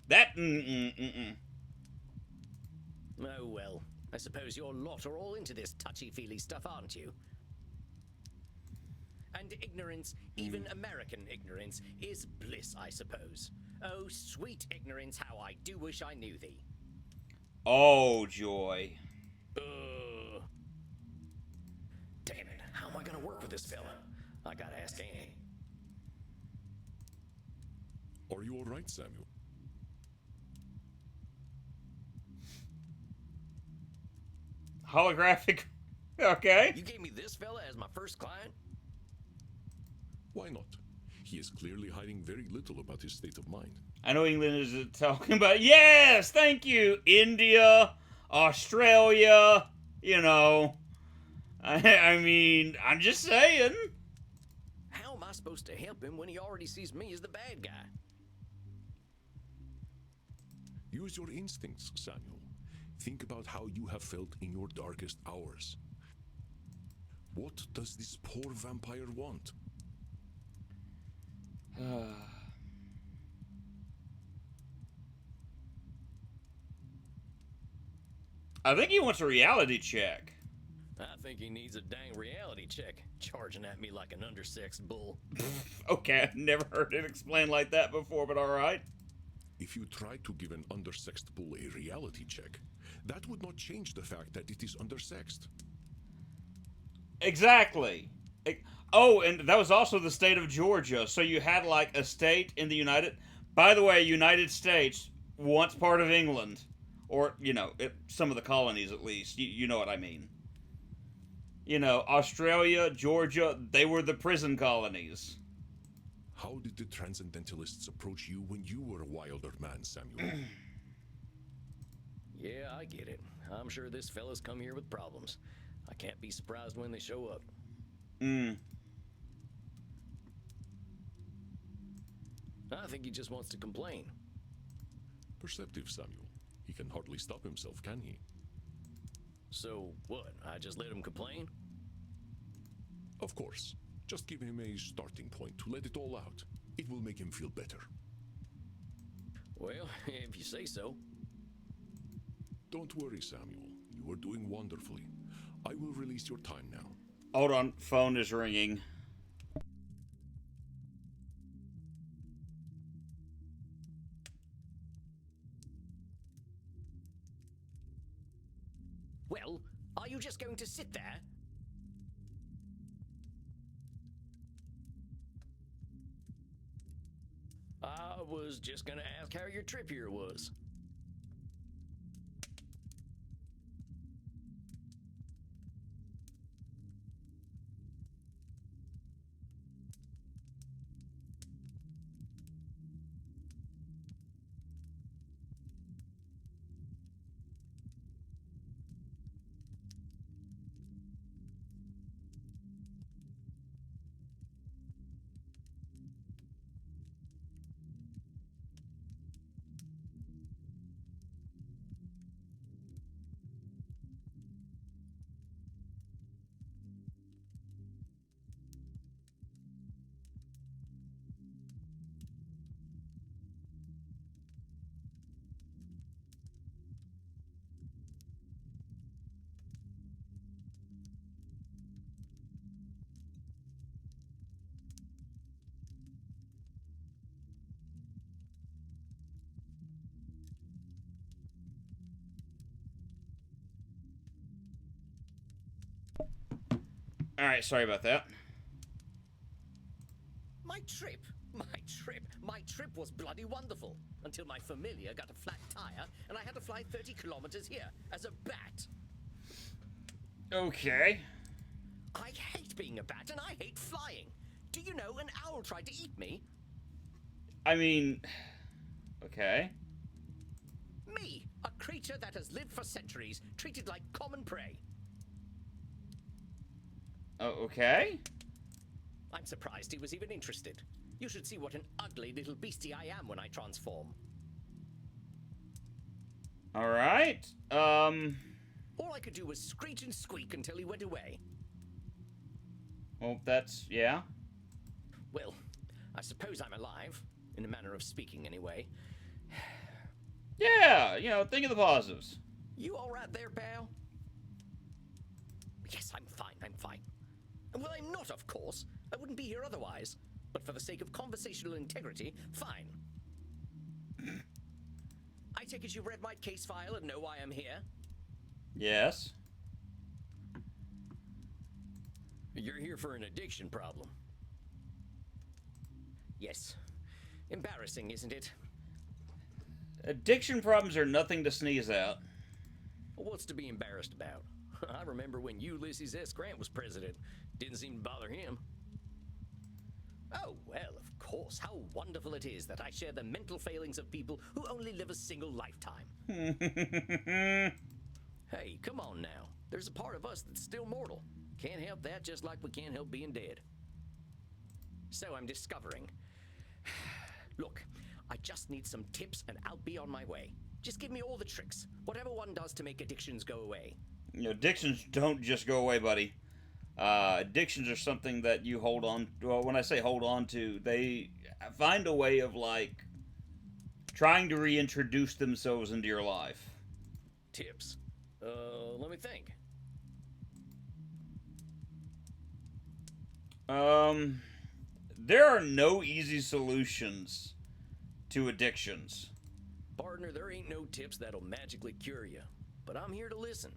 That, Oh, well. I suppose your lot are all into this touchy-feely stuff, aren't you? And ignorance, even American ignorance, is bliss, I suppose. Oh, sweet ignorance, how I do wish I knew thee. Oh, joy. Damn it, how am I gonna work with this fella? I gotta ask Annie. Are you all right, Samuel? Holographic. Okay. You gave me this fella as my first client? Why not? He is clearly hiding very little about his state of mind. I know England is talking about, yes, thank you, India, Australia, you know. I mean, I'm just saying. How am I supposed to help him when he already sees me as the bad guy? Use your instincts, Samuel. Think about how you have felt in your darkest hours. What does this poor vampire want? I think he wants a reality check. I think he needs a dang reality check, charging at me like an undersexed bull. Okay, I've never heard it explained like that before, but alright. If you try to give an undersexed bull a reality check, that would not change the fact that it is undersexed. Exactly. Oh, and that was also the state of Georgia. So you had like a state in the by the way, United States, once part of England. Or, you know, some of the colonies at least. You know what I mean. You know, Australia, Georgia, they were the prison colonies. How did the Transcendentalists approach you when you were a wilder man, Samuel? Yeah, I get it. I'm sure this fella's come here with problems. I can't be surprised when they show up. I think he just wants to complain. Perceptive, Samuel. He can hardly stop himself, can he? So, what? I just let him complain? Of course. Just give him a starting point to let it all out. It will make him feel better. Well, if you say so. Don't worry, Samuel. You are doing wonderfully. I will release your time now. Hold on, phone is ringing. Well, are you just going to sit there? I was just gonna ask how your trip here was. Alright, sorry about that. My trip? My trip was bloody wonderful. Until my familiar got a flat tire and I had to fly 30 kilometers here as a bat. Okay. I hate being a bat and I hate flying. Do you know an owl tried to eat me? I mean... Okay. Me, a creature that has lived for centuries, treated like common prey. Oh, okay. I'm surprised he was even interested. You should see what an ugly little beastie I am when I transform. Alright. All I could do was screech and squeak until he went away. Well, that's... yeah. Well, I suppose I'm alive, in a manner of speaking anyway. Yeah, you know, think of the positives. You all right there, pal? Yes, I'm fine. Well, I'm not, of course. I wouldn't be here otherwise. But for the sake of conversational integrity, fine. I take it you read my case file and know why I'm here? Yes. You're here for an addiction problem. Yes. Embarrassing, isn't it? Addiction problems are nothing to sneeze at. What's to be embarrassed about? I remember when Ulysses S. Grant was president. Didn't seem to bother him. Oh, well, of course. How wonderful it is that I share the mental failings of people who only live a single lifetime. Hey, come on now. There's a part of us that's still mortal. Can't help that, just like we can't help being dead. So I'm discovering. Look, I just need some tips and I'll be on my way. Just give me all the tricks. Whatever one does to make addictions go away. You know, addictions don't just go away, buddy. Addictions are something that you hold on... Well, when I say hold on to, they find a way of, like, trying to reintroduce themselves into your life. Tips? Let me think. There are no easy solutions to addictions. Partner, there ain't no tips that'll magically cure you. But I'm here to listen.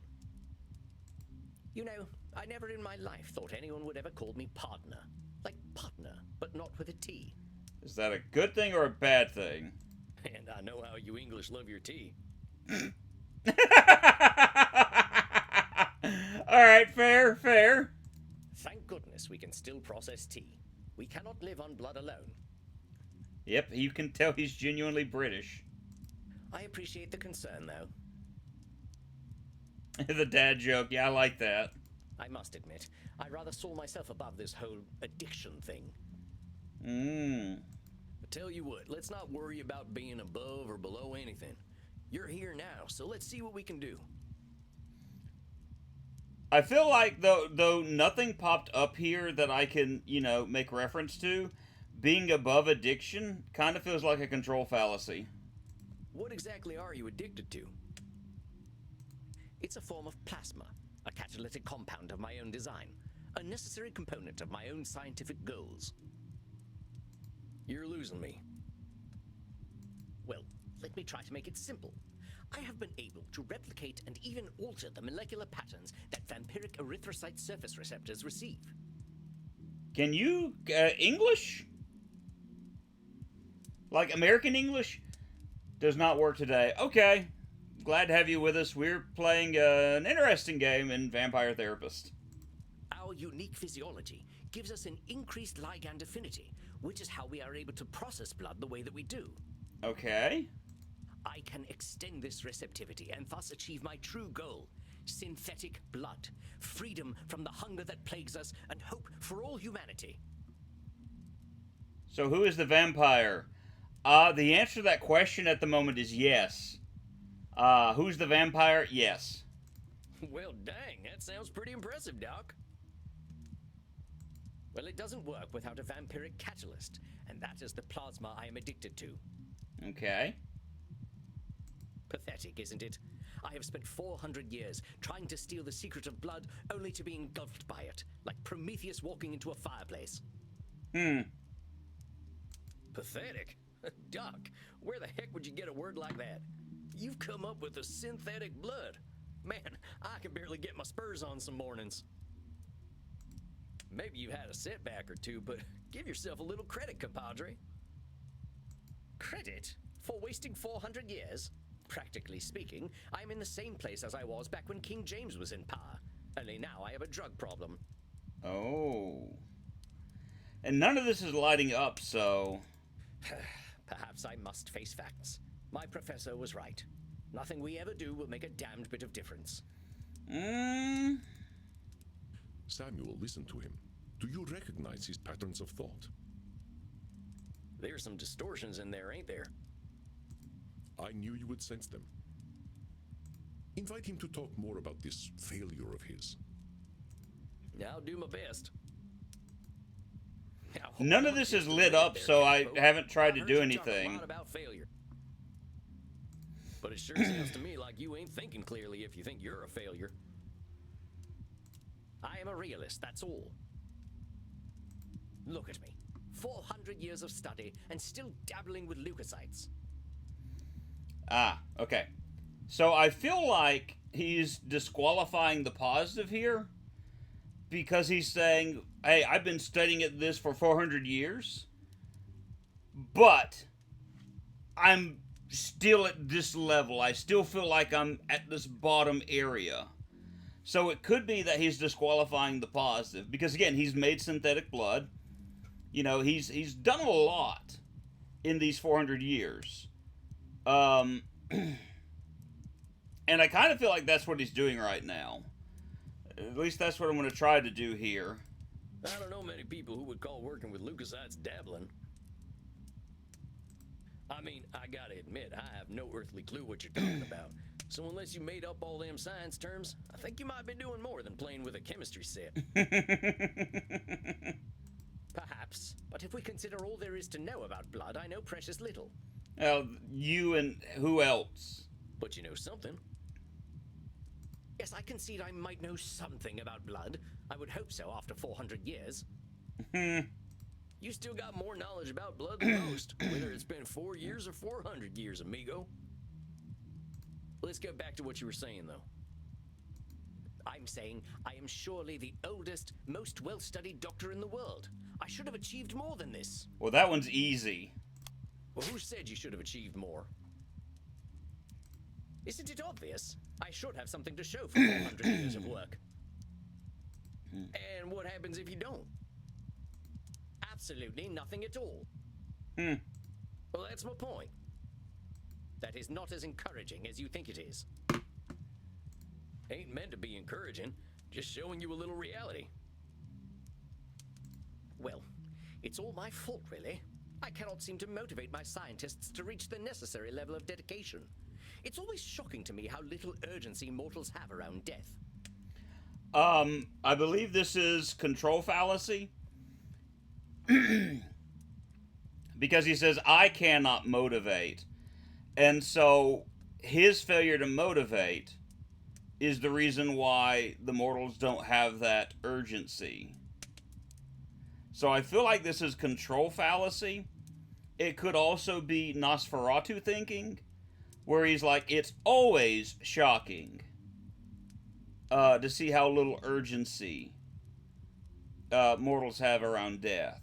You know, I never in my life thought anyone would ever call me partner. Like partner, but not with a T. Is that a good thing or a bad thing? And I know how you English love your tea. Alright, fair. Thank goodness we can still process tea. We cannot live on blood alone. Yep, you can tell he's genuinely British. I appreciate the concern, though. The dad joke, yeah, I like that. I must admit, I rather saw myself above this whole addiction thing. But tell you what, let's not worry about being above or below anything. You're here now, so let's see what we can do. I feel like, though nothing popped up here that I can, you know, make reference to, being above addiction kind of feels like a control fallacy. What exactly are you addicted to? It's a form of plasma, a catalytic compound of my own design, a necessary component of my own scientific goals. You're losing me. Well, let me try to make it simple. I have been able to replicate and even alter the molecular patterns that vampiric erythrocyte surface receptors receive. Can you English? Like American English? Does not work today. Okay. Glad to have you with us. We're playing an interesting game in Vampire Therapist. Our unique physiology gives us an increased ligand affinity, which is how we are able to process blood the way that we do. Okay. I can extend this receptivity and thus achieve my true goal: synthetic blood, freedom from the hunger that plagues us, and hope for all humanity. So who is the vampire? The answer to that question at the moment is yes. Who's the vampire? Yes. Well, dang, that sounds pretty impressive, Doc. Well, it doesn't work without a vampiric catalyst, and that is the plasma I am addicted to. Okay. Pathetic, isn't it? I have spent 400 years trying to steal the secret of blood, only to be engulfed by it, like Prometheus walking into a fireplace. Pathetic? Doc, where the heck would you get a word like that? You've come up with a synthetic blood. Man, I can barely get my spurs on some mornings. Maybe you've had a setback or two, but give yourself a little credit, compadre. Credit? For wasting 400 years? Practically speaking, I'm in the same place as I was back when King James was in power. Only now I have a drug problem. Oh. And none of this is lighting up, so... Perhaps I must face facts. My professor was right. Nothing we ever do will make a damned bit of difference. Samuel, listen to him. Do you recognize his patterns of thought? There's some distortions in there, ain't there? I knew you would sense them. Invite him to talk more about this failure of his. I'll do my best. Now, None of this is lit up, so I haven't tried to do A anything. lot about failure. But it sure sounds to me like you ain't thinking clearly if you think you're a failure. I am a realist, that's all. Look at me. 400 years of study and still dabbling with leukocytes. Okay. So I feel like he's disqualifying the positive here because he's saying, hey, I've been studying this for 400 years, but I'm still at this level. I still feel like I'm at this bottom area. So it could be that he's disqualifying the positive because, again, he's made synthetic blood. You know, he's done a lot in these 400 years. And I kind of feel like that's what he's doing right now. At least that's what I'm going to try to do here. I don't know many people who would call working with leukocytes dabbling. I mean, I gotta admit, I have no earthly clue what you're talking about. So unless you made up all them science terms, I think you might be doing more than playing with a chemistry set. Perhaps, but if we consider all there is to know about blood, I know precious little. Well, you and who else? But you know something. Yes, I concede I might know something about blood. I would hope so after 400 years. You still got more knowledge about blood than most, whether it's been 4 years or 400 years, amigo. Let's get back to what you were saying, though. I'm saying I am surely the oldest, most well-studied doctor in the world. I should have achieved more than this. Well, that one's easy. Well, who said you should have achieved more? Isn't it obvious? I should have something to show for 400 years of work. And what happens if you don't? Absolutely nothing at all. Well, that's my point. That is not as encouraging as you think it is. Ain't meant to be encouraging, just showing you a little reality. Well, it's all my fault, really. I cannot seem to motivate my scientists to reach the necessary level of dedication. It's always shocking to me how little urgency mortals have around death. I believe this is control fallacy. Because he says, I cannot motivate. And so his failure to motivate is the reason why the mortals don't have that urgency. So I feel like this is control fallacy. It could also be Nosferatu thinking, where he's like, it's always shocking to see how little urgency mortals have around death.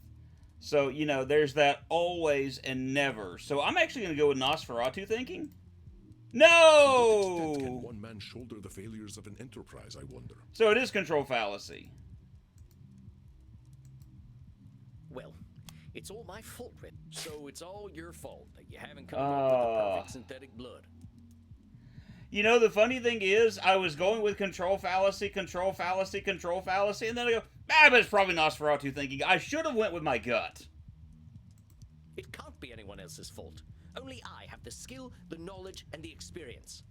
So, you know, there's that always and never. So I'm actually going to go with Nosferatu thinking. To what extent No! can one man shoulder the failures of an enterprise, I wonder? So it is control fallacy. Well, it's all my fault, Red. So it's all your fault that you haven't come up with the perfect synthetic blood. You know, the funny thing is, I was going with control fallacy, control fallacy, control fallacy, and then I go, but it's probably Nosferatu thinking. I should have went with my gut. It can't be anyone else's fault. Only I have the skill, the knowledge, and the experience.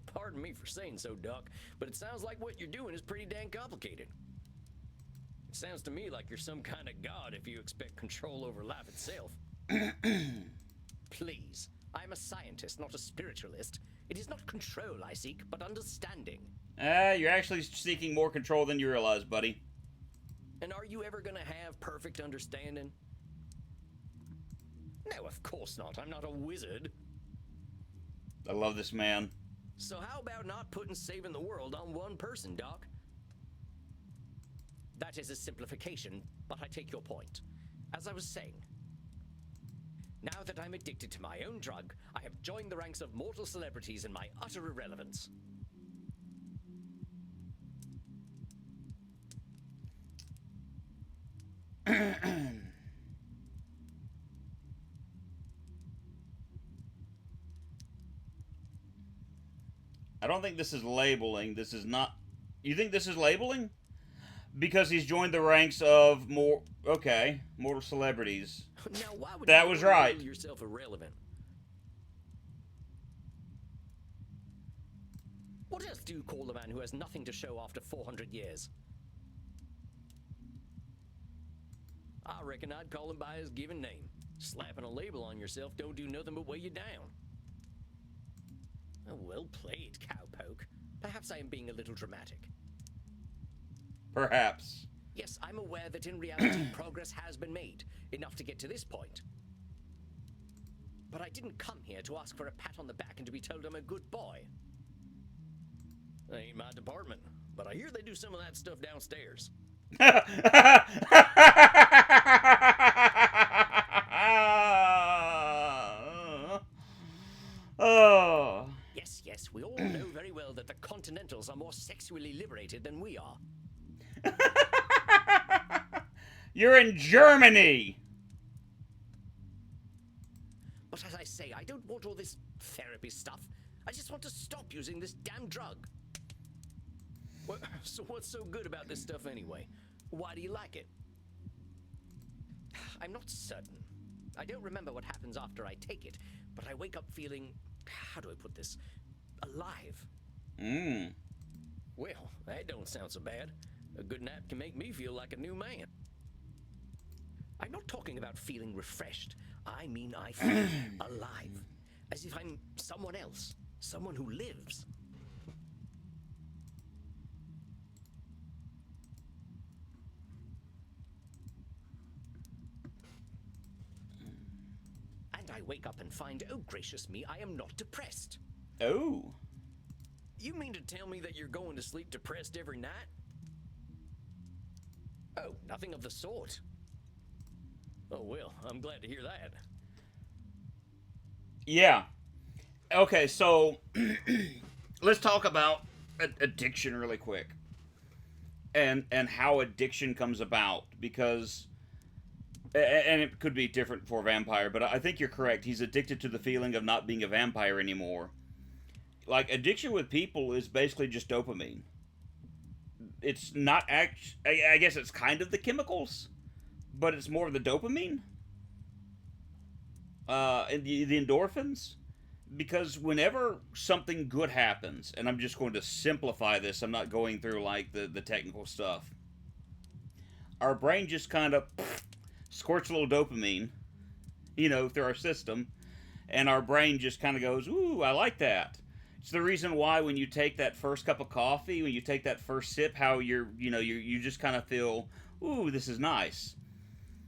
Pardon me for saying so, Doc, but it sounds like what you're doing is pretty dang complicated. It sounds to me like you're some kind of god if you expect control over life itself. Please, I'm a scientist, not a spiritualist. It is not control I seek, but understanding. You're actually seeking more control than you realize, buddy. And are you ever gonna have perfect understanding? No, of course not. I'm not a wizard. I love this man. So how about not putting saving the world on one person, Doc? That is a simplification, but I take your point. As I was saying, now that I'm addicted to my own drug, I have joined the ranks of mortal celebrities in my utter irrelevance. I don't think this is labeling. This is not... You think this is labeling? Because he's joined the ranks of more... Okay, mortal celebrities. Now, why would That you was label right. yourself irrelevant? What else do you call a man who has nothing to show after 400 years? I reckon I'd call him by his given name. Slapping a label on yourself don't do nothing but weigh you down. Oh, well played, cowpoke. Perhaps I am being a little dramatic. Perhaps. Yes, I'm aware that in reality progress has been made, enough to get to this point. But I didn't come here to ask for a pat on the back and to be told I'm a good boy. That ain't my department, but I hear they do some of that stuff downstairs. Oh. Yes, we all know very well that the Continentals are more sexually liberated than we are. You're in Germany! But as I say, I don't want all this therapy stuff. I just want to stop using this damn drug. Well, so what's so good about this stuff anyway? Why do you like it? I'm not certain. I don't remember what happens after I take it, but I wake up feeling, how do I put this, alive. Well, that don't sound so bad. A good nap can make me feel like a new man. I'm not talking about feeling refreshed. I mean I feel alive. As if I'm someone else. Someone who lives. And I wake up and find, oh gracious me, I am not depressed. Oh. You mean to tell me that you're going to sleep depressed every night? Oh, nothing of the sort. Oh, well, I'm glad to hear that. Yeah. Okay, so let's talk about addiction really quick. And how addiction comes about, because and it could be different for a vampire, but I think you're correct. He's addicted to the feeling of not being a vampire anymore. Like, addiction with people is basically just dopamine. It's not I guess it's kind of the chemicals, but it's more of the dopamine. And the endorphins. Because whenever something good happens, and I'm just going to simplify this, I'm not going through, like, the technical stuff. Our brain just kind of squirts a little dopamine, through our system, and our brain just kind of goes, ooh, I like that. It's the reason why when you take that first cup of coffee, when you take that first sip, how you just kind of feel, ooh, this is nice.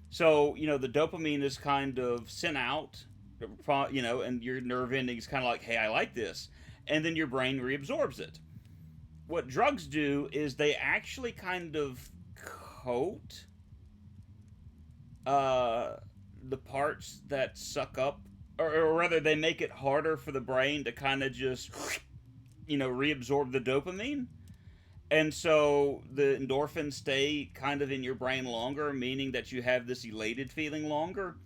So, the dopamine is kind of sent out, and your nerve ending is kind of like, hey, I like this. And then your brain reabsorbs it. What drugs do is they actually kind of coat the parts that suck up, or rather, they make it harder for the brain to kind of just, reabsorb the dopamine. And so the endorphins stay kind of in your brain longer, meaning that you have this elated feeling longer.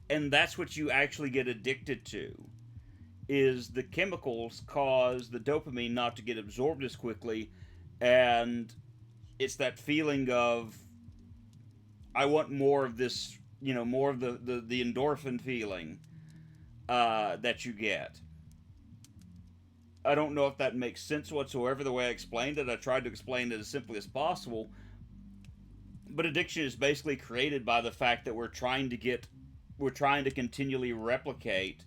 And that's what you actually get addicted to, is the chemicals cause the dopamine not to get absorbed as quickly. And it's that feeling of, I want more of this, more of the endorphin feeling that you get. I don't know if that makes sense whatsoever, the way I explained it. I tried to explain it as simply as possible. But addiction is basically created by the fact that we're trying to continually replicate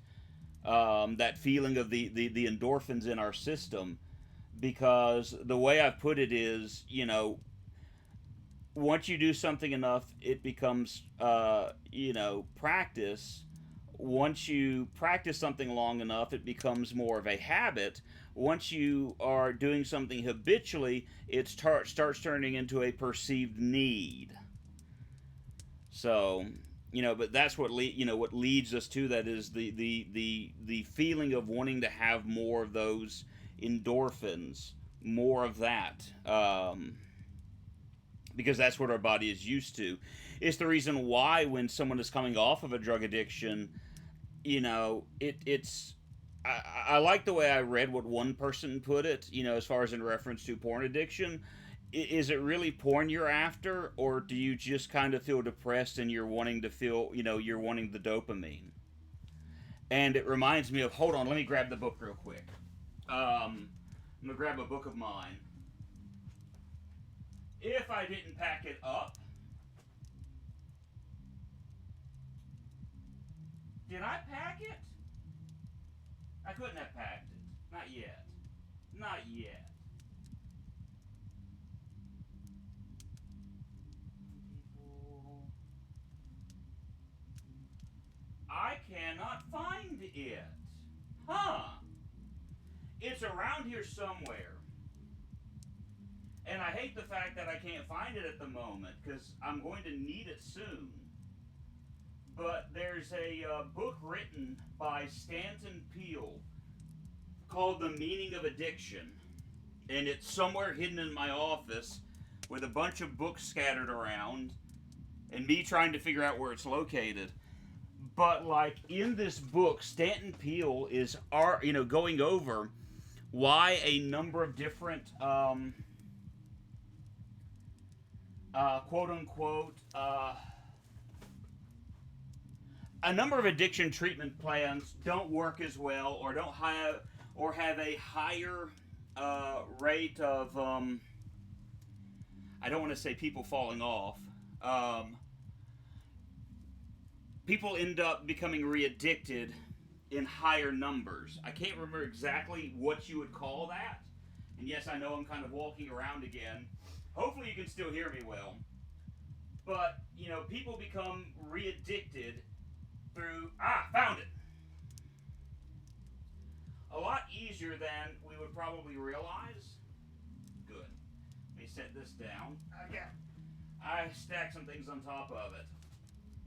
that feeling of the endorphins in our system. Because the way I've put it is, once you do something enough, it becomes, practice. Once you practice something long enough, it becomes more of a habit. Once you are doing something habitually, it starts turning into a perceived need. So, but that's what what leads us to that is the feeling of wanting to have more of those endorphins, more of that, because that's what our body is used to. It's the reason why when someone is coming off of a drug addiction, it's I like the way I read what one person put it, as far as in reference to porn addiction. Is it really porn you're after, or do you just kind of feel depressed and you're wanting to feel, you're wanting the dopamine? And it reminds me of, hold on, let me grab the book real quick. I'm going to grab a book of mine. If I didn't pack it up, did I pack it? I couldn't have packed it. Not yet. Not yet. I cannot find it. Huh. It's around here somewhere. And I hate the fact that I can't find it at the moment, because I'm going to need it soon. But there's a book written by Stanton Peele called The Meaning of Addiction. And it's somewhere hidden in my office with a bunch of books scattered around and me trying to figure out where it's located. But like in this book, Stanton Peele is going over why a number of different quote unquote a number of addiction treatment plans don't work as well, or don't have, or have a higher rate of I don't want to say people falling off. People end up becoming re-addicted in higher numbers. I can't remember exactly what you would call that. And yes, I know I'm kind of walking around again. Hopefully you can still hear me well. But, people become re-addicted through... found it! A lot easier than we would probably realize. Good. Let me set this down. I stacked some things on top of it.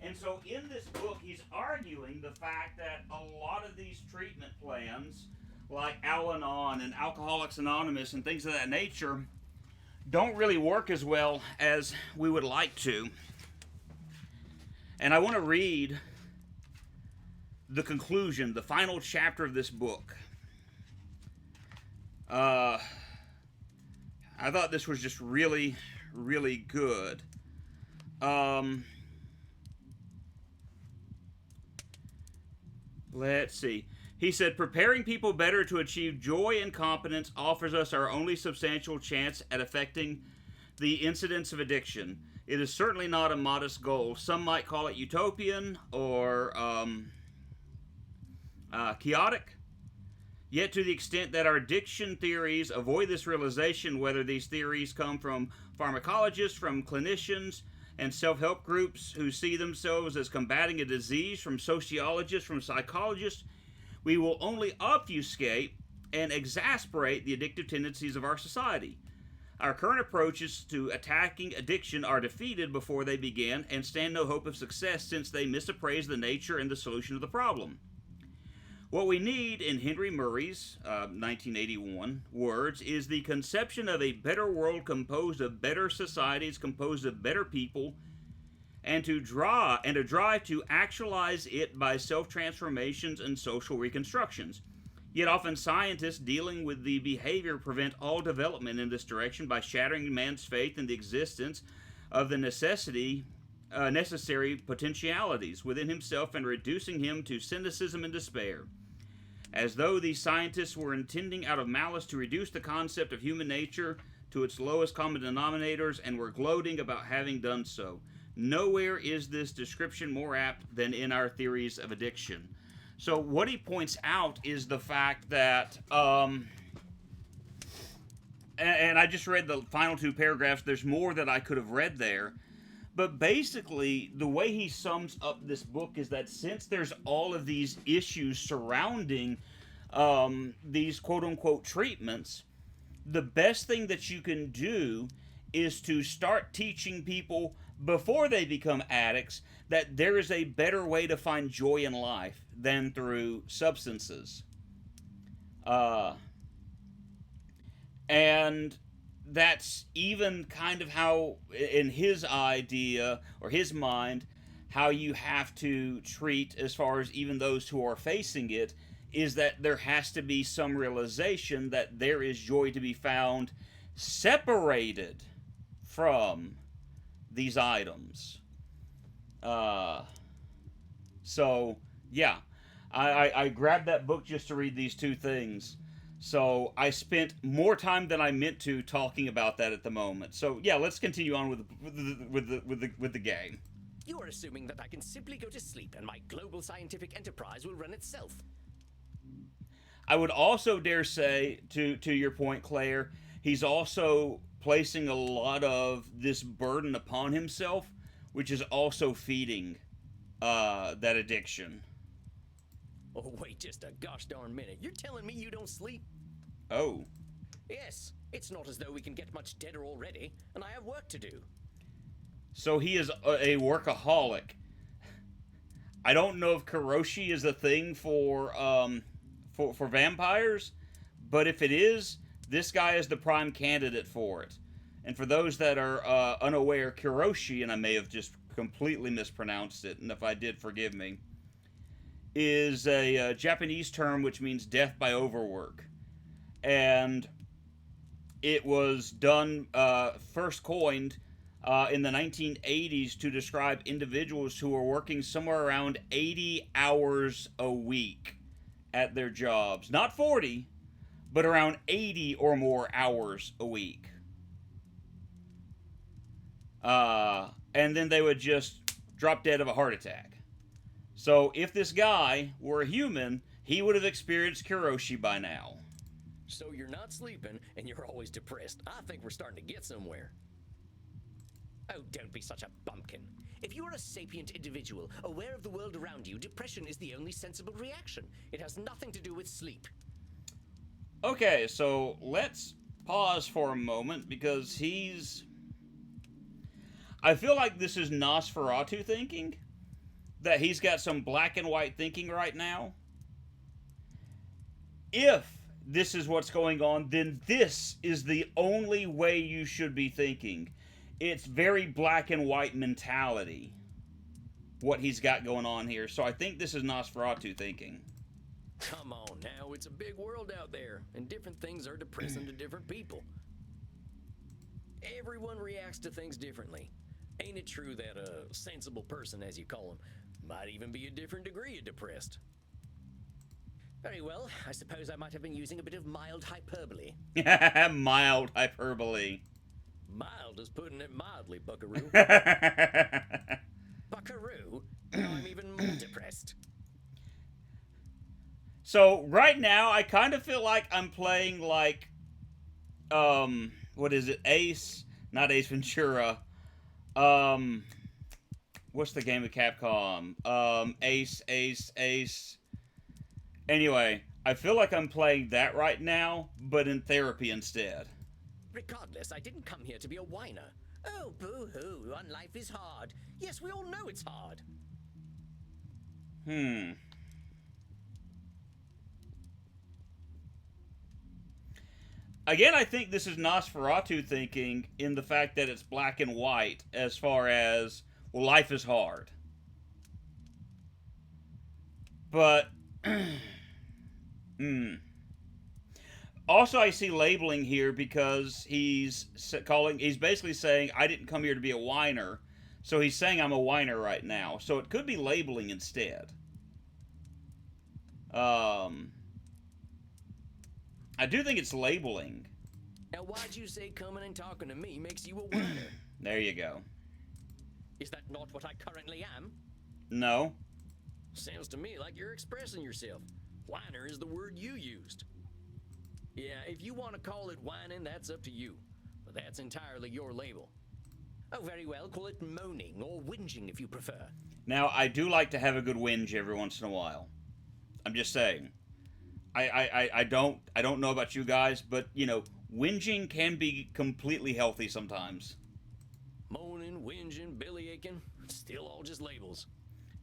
And so in this book, he's arguing the fact that a lot of these treatment plans, like Al-Anon and Alcoholics Anonymous and things of that nature, don't really work as well as we would like to. And I want to read the conclusion, the final chapter of this book. I thought this was just really, really good. Let's see. He said, preparing people better to achieve joy and competence offers us our only substantial chance at affecting the incidence of addiction. It is certainly not a modest goal. Some might call it utopian or chaotic. Yet to the extent that our addiction theories avoid this realization, whether these theories come from pharmacologists, from clinicians, and self-help groups who see themselves as combating a disease, from sociologists, from psychologists, we will only obfuscate and exasperate the addictive tendencies of our society. Our current approaches to attacking addiction are defeated before they begin and stand no hope of success, since they misappraise the nature and the solution of the problem. What we need, in Henry Murray's 1981 words, is the conception of a better world composed of better societies, composed of better people, and a drive to actualize it by self-transformations and social reconstructions. Yet often scientists dealing with the behavior prevent all development in this direction by shattering man's faith in the existence of the necessary potentialities within himself and reducing him to cynicism and despair. As though these scientists were intending out of malice to reduce the concept of human nature to its lowest common denominators and were gloating about having done so. Nowhere is this description more apt than in our theories of addiction. So what he points out is the fact that, and I just read the final two paragraphs, there's more that I could have read there, but basically the way he sums up this book is that since there's all of these issues surrounding these quote-unquote treatments, the best thing that you can do is to start teaching people before they become addicts that there is a better way to find joy in life than through substances. And that's even kind of how, in his idea or his mind, how you have to treat, as far as even those who are facing it, is that there has to be some realization that there is joy to be found separated from these items. So, yeah, I grabbed that book just to read these two things. So I spent more time than I meant to talking about that at the moment. So yeah, let's continue on with the game. You are assuming that I can simply go to sleep and my global scientific enterprise will run itself. I would also dare say, to your point, Claire, he's also placing a lot of this burden upon himself, which is also feeding that addiction. Oh, wait just a gosh darn minute. You're telling me you don't sleep? Oh. Yes. It's not as though we can get much deader already, and I have work to do. So he is a workaholic. I don't know if karoshi is a thing for vampires, but if it is, this guy is the prime candidate for it. And for those that are unaware, karoshi, and I may have just completely mispronounced it, and if I did, forgive me, is a Japanese term which means death by overwork. And it was done, first coined in the 1980s to describe individuals who were working somewhere around 80 hours a week at their jobs. Not 40, but around 80 or more hours a week. And then they would just drop dead of a heart attack. So if this guy were a human, he would have experienced karoshi by now. So you're not sleeping, and you're always depressed. I think we're starting to get somewhere. Oh, don't be such a bumpkin. If you are a sapient individual, aware of the world around you, depression is the only sensible reaction. It has nothing to do with sleep. Okay, so let's pause for a moment, because I feel like this is Nosferatu thinking. That he's got some black and white thinking right now. If this is what's going on, then this is the only way you should be thinking. It's very black and white mentality, what he's got going on here. So I think this is Nosferatu thinking. Come on now, it's a big world out there, and different things are depressing to different people. Everyone reacts to things differently. Ain't it true that a sensible person, as you call him, might even be a different degree of depressed? Very well, I suppose I might have been using a bit of mild hyperbole. Mild hyperbole. Mild is putting it mildly, Buckaroo. Buckaroo? Now I'm even more depressed. So, right now, I kind of feel like I'm playing like, what is it, Ace? Not Ace Ventura. What's the game of Capcom? Ace. Anyway, I feel like I'm playing that right now, but in therapy instead. Regardless, I didn't come here to be a whiner. Oh, boo-hoo, life is hard. Yes, we all know it's hard. Again, I think this is Nosferatu thinking in the fact that it's black and white as far as, well, life is hard. But, Also, I see labeling here because he's basically saying, I didn't come here to be a whiner. So he's saying I'm a whiner right now. So it could be labeling instead. I do think it's labeling. Now, why'd you say coming and talking to me makes you a whiner? There you go. Is that not what I currently am? No. Sounds to me like you're expressing yourself. Whiner is the word you used. Yeah, if you want to call it whining, that's up to you. But that's entirely your label. Oh, very well, call it moaning or whinging if you prefer. Now, I do like to have a good whinge every once in a while. I'm just saying. I don't know about you guys, but, you know, whinging can be completely healthy sometimes. Moaning, whinging, belly aching, still all just labels.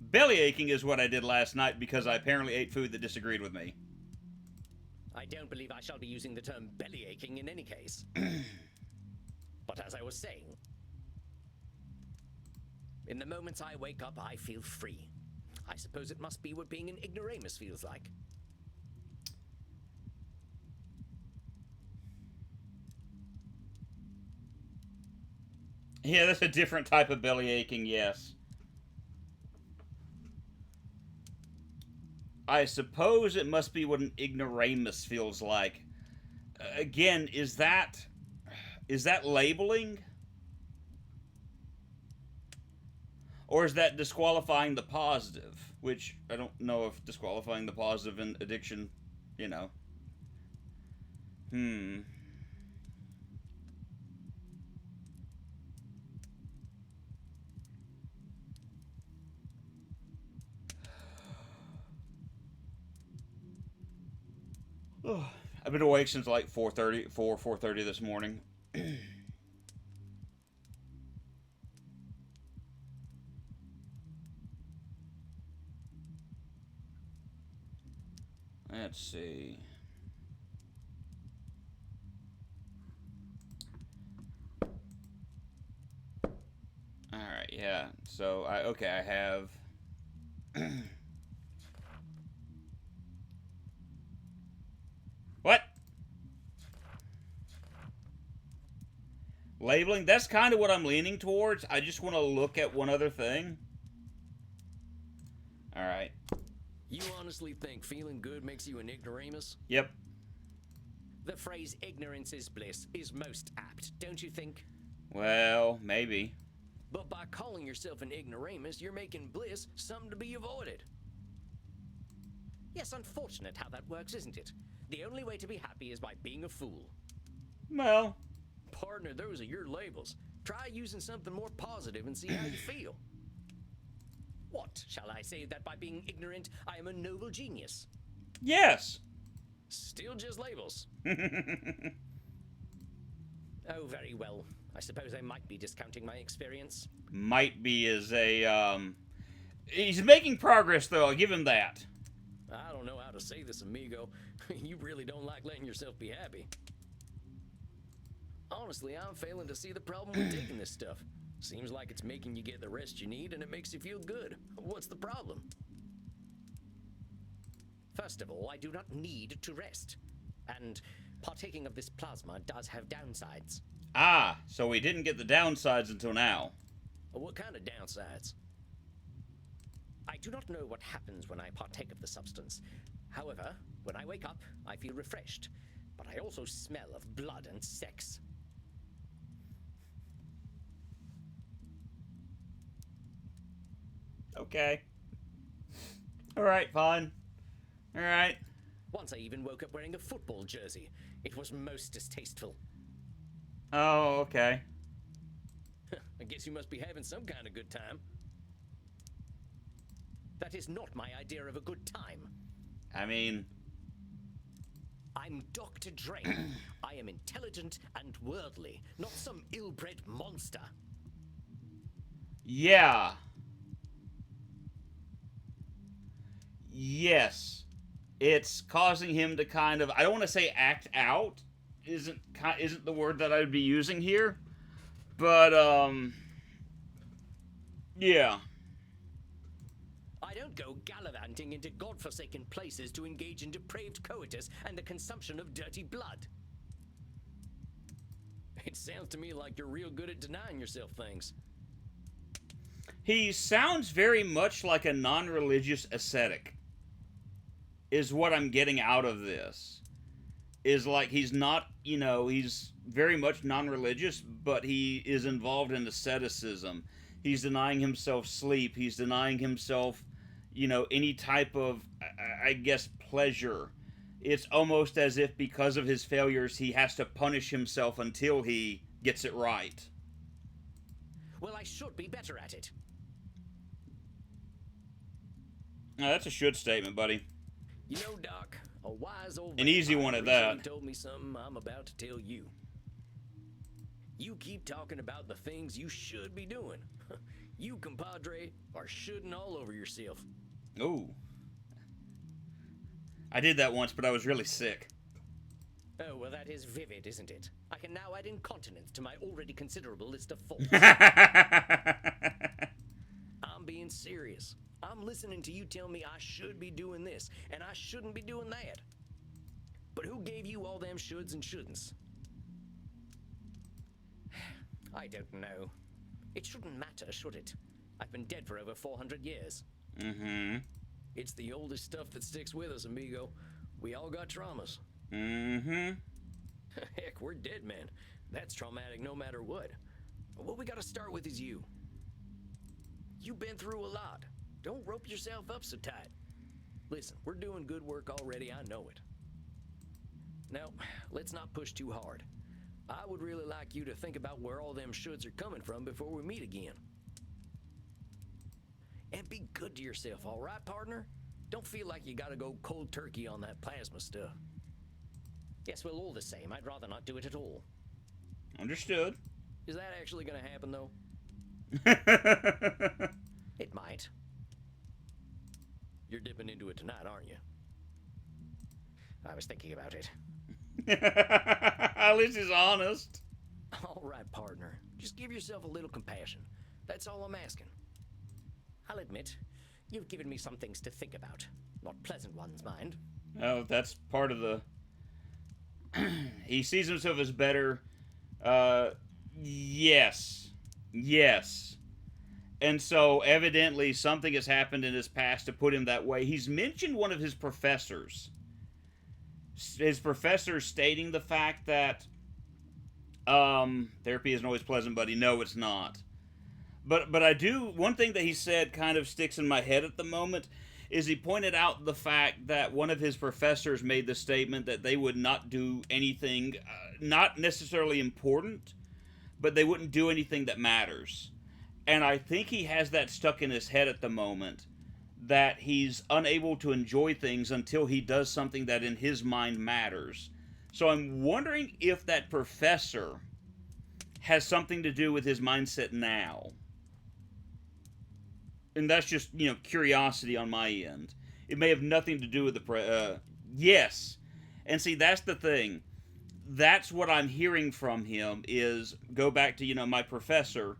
Belly aching is what I did last night because I apparently ate food that disagreed with me. I don't believe I shall be using the term belly aching in any case. But as I was saying, in the moments I wake up, I feel free. I suppose it must be what being an ignoramus feels like. Yeah, that's a different type of belly aching, yes. I suppose it must be what an ignoramus feels like. Again, is that labeling? Or is that disqualifying the positive? Which, I don't know if disqualifying the positive in addiction, you know. I've been awake since like 4:30 this morning. Let's see. Alright, yeah. So, I have... What? Labeling? That's kind of what I'm leaning towards. I just want to look at one other thing. Alright. You honestly think feeling good makes you an ignoramus? Yep. The phrase ignorance is bliss is most apt, don't you think? Well, maybe. But by calling yourself an ignoramus, you're making bliss something to be avoided. Yes, unfortunate how that works, isn't it? The only way to be happy is by being a fool. Well. Partner, those are your labels. Try using something more positive and see how you feel. What, shall I say that by being ignorant, I am a noble genius? Yes. Still just labels. Oh, very well. I suppose I might be discounting my experience. Might be is a, He's making progress, though. I'll give him that. I don't know how to say this, amigo. You really don't like letting yourself be happy. Honestly, I'm failing to see the problem with taking this stuff. Seems like it's making you get the rest you need and it makes you feel good. What's the problem? First of all, I do not need to rest. And partaking of this plasma does have downsides. Ah, so we didn't get the downsides until now. What kind of downsides? I do not know what happens when I partake of the substance. However, when I wake up, I feel refreshed. But I also smell of blood and sex. Okay. Alright, fine. Alright. Once I even woke up wearing a football jersey. It was most distasteful. Oh, okay. I guess you must be having some kind of good time. That is not my idea of a good time. I mean, I'm Dr. Drain. I am intelligent and worldly, not some ill-bred monster. yeah. Yes. It's causing him to kind of, I don't want to say act out, isn't the word that I'd be using here, but yeah. I don't go gallivanting into godforsaken places to engage in depraved coitus and the consumption of dirty blood. It sounds to me like you're real good at denying yourself things. He sounds very much like a non-religious ascetic, is what I'm getting out of this. Is like he's not, he's very much non-religious, but he is involved in asceticism. He's denying himself sleep. He's denying himself, any type of, I guess, pleasure. It's almost as if because of his failures, he has to punish himself until he gets it right. Well, I should be better at it. Now, that's a should statement, buddy. You know, Doc, a wise old An easy vampire one at recently that. told me something I'm about to tell you. You keep talking about the things you should be doing. You, compadre, are shoulding all over yourself. Ooh. I did that once, but I was really sick. Oh, well, that is vivid, isn't it? I can now add incontinence to my already considerable list of faults. I'm being serious. I'm listening to you tell me I should be doing this, and I shouldn't be doing that. But who gave you all them shoulds and shouldn'ts? I don't know. It shouldn't matter, should it? I've been dead for over 400 years. Mm-hmm. It's the oldest stuff that sticks with us, amigo. We all got traumas. Mm-hmm. Heck, we're dead, man. That's traumatic no matter what. What we gotta start with is you. You've been through a lot. Don't rope yourself up so tight. Listen, we're doing good work already, I know it. Now, let's not push too hard. I would really like you to think about where all them shoulds are coming from before we meet again. And be good to yourself, all right, partner? Don't feel like you gotta go cold turkey on that plasma stuff. Yes, well, all the same, I'd rather not do it at all. Understood. Is that actually gonna happen, though? It might. You're dipping into it tonight, aren't you? I was thinking about it. At least he's honest. All right, partner. Just give yourself a little compassion. That's all I'm asking. I'll admit, you've given me some things to think about. Not pleasant ones, mind. Oh, that's part of the... He sees himself as better. Yes. Yes. And so, evidently, something has happened in his past to put him that way. He's mentioned one of his professors. His professor stating the fact that therapy isn't always pleasant, buddy. No, it's not. But I do... One thing that he said kind of sticks in my head at the moment is he pointed out the fact that one of his professors made the statement that they would not do anything, not necessarily important, but they wouldn't do anything that matters. And I think he has that stuck in his head at the moment, that he's unable to enjoy things until he does something that in his mind matters. So I'm wondering if that professor has something to do with his mindset now. And that's just, curiosity on my end. It may have nothing to do with the... yes. And see, that's the thing. That's what I'm hearing from him is, go back to, my professor.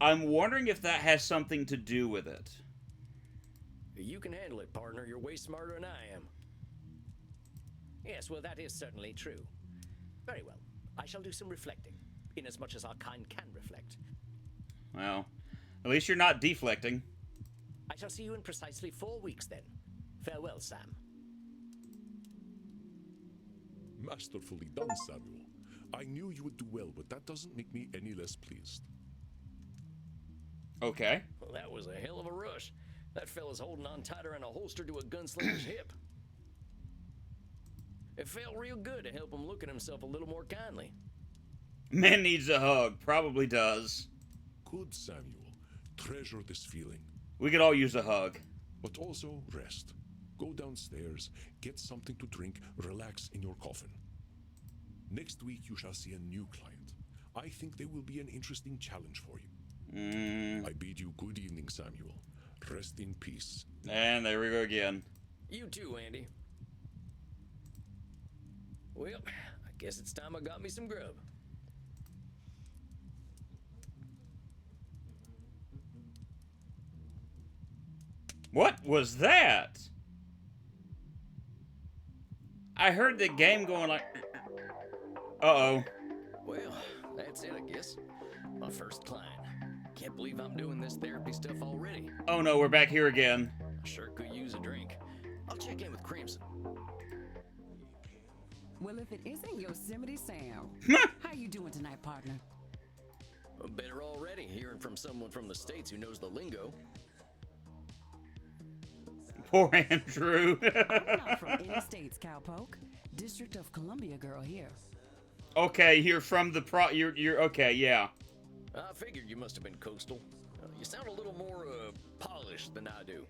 I'm wondering if that has something to do with it. You can handle it, partner. You're way smarter than I am. Yes, well, that is certainly true. Very well. I shall do some reflecting, inasmuch as our kind can reflect. Well, at least you're not deflecting. I shall see you in precisely 4 weeks, then. Farewell, Sam. Masterfully done, Samuel. I knew you would do well, but that doesn't make me any less pleased. Okay. Well, that was a hell of a rush. That fella's holding on tighter than a holster to a gunslinger's hip. It felt real good to help him look at himself a little more kindly. Man needs a hug. Probably does. Good, Samuel. Treasure this feeling. We could all use a hug. But also rest. Go downstairs, get something to drink, relax in your coffin. Next week you shall see a new client. I think they will be an interesting challenge for you. I bid you good evening, Samuel. Rest in peace. And there we go again. You too, Andy. Well, I guess it's time I got me some grub. What was that? I heard the game going like... Uh-oh. Well, that's it, I guess. My first client. Can't believe I'm doing this therapy stuff already. Oh no, we're back here again. I sure could use a drink. I'll check in with Crimson. Well, if it isn't Yosemite Sam. How you doing tonight, partner? Better already, hearing from someone from the States who knows the lingo. Poor Andrew. I'm not from any states, cowpoke. District of Columbia girl here. Okay, you're from the you're okay, yeah. I figured you must have been coastal. You sound a little more polished than I do.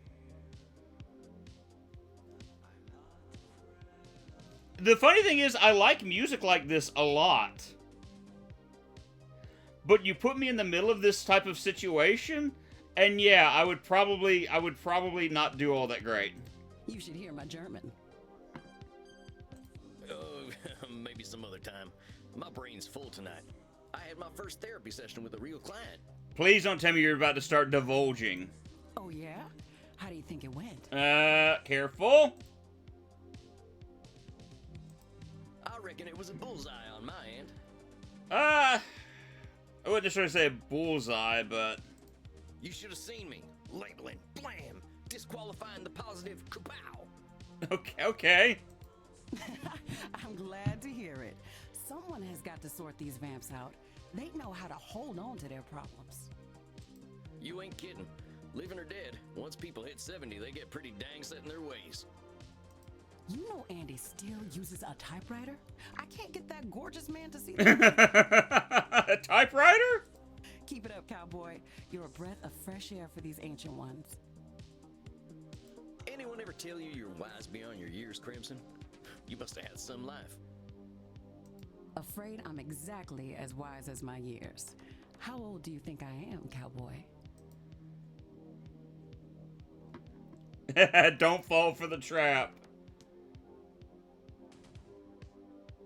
The funny thing is, I like music like this a lot. But you put me in the middle of this type of situation, and yeah, I would probably not do all that great. You should hear my German. Oh, maybe some other time. My brain's full tonight. I had my first therapy session with a real client. Please don't tell me you're about to start divulging. Oh, yeah? How do you think it went? Careful. I reckon it was a bullseye on my end. I wouldn't necessarily say bullseye, but... You should have seen me. Labeling, blam, disqualifying the positive, kapow. Okay. I'm glad to hear it. Someone has got to sort these vamps out. They know how to hold on to their problems. You ain't kidding. Living or dead, once people hit 70, they get pretty dang set in their ways. You know Andy still uses a typewriter? I can't get that gorgeous man to see that. A typewriter? Keep it up, cowboy. You're a breath of fresh air for these ancient ones. Anyone ever tell you you're wise beyond your years, Crimson? You must have had some life. Afraid I'm exactly as wise as my years. How old do you think I am, cowboy? Don't fall for the trap.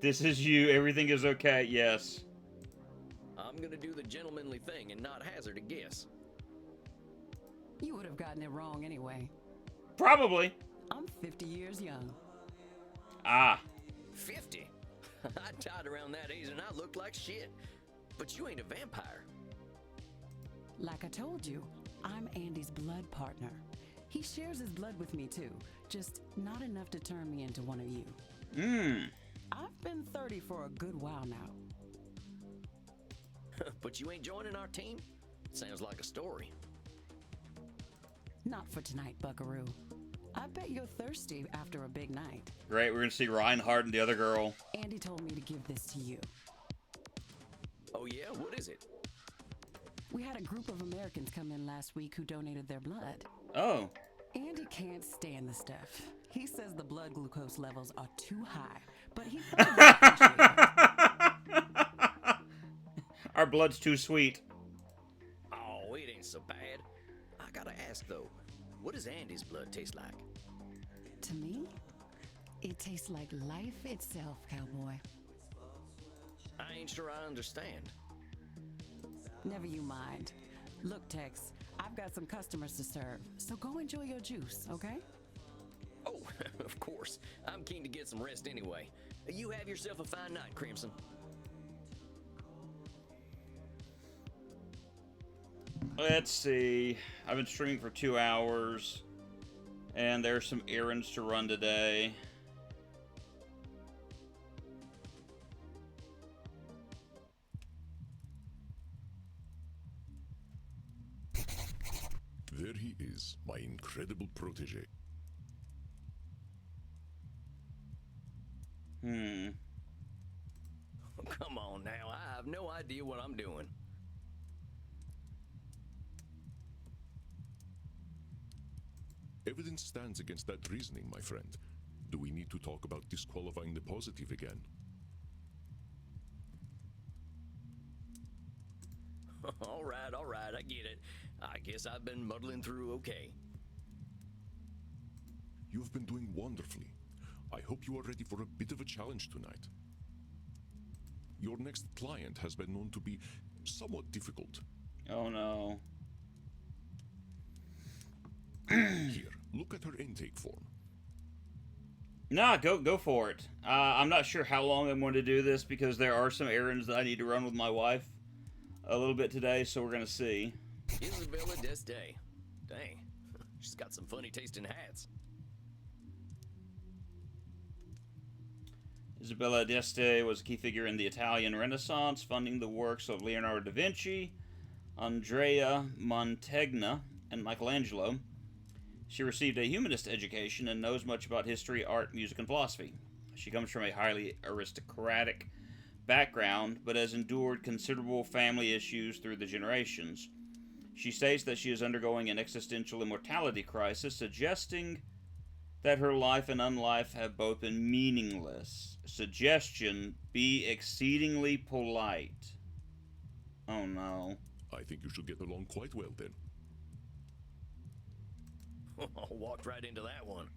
This is you. Everything is okay. Yes. I'm gonna do the gentlemanly thing and not hazard a guess. You would have gotten it wrong anyway. Probably. I'm 50 years young. Ah. 50? I died around that age and I looked like shit. But you ain't a vampire. Like I told you, I'm Andy's blood partner. He shares his blood with me too, just not enough to turn me into one of you. I've been 30 for a good while now. But you ain't joining our team? Sounds like a story. Not for tonight, buckaroo. I bet you're thirsty after a big night. Great, we're gonna see Reinhardt and the other girl. Andy told me to give this to you. Oh yeah? What is it? We had a group of Americans come in last week who donated their blood. Oh. Andy can't stand the stuff. He says the blood glucose levels are too high, but he thought we'd appreciate it. Our blood's too sweet. Oh, it ain't so bad. I gotta ask though, what does Andy's blood taste like? To me, it tastes like life itself, cowboy. I ain't sure I understand. Never you mind. Look, Tex, I've got some customers to serve, so go enjoy your juice, okay? Oh, of course. I'm keen to get some rest anyway. You have yourself a fine night, Crimson. Let's see. I've been streaming for 2 hours. And there's some errands to run today. There he is, my incredible protege. Come on now, I have no idea what I'm doing. Evidence stands against that reasoning, my friend. Do we need to talk about disqualifying the positive again? All right, I get it. I guess I've been muddling through okay. You've been doing wonderfully. I hope you are ready for a bit of a challenge tonight. Your next client has been known to be somewhat difficult. Oh no. Here, look at her intake form. Nah, go for it. I'm not sure how long I'm going to do this because there are some errands that I need to run with my wife a little bit today, so we're going to see. Isabella D'Este. Dang, she's got some funny tasting hats. Isabella d'Este was a key figure in the Italian Renaissance, funding the works of Leonardo da Vinci, Andrea Mantegna, and Michelangelo. She received a humanist education and knows much about history, art, music, and philosophy. She comes from a highly aristocratic background, but has endured considerable family issues through the generations. She states that she is undergoing an existential immortality crisis, suggesting that her life and unlife have both been meaningless. Suggestion: be exceedingly polite. Oh no. I think you should get along quite well then. Walked right into that one.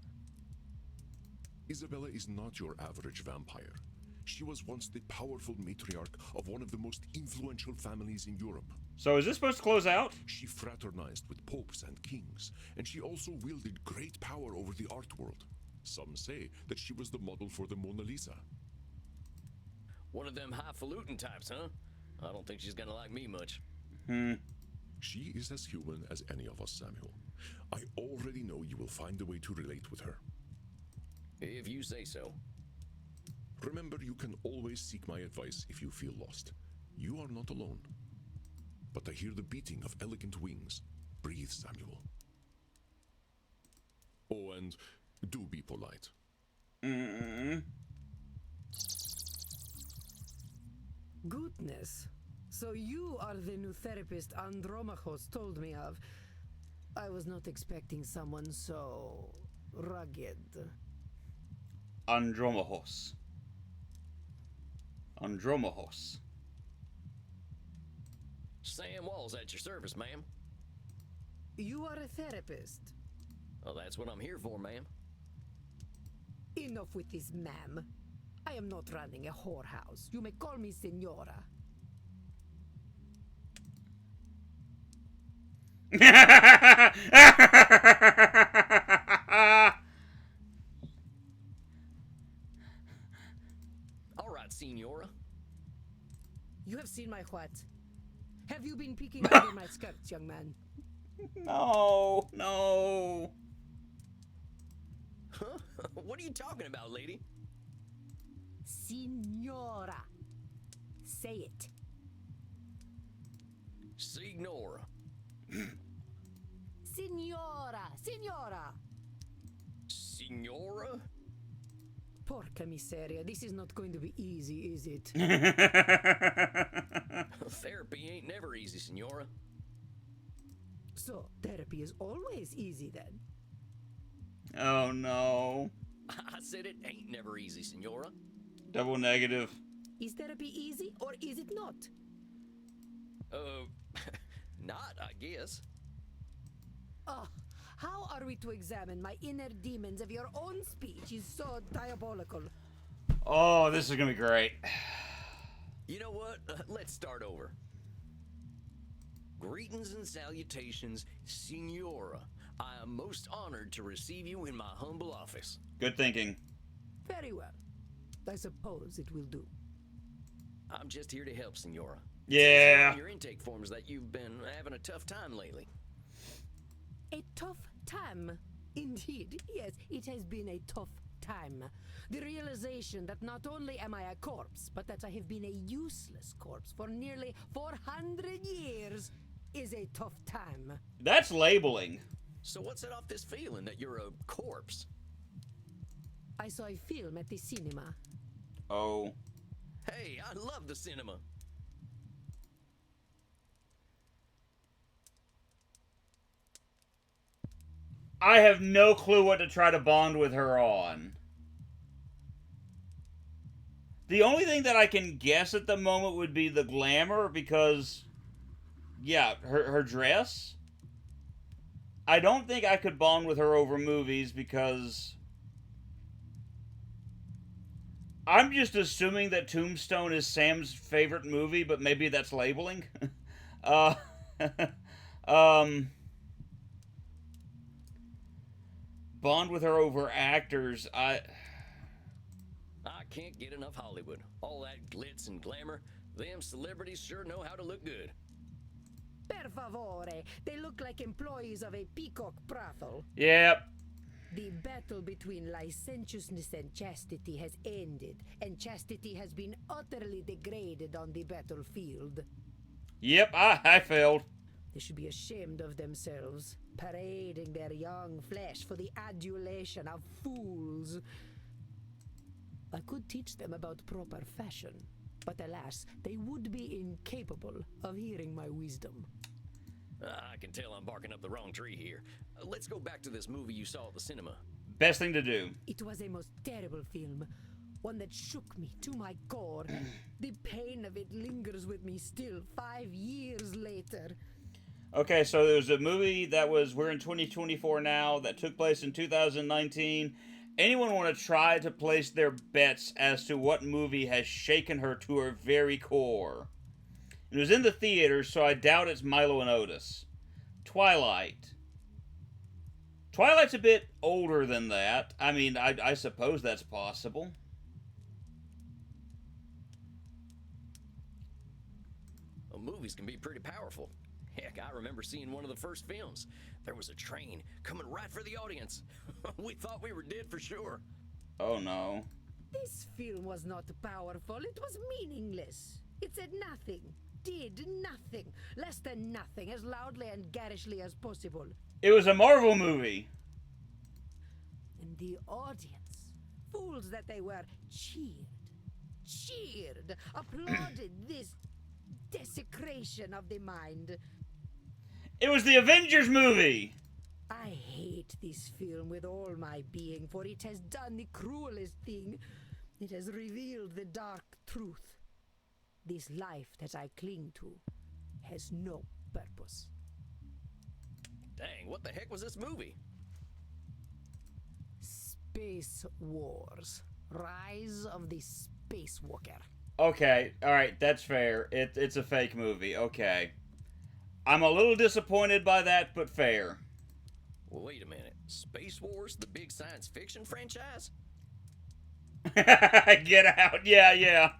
Isabella is not your average vampire. She was once the powerful matriarch of one of the most influential families in Europe. So is this supposed to close out? She fraternized with popes and kings, and she also wielded great power over the art world. Some say that she was the model for the Mona Lisa. One of them highfalutin types, huh? I don't think she's gonna like me much. She is as human as any of us, Samuel. I already know you will find a way to relate with her. If you say so. Remember, you can always seek my advice if you feel lost. You are not alone. But I hear the beating of elegant wings. Breathe, Samuel. Oh, and do be polite. Goodness. So you are the new therapist Andromachos told me of. I was not expecting someone so rugged. Andromachos. Andromachos. Sam Walls at your service, ma'am. You are a therapist. Well, that's what I'm here for, ma'am. Enough with this, ma'am. I am not running a whorehouse. You may call me Senora. All right, Senora. You have seen my what? Have you been peeking under my skirts, young man? No, no. Huh? What are you talking about, lady? Signora. Say it. Signora. Signora. Signora. Signora? Porca miseria. This is not going to be easy, is it? Therapy ain't never easy, Signora. So, therapy is always easy then. Oh no. I said it ain't never easy, Signora. Double negative. Is therapy easy or is it not? Not, I guess. Oh, how are we to examine my inner demons if your own speech is so diabolical? Oh, this is gonna be great. You know what? Let's start over. Greetings and salutations, Signora. I am most honored to receive you in my humble office. Good thinking. Very well. I suppose it will do. I'm just here to help, Signora. Yeah. Your intake forms that you've been having a tough time lately. A tough time. Indeed, yes, it has been a tough time. The realization that not only am I a corpse, but that I have been a useless corpse for nearly 400 years is a tough time. That's labeling. So what set off this feeling that you're a corpse? I saw a film at the cinema. Oh. Hey, I love the cinema. I have no clue what to try to bond with her on. The only thing that I can guess at the moment would be the glamour, because, yeah, her dress. I don't think I could bond with her over movies, because I'm just assuming that Tombstone is Sam's favorite movie, but maybe that's labeling. Bond with her over actors, I can't get enough Hollywood. All that glitz and glamour. Them celebrities sure know how to look good. Per favore, they look like employees of a peacock brothel. Yep. The battle between licentiousness and chastity has ended, and chastity has been utterly degraded on the battlefield. Yep, I failed. They should be ashamed of themselves, parading their young flesh for the adulation of fools. I could teach them about proper fashion, but alas, they would be incapable of hearing my wisdom. I can tell I'm barking up the wrong tree here. Let's go back to this movie you saw at the cinema. Best thing to do. It was a most terrible film, one that shook me to my core. The pain of it lingers with me still, 5 years later. Okay, so there was a movie that we're in 2024 now, that took place in 2019. Anyone want to try to place their bets as to what movie has shaken her to her very core? It was in the theaters, so I doubt it's Milo and Otis. Twilight. Twilight's a bit older than that. I mean, I suppose that's possible. Well, movies can be pretty powerful. Heck, I remember seeing one of the first films. There was a train coming right for the audience. We thought we were dead for sure. Oh no. This film was not powerful, it was meaningless. It said nothing, did nothing, less than nothing, as loudly and garishly as possible. It was a Marvel movie. And the audience, fools that they were, cheered, applauded this desecration of the mind. It was the Avengers movie. I hate this film with all my being, for it has done the cruelest thing. It has revealed the dark truth. This life that I cling to has no purpose. Dang, what the heck was this movie? Space Wars. Rise of the Spacewalker. Okay, alright, that's fair. It's a fake movie, okay. I'm a little disappointed by that, but fair. Wait a minute. Space Wars, the big science fiction franchise? Get out, yeah.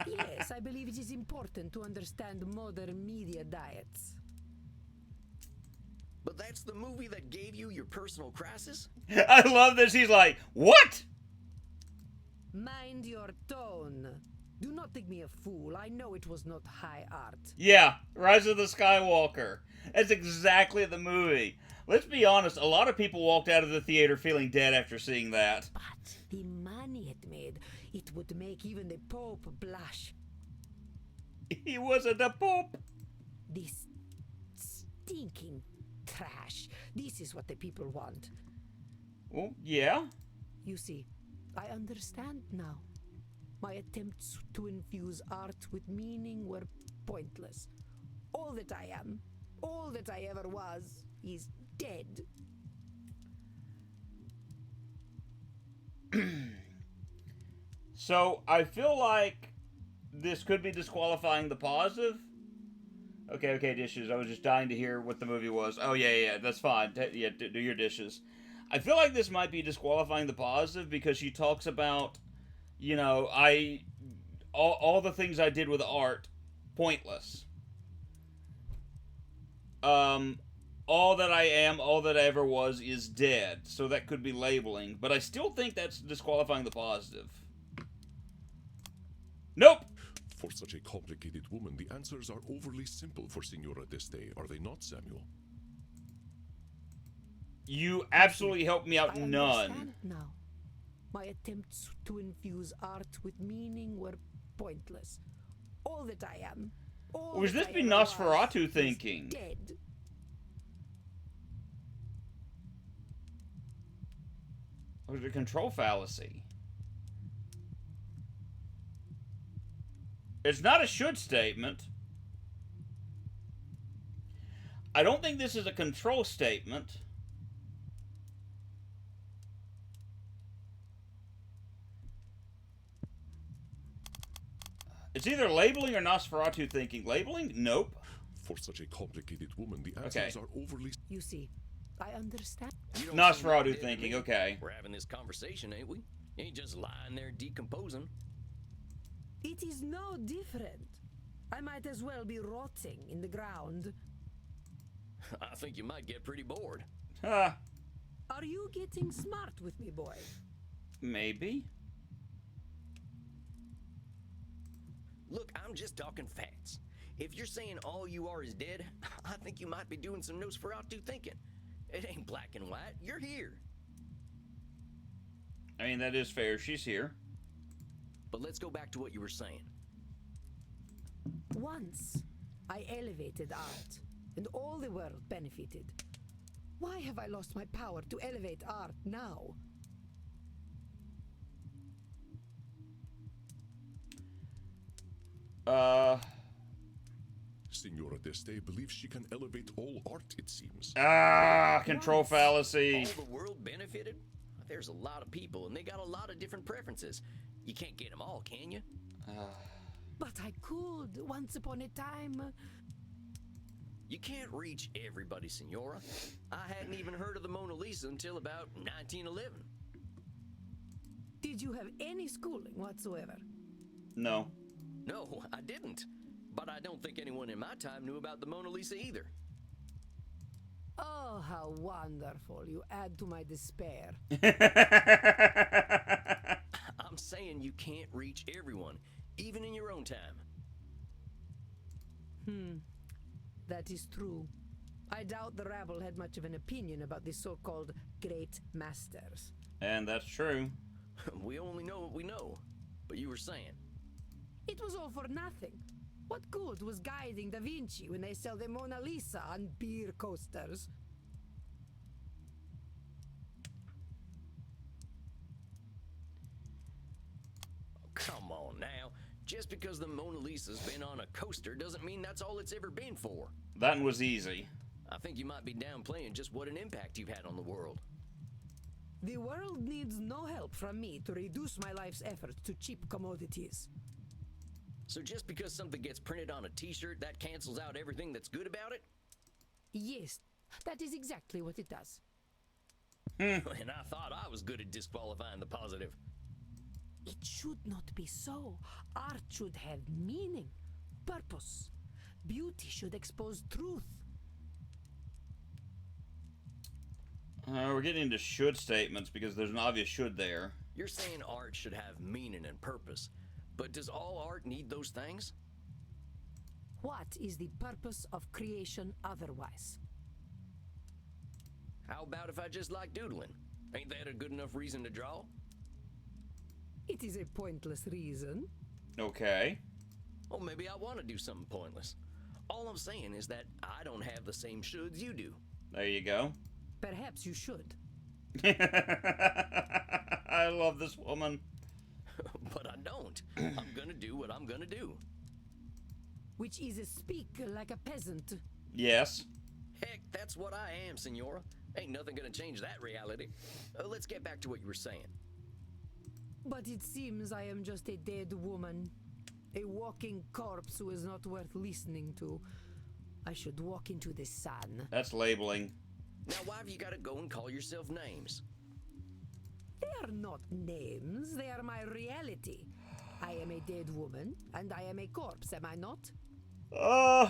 Yes, I believe it is important to understand modern media diets. But that's the movie that gave you your personal crisis? I love this. He's like, what? Mind your tone. Do not think me a fool. I know it was not high art. Yeah, Rise of the Skywalker. That's exactly the movie. Let's be honest, a lot of people walked out of the theater feeling dead after seeing that. But the money it made, it would make even the Pope blush. He wasn't a Pope. This stinking trash. This is what the people want. Well, yeah. You see, I understand now. My attempts to infuse art with meaning were pointless. All that I am, all that I ever was, is dead. So, I feel like this could be disqualifying the positive. Okay, dishes. I was just dying to hear what the movie was. Oh, yeah, that's fine. Yeah, do your dishes. I feel like this might be disqualifying the positive because she talks about, you know, all the things I did with art, pointless. All that I am, all that I ever was is dead. So that could be labeling, but I still think that's disqualifying the positive. Nope! For such a complicated woman, the answers are overly simple for Signora d'Este, are they not, Samuel? You absolutely helped me out I none. understand now. My attempts to infuse art with meaning were pointless. All that I am, all Was that this I be ever was, Nosferatu is thinking? dead. Or the control fallacy. It's not a should statement. I don't think this is a control statement. It's either labeling or Nosferatu thinking. Labeling? Nope. For such a complicated woman, the answers are overly... You see, I understand. You don't seem Nosferatu dead to thinking, me. okay. We're having this conversation, ain't we? You ain't just lying there decomposing. It is no different. I might as well be rotting in the ground. I think you might get pretty bored. Huh. Are you getting smart with me, boy? Maybe. Look, I'm just talking facts. If you're saying all you are is dead, I think you might be doing some Nosferatu thinking. It ain't black and white. You're here. I mean, that is fair. She's here. But let's go back to what you were saying. Once, I elevated art, and all the world benefited. Why have I lost my power to elevate art now? Signora D'Este believes she can elevate all art, it seems. Control fallacy. All the world benefited? There's a lot of people, and they got a lot of different preferences. You can't get them all, can you? But I could, once upon a time. You can't reach everybody, Signora. I hadn't even heard of the Mona Lisa until about 1911. Did you have any schooling whatsoever? No. No, I didn't. But I don't think anyone in my time knew about the Mona Lisa either. Oh, how wonderful. You add to my despair. I'm saying you can't reach everyone, even in your own time. That is true. I doubt the rabble had much of an opinion about the so-called great masters. And that's true. We only know what we know. But you were saying. It was all for nothing. What good was guiding Da Vinci when they sell the Mona Lisa on beer coasters? Come on now. Just because the Mona Lisa's been on a coaster doesn't mean that's all it's ever been for. That one was easy. I think you might be downplaying just what an impact you've had on the world. The world needs no help from me to reduce my life's effort to cheap commodities. So just because something gets printed on a t-shirt, that cancels out everything that's good about it? Yes, that is exactly what it does. And I thought I was good at disqualifying the positive. It should not be so. Art should have meaning, purpose. Beauty should expose truth. We're getting into should statements because there's an obvious should there. You're saying art should have meaning and purpose. But does all art need those things? What is the purpose of creation otherwise? How about if I just like doodling? Ain't that a good enough reason to draw? It is a pointless reason. Okay. Or maybe I want to do something pointless. All I'm saying is that I don't have the same shoulds you do. There you go. Perhaps you should. I love this woman. But I don't. I'm gonna do what I'm gonna do. Which is speak like a peasant. Yes. Heck, that's what I am, Senora. Ain't nothing gonna change that reality. Let's get back to what you were saying. But it seems I am just a dead woman. A walking corpse who is not worth listening to. I should walk into the sun. That's labeling. Now why have you gotta go and call yourself names? They are not names, they are my reality. I am a dead woman, and I am a corpse, am I not?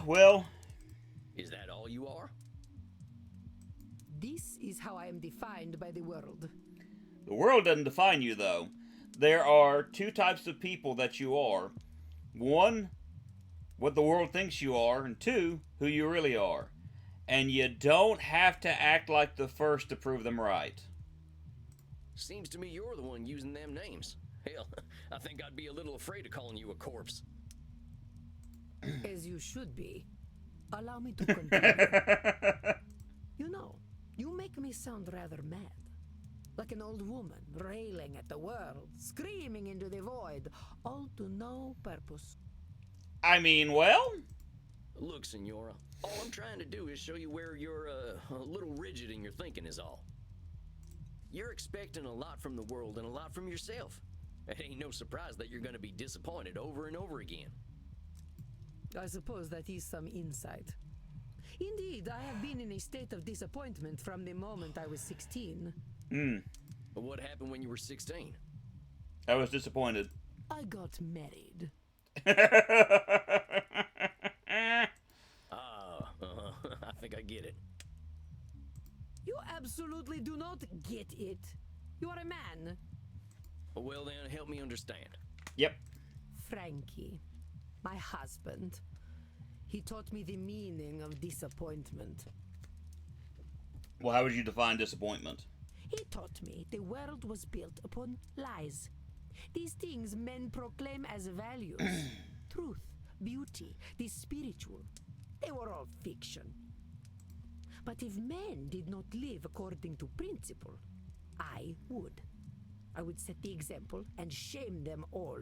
Well. Is that all you are? This is how I am defined by the world. The world doesn't define you, though. There are two types of people that you are. One, what the world thinks you are, and two, who you really are. And you don't have to act like the first to prove them right. Seems to me you're the one using them names. Hell, I think I'd be a little afraid of calling you a corpse. As you should be. Allow me to continue. You know, you make me sound rather mad. like an old woman railing at the world, screaming into the void, all to no purpose. I mean, well, Look, Senora, all I'm trying to do is show you where you're a little rigid in your thinking is all. You're expecting a lot from the world and a lot from yourself. It ain't no surprise that you're gonna be disappointed over and over again. I suppose that is some insight. Indeed, I have been in a state of disappointment from the moment I was 16. But what happened when you were 16? I was disappointed. I got married. I think I get it. You absolutely do not get it. You are a man. Well then, help me understand. Yep. Frankie, my husband. He taught me the meaning of disappointment. Well, how would you define disappointment? He taught me the world was built upon lies. These things men proclaim as values. Truth, beauty, the spiritual. They were all fiction. But if men did not live according to principle, I would. I would set the example and shame them all.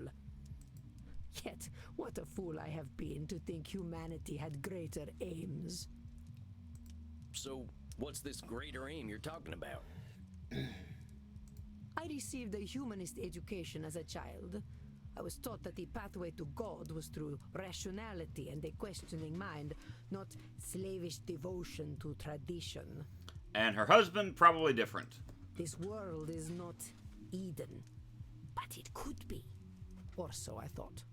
Yet, what a fool I have been to think humanity had greater aims. So, what's this greater aim you're talking about? I received a humanist education as a child. I was taught that the pathway to God was through rationality and a questioning mind, not slavish devotion to tradition. And her husband, probably different. This world is not Eden, but it could be. Or so I thought.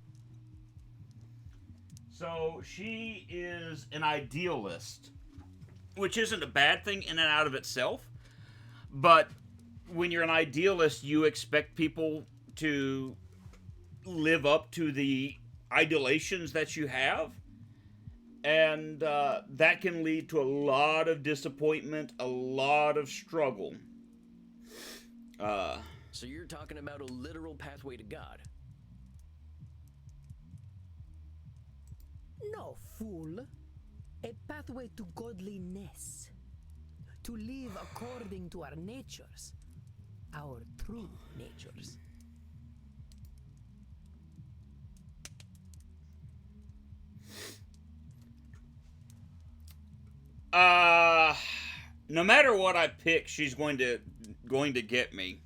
So she is an idealist, which isn't a bad thing in and out of itself. But when you're an idealist, you expect people to live up to the idolations that you have. And that can lead to a lot of disappointment, a lot of struggle. So you're talking about a literal pathway to God? No, fool. A pathway to godliness. To live according to our natures. Our true natures. No matter what I pick, she's going to get me.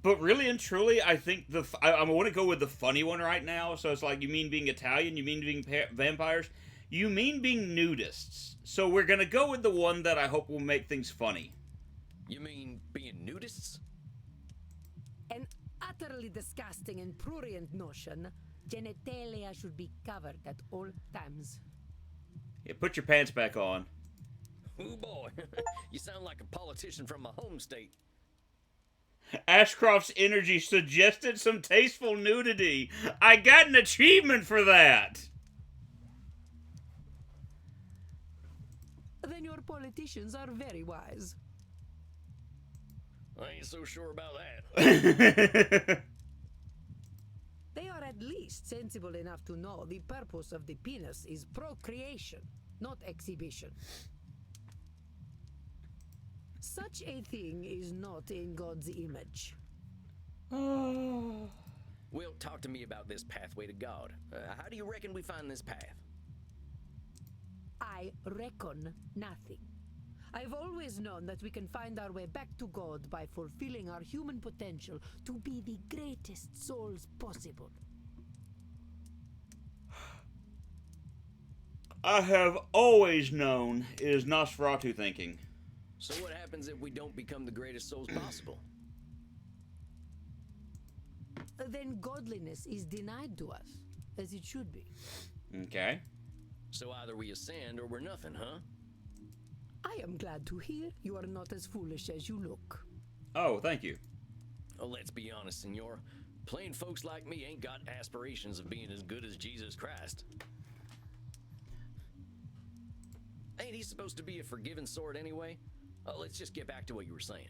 But really and truly, I think I want to go with the funny one right now. So it's like, you mean being Italian? You mean being vampires? You mean being nudists? So we're gonna go with the one that I hope will make things funny. You mean being nudists? An utterly disgusting and prurient notion. Genitalia should be covered at all times. Yeah, put your pants back on. Ooh boy, you sound like a politician from my home state. Ashcroft's energy suggested some tasteful nudity. I got an achievement for that. Then your politicians are very wise. I ain't so sure about that. They are at least sensible enough to know the purpose of the penis is procreation, not exhibition. Such a thing is not in God's image. Well, talk to me about this pathway to God. How do you reckon we find this path? I reckon nothing. I've always known that we can find our way back to God by fulfilling our human potential to be the greatest souls possible. I have always known it is Nosferatu thinking. So what happens if we don't become the greatest souls possible? Then godliness is denied to us, as it should be. Okay. So either we ascend or we're nothing, huh? I am glad to hear you are not as foolish as you look. Oh, thank you. Well, let's be honest, senor. Plain folks like me ain't got aspirations of being as good as Jesus Christ. Ain't he supposed to be a forgiving sort anyway? Let's just get back to what you were saying.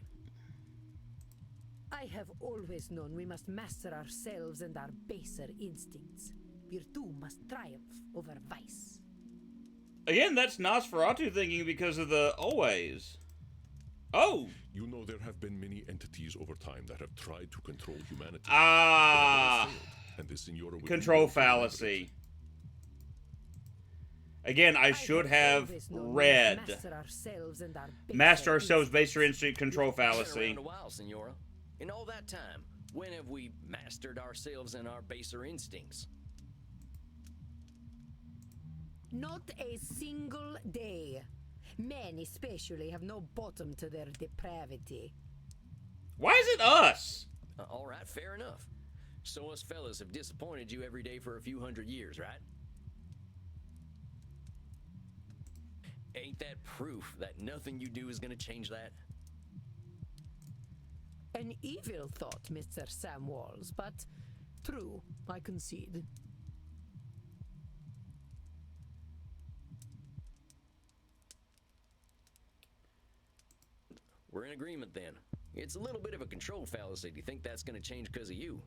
I have always known we must master ourselves and our baser instincts. Virtue must triumph over vice. Again, that's Nosferatu thinking because of the always. Oh! You know there have been many entities over time that have tried to control humanity. Ah! They have all failed, and the Signora will Control be remembered. fallacy. Again, I should have always known we read. master ourselves and our Master baser ourselves, instincts. baser instinct, control Been around fallacy. a while, Senora. In all that time, when have we mastered ourselves and our baser instincts? Not a single day. Men especially have no bottom to their depravity. Why is it us? All right, fair enough. So us fellas have disappointed you every day for a few hundred years, right? Ain't that proof that nothing you do is gonna change that? An evil thought, Mr. Sam Walls, but true, I concede. We're in agreement then. It's a little bit of a control fallacy. Do you think that's gonna change because of you?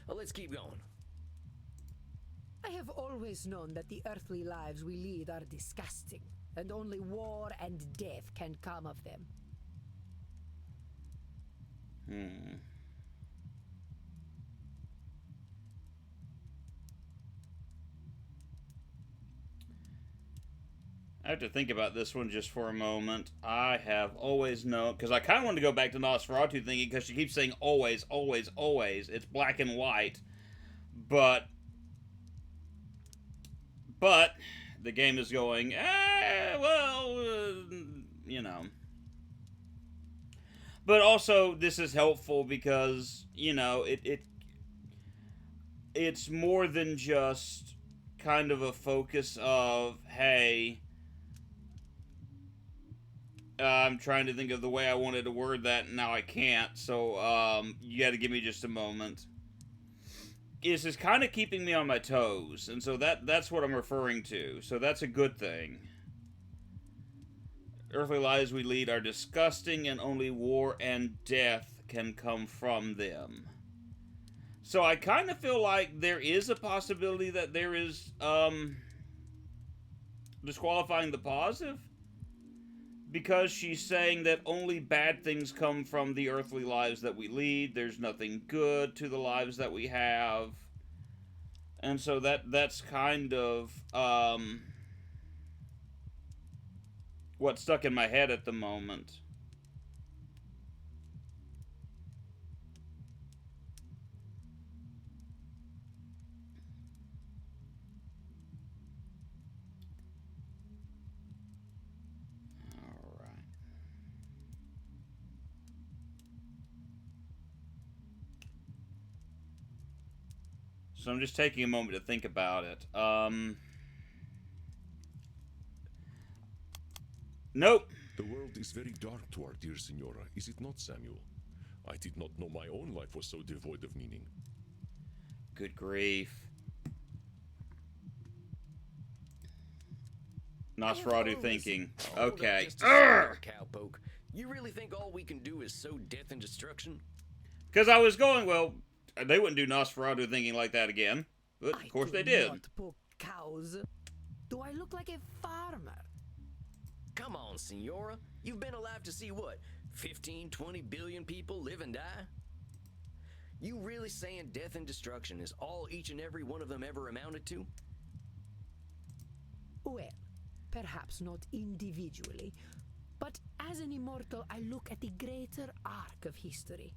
Well, let's keep going. I have always known that the earthly lives we lead are disgusting, and only war and death can come of them. I have to think about this one just for a moment. I have always known, because I kind of wanted to go back to Nosferatu thinking, because she keeps saying always, always, always. It's black and white. But the game is going, you know. But also, this is helpful because, you know, it's more than just kind of a focus of, hey, I'm trying to think of the way I wanted to word that, and now I can't, so you gotta give me just a moment. This is kind of keeping me on my toes, and so that's what I'm referring to, so that's a good thing. Earthly lives we lead are disgusting, and only war and death can come from them. So I kind of feel like there is a possibility that there is, disqualifying the positive? Because she's saying that only bad things come from the earthly lives that we lead. There's nothing good to the lives that we have. And so that's kind of what's stuck in my head at the moment. So I'm just taking a moment to think about it. Nope. The world is very dark to our dear Signora, is it not, Samuel? I did not know my own life was so devoid of meaning. Good grief. Nosferatu thinking. Okay. Just a second, cowpoke. You really think all we can do is sow death and destruction? Because I was going, well, they wouldn't do Nosferatu thinking like that again. But of course they did. Not poke cows. Do I look like a farmer? Come on, Senora. You've been alive to see what? 15, 20 billion people live and die? You really saying death and destruction is all each and every one of them ever amounted to? Well, perhaps not individually, but as an immortal, I look at the greater arc of history.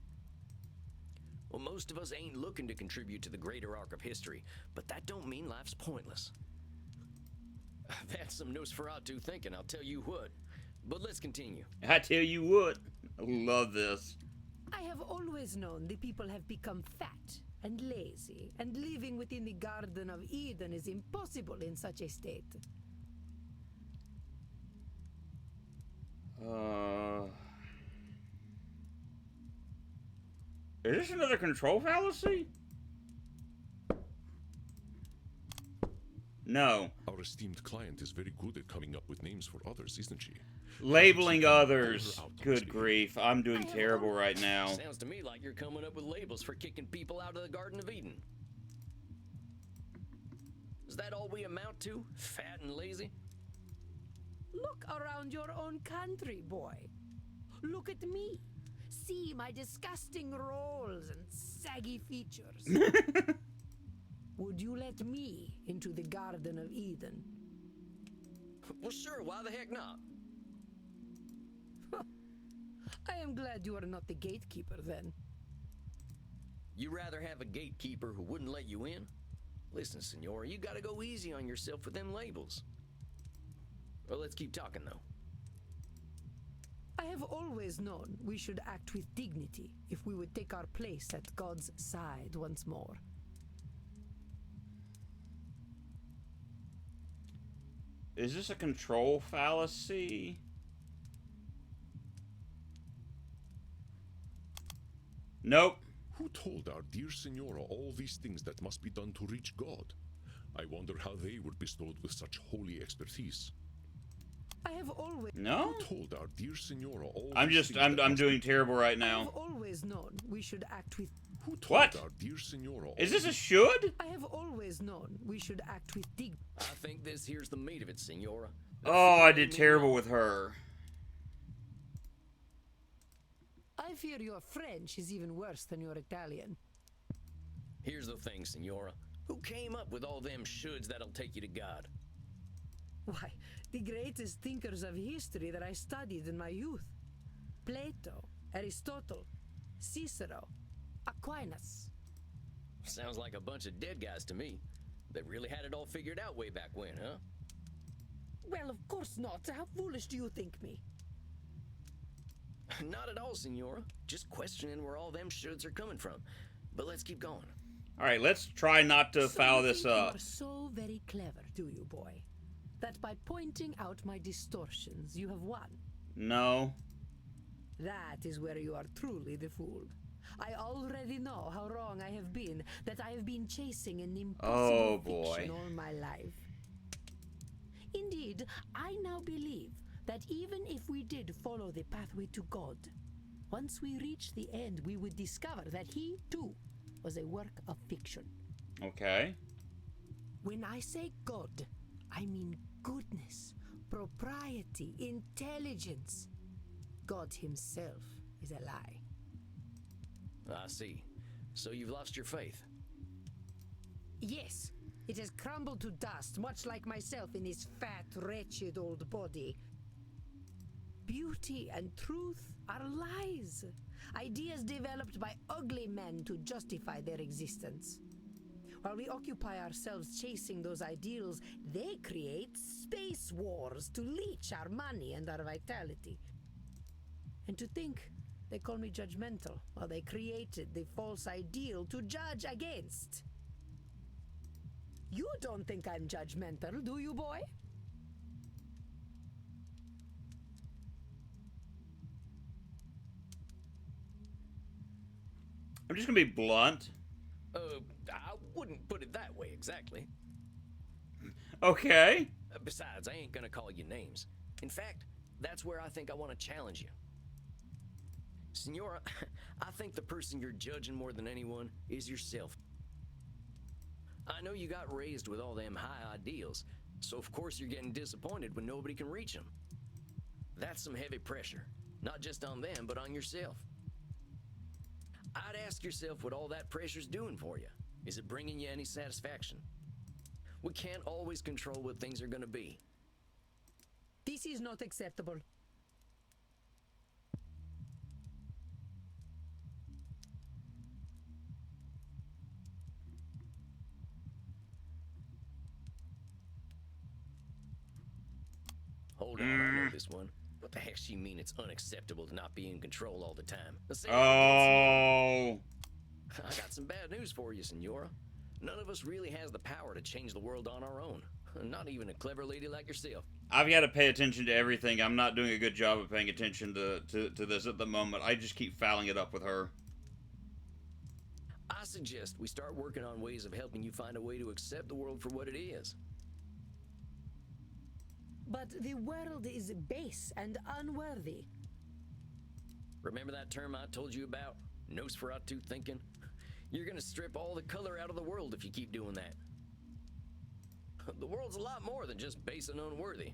Well, most of us ain't looking to contribute to the greater arc of history, but that don't mean life's pointless. That's some Nosferatu thinking, I'll tell you what. But let's continue. I tell you what. I love this. I have always known the people have become fat and lazy, and living within the Garden of Eden is impossible in such a state. Is this another control fallacy? No. Our esteemed client is very good at coming up with names for others, isn't she? Labeling others. Call her out, Good Steve. grief. I'm doing terrible right now. Sounds to me like you're coming up with labels for kicking people out of the Garden of Eden. Is that all we amount to? Fat and lazy? Look around your own country, boy. Look at me. See my disgusting rolls and saggy features. Would you let me into the Garden of Eden? Well, sure, why the heck not? I am glad you are not the gatekeeper then. You rather have a gatekeeper who wouldn't let you in? Listen, Senora, you gotta go easy on yourself with them labels. Well, let's keep talking, though. I have always known we should act with dignity if we would take our place at God's side once more. Is this a control fallacy? Nope. Who told our dear Senora all these things that must be done to reach God? I wonder how they were bestowed with such holy expertise. I have always No? Who told our dear Senora all I'm these just, things that I'm must doing be- terrible right I have now. always known we should act with Who told What? our dear Senora Is all this a these- should? I have always known we should act with dignity. I think this here's the meat of it, Senora. Oh, I did terrible with her. I fear your French is even worse than your Italian. Here's the thing, Senora. Who came up with all them shoulds that'll take you to God? Why, the greatest thinkers of history that I studied in my youth. Plato, Aristotle, Cicero, Aquinas. Sounds like a bunch of dead guys to me. They really had it all figured out way back when, huh? Well, of course not. How foolish do you think me? Not at all, Senora. Just questioning where all them shoulds are coming from. But let's keep going. Alright, let's try not to So foul you this think you up. are so very clever, do you, boy? That by pointing out my distortions, you have won. No. That is where you are truly the fool. I already know how wrong I have been, that I have been chasing an Oh, impossible boy. fiction all my life. Indeed, I now believe that even if we did follow the pathway to God, once we reach the end, we would discover that he, too, was a work of fiction. Okay. When I say God, I mean goodness, propriety, intelligence. God himself is a lie. I see. So you've lost your faith. Yes, it has crumbled to dust, much like myself in this fat, wretched old body. Beauty and truth are lies, ideas developed by ugly men to justify their existence. While we occupy ourselves chasing those ideals, they create space wars to leech our money and our vitality. And to think they call me judgmental while they created the false ideal to judge against. You don't think I'm judgmental, do you, boy? I'm just gonna be blunt. I wouldn't put it that way exactly. Okay. Besides, I ain't gonna call you names. In fact, that's where I think I want to challenge you. Senora, I think the person you're judging more than anyone is yourself. I know you got raised with all them high ideals, so of course you're getting disappointed when nobody can reach them. That's some heavy pressure, not just on them, but on yourself. I'd ask yourself what all that pressure's doing for you. Is it bringing you any satisfaction? We can't always control what things are gonna be. This is not acceptable. Hold on, I know this one. What the heck she mean it's unacceptable to not be in control all the time? Let's say it Oh. again, Senora. I got some bad news for you, Senora. None of us really has the power to change the world on our own. Not even a clever lady like yourself. I've got to pay attention to everything. I'm not doing a good job of paying attention to this at the moment. I just keep fouling it up with her. I suggest we start working on ways of helping you find a way to accept the world for what it is. But the world is base and unworthy. Remember that term I told you about? Nosferatu thinking? You're gonna strip all the color out of the world if you keep doing that. The world's a lot more than just base and unworthy.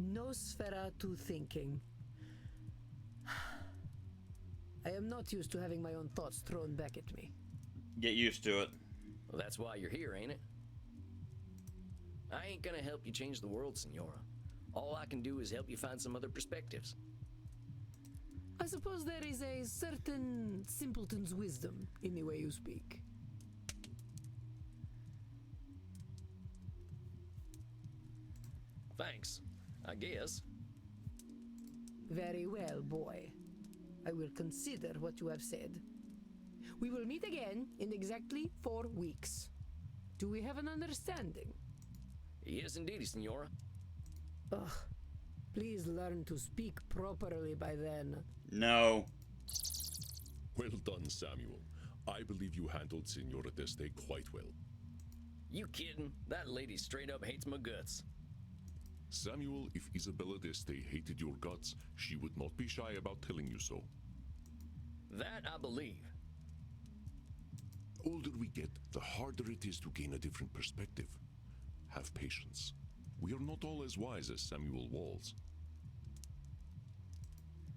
Nosferatu thinking. I am not used to having my own thoughts thrown back at me. Get used to it. Well, that's why you're here, ain't it? I ain't gonna help you change the world, Senora. All I can do is help you find some other perspectives. I suppose there is a certain simpleton's wisdom in the way you speak. Thanks, I guess. Very well, boy. I will consider what you have said. We will meet again in exactly 4 weeks. Do we have an understanding? Yes, indeedy, Senora. Ugh. Please learn to speak properly by then. No. Well done, Samuel. I believe you handled Senora Deste quite well. You kidding? That lady straight up hates my guts. Samuel, if Isabella Deste hated your guts, she would not be shy about telling you so. That I believe. Older we get, the harder it is to gain a different perspective. Have patience. We are not all as wise as Samuel Walls.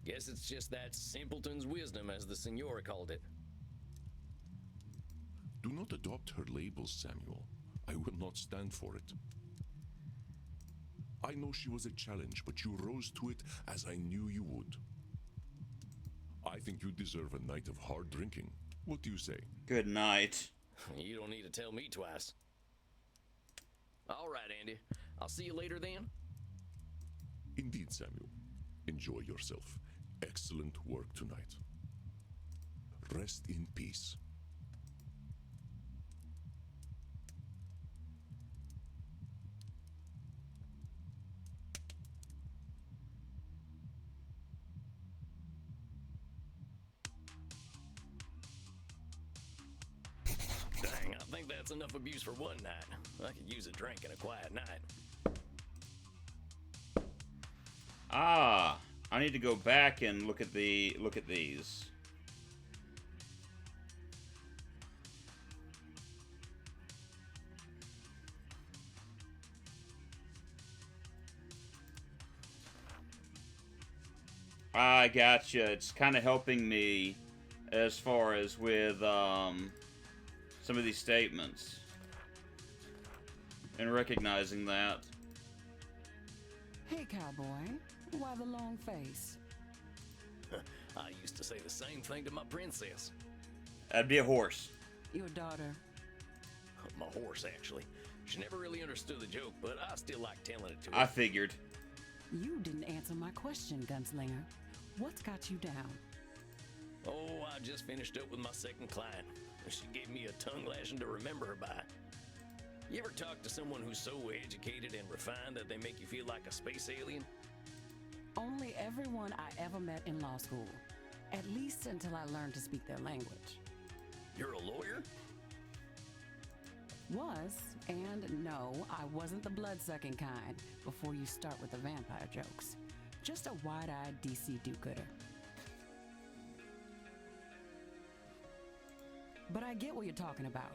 Guess it's just that simpleton's wisdom, as the Senora called it. Do not adopt her labels, Samuel. I will not stand for it. I know she was a challenge, but you rose to it as I knew you would. I think you deserve a night of hard drinking. What do you say? Good night. You don't need to tell me twice. All right, Andy. I'll see you later then. Indeed, Samuel. Enjoy yourself. Excellent work tonight. Rest in peace. Dang, I think that's enough abuse for one night. I could use a drink and a quiet night. Ah, I need to go back and look at these. I gotcha. It's kind of helping me as far as with some of these statements and recognizing that. Hey, cowboy. Why the long face? I used to say the same thing to my princess. That'd be a horse. Your daughter. My horse, actually. She never really understood the joke, but I still like telling it to her. I figured. You didn't answer my question, Gunslinger. What's got you down? Oh, I just finished up with my second client. She gave me a tongue lashing to remember her by. You ever talk to someone who's so educated and refined that they make you feel like a space alien? Only everyone I ever met in law school. At least until I learned to speak their language. You're a lawyer? Was, and no, I wasn't the blood-sucking kind before you start with the vampire jokes. Just a wide-eyed DC do-gooder. But I get what you're talking about.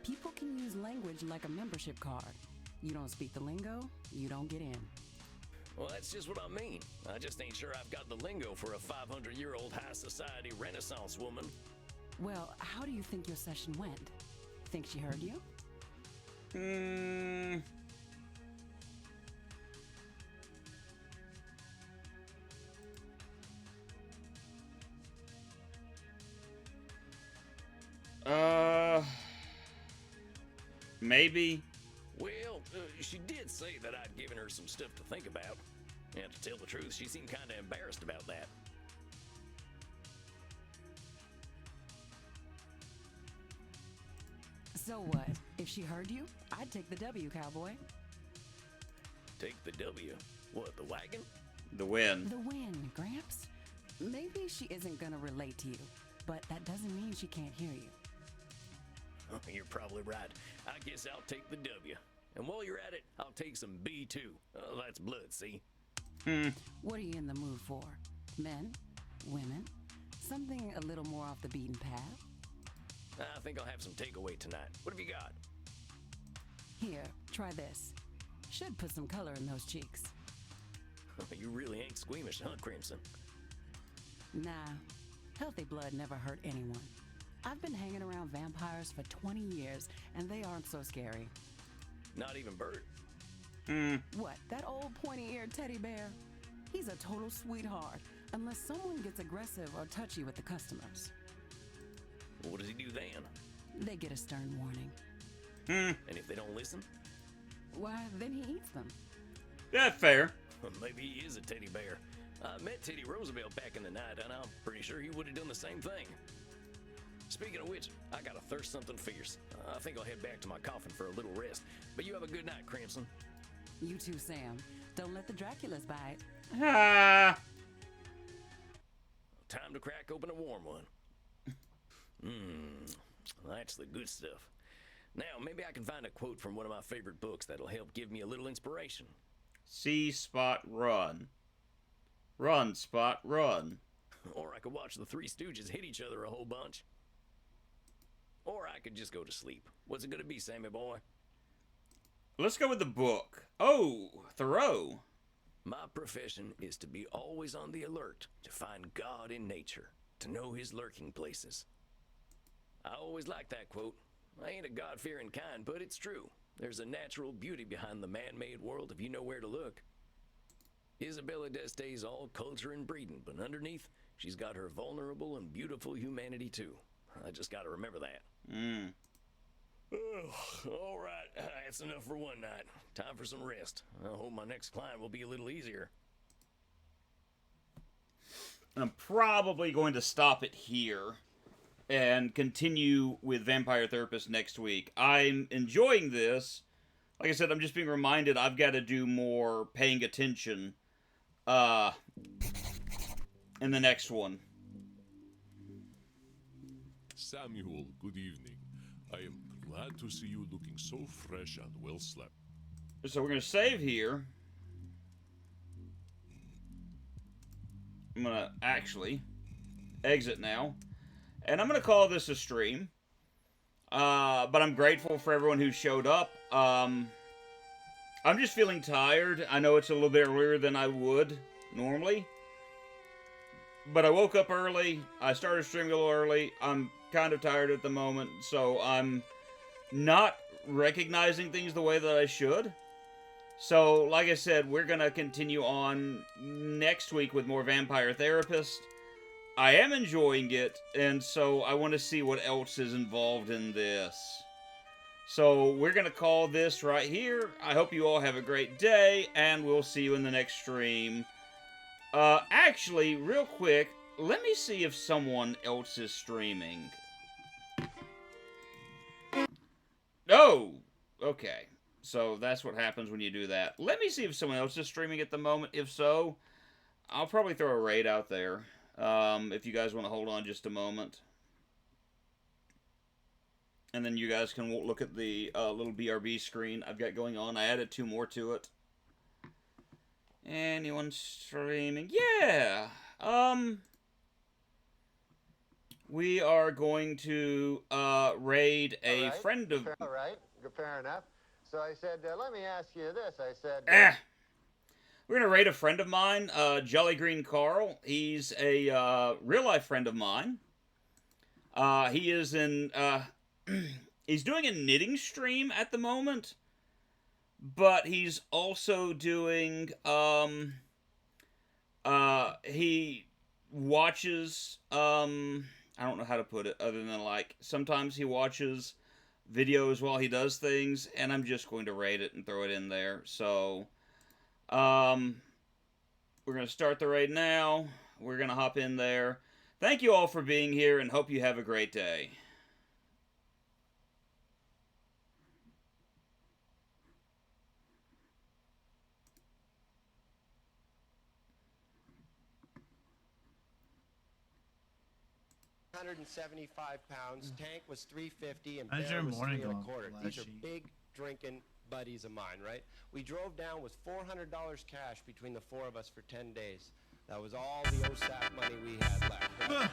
People can use language like a membership card. You don't speak the lingo, you don't get in. Well, that's just what I mean. I just ain't sure I've got the lingo for a 500-year-old high society Renaissance woman. Well, how do you think your session went? Think she heard you? Maybe. Well, she did say that I'd given her some stuff to think about. And to tell the truth, she seemed kind of embarrassed about that. So what? If she heard you, I'd take the W, cowboy. Take the W. What, the wagon? The win. The win, Gramps. Maybe she isn't gonna relate to you, but that doesn't mean she can't hear you. Oh, you're probably right. I guess I'll take the W. And while you're at it, I'll take some B too. Oh, that's blood, see? What are you in the mood for? Men? Women? Something a little more off the beaten path? I think I'll have some takeaway tonight. What have you got? Here, try this. Should put some color in those cheeks. You really ain't squeamish, huh, Crimson? Nah, healthy blood never hurt anyone. I've been hanging around vampires for 20 years, and they aren't so scary. Not even Bert? What, that old pointy-eared teddy bear? He's a total sweetheart, unless someone gets aggressive or touchy with the customers. What does he do then? They get a stern warning. And if they don't listen? Why, then he eats them. Yeah, fair. Well, maybe he is a teddy bear. I met Teddy Roosevelt back in the night, and I'm pretty sure he would have done the same thing. Speaking of which, I gotta thirst something fierce. I think I'll head back to my coffin for a little rest. But you have a good night, Crimson. You too, Sam. Don't let the Draculas bite. Ah. Time to crack open a warm one. That's the good stuff. Now, maybe I can find a quote from one of my favorite books that'll help give me a little inspiration. See Spot run. Run, Spot, run. Or I could watch the Three Stooges hit each other a whole bunch. Or I could just go to sleep. What's it gonna be, Sammy boy? Let's go with the book. Oh, Thoreau. My profession is to be always on the alert, to find God in nature, to know his lurking places. I always like that quote. I ain't a God-fearing kind, but it's true. There's a natural beauty behind the man-made world if you know where to look. Isabella D'Este's all culture and breeding, but underneath, she's got her vulnerable and beautiful humanity too. I just gotta remember that. All right, that's enough for one night. Time for some rest. I hope my next client will be a little easier. I'm probably going to stop it here and continue with Vampire Therapist next week. I'm enjoying this. Like I said, I'm just being reminded I've got to do more paying attention in the next one. Samuel, good evening. I am glad to see you looking so fresh and well slept. So we're going to save here. I'm going to actually exit now. And I'm going to call this a stream. But I'm grateful for everyone who showed up. I'm just feeling tired. I know it's a little bit earlier than I would normally. But I woke up early. I started streaming a little early. I'm kind of tired at the moment. So I'm not recognizing things the way that I should. So, like I said, we're going to continue on next week with more Vampire Therapist. I am enjoying it, and so I want to see what else is involved in this. So, we're going to call this right here. I hope you all have a great day, and we'll see you in the next stream. Actually, real quick, let me see if someone else is streaming. Oh! Okay. So that's what happens when you do that. Let me see if someone else is streaming at the moment. If so, I'll probably throw a raid out there. If you guys want to hold on just a moment. And then you guys can look at the little BRB screen I've got going on. I added 2 more to it. Anyone streaming? Yeah! We are going to raid a friend of... All right, fair enough. So I said, let me ask you this. I said... We're going to raid a friend of mine, Jolly Green Carl. He's a real-life friend of mine. He is in... he's doing a knitting stream at the moment. But he's also doing... he watches... I don't know how to put it other than, like, sometimes he watches videos while he does things, and I'm just going to raid it and throw it in there. So, we're going to start the raid now. We're going to hop in there. Thank you all for being here, and hope you have a great day. £175. Tank was $350, and How's Bear your was morning $3 and a going, quarter. These are Flashy? big drinking buddies of mine, right? We drove down with $400 cash between the 4 of us for 10 days. That was all the OSAP money we had left. Right?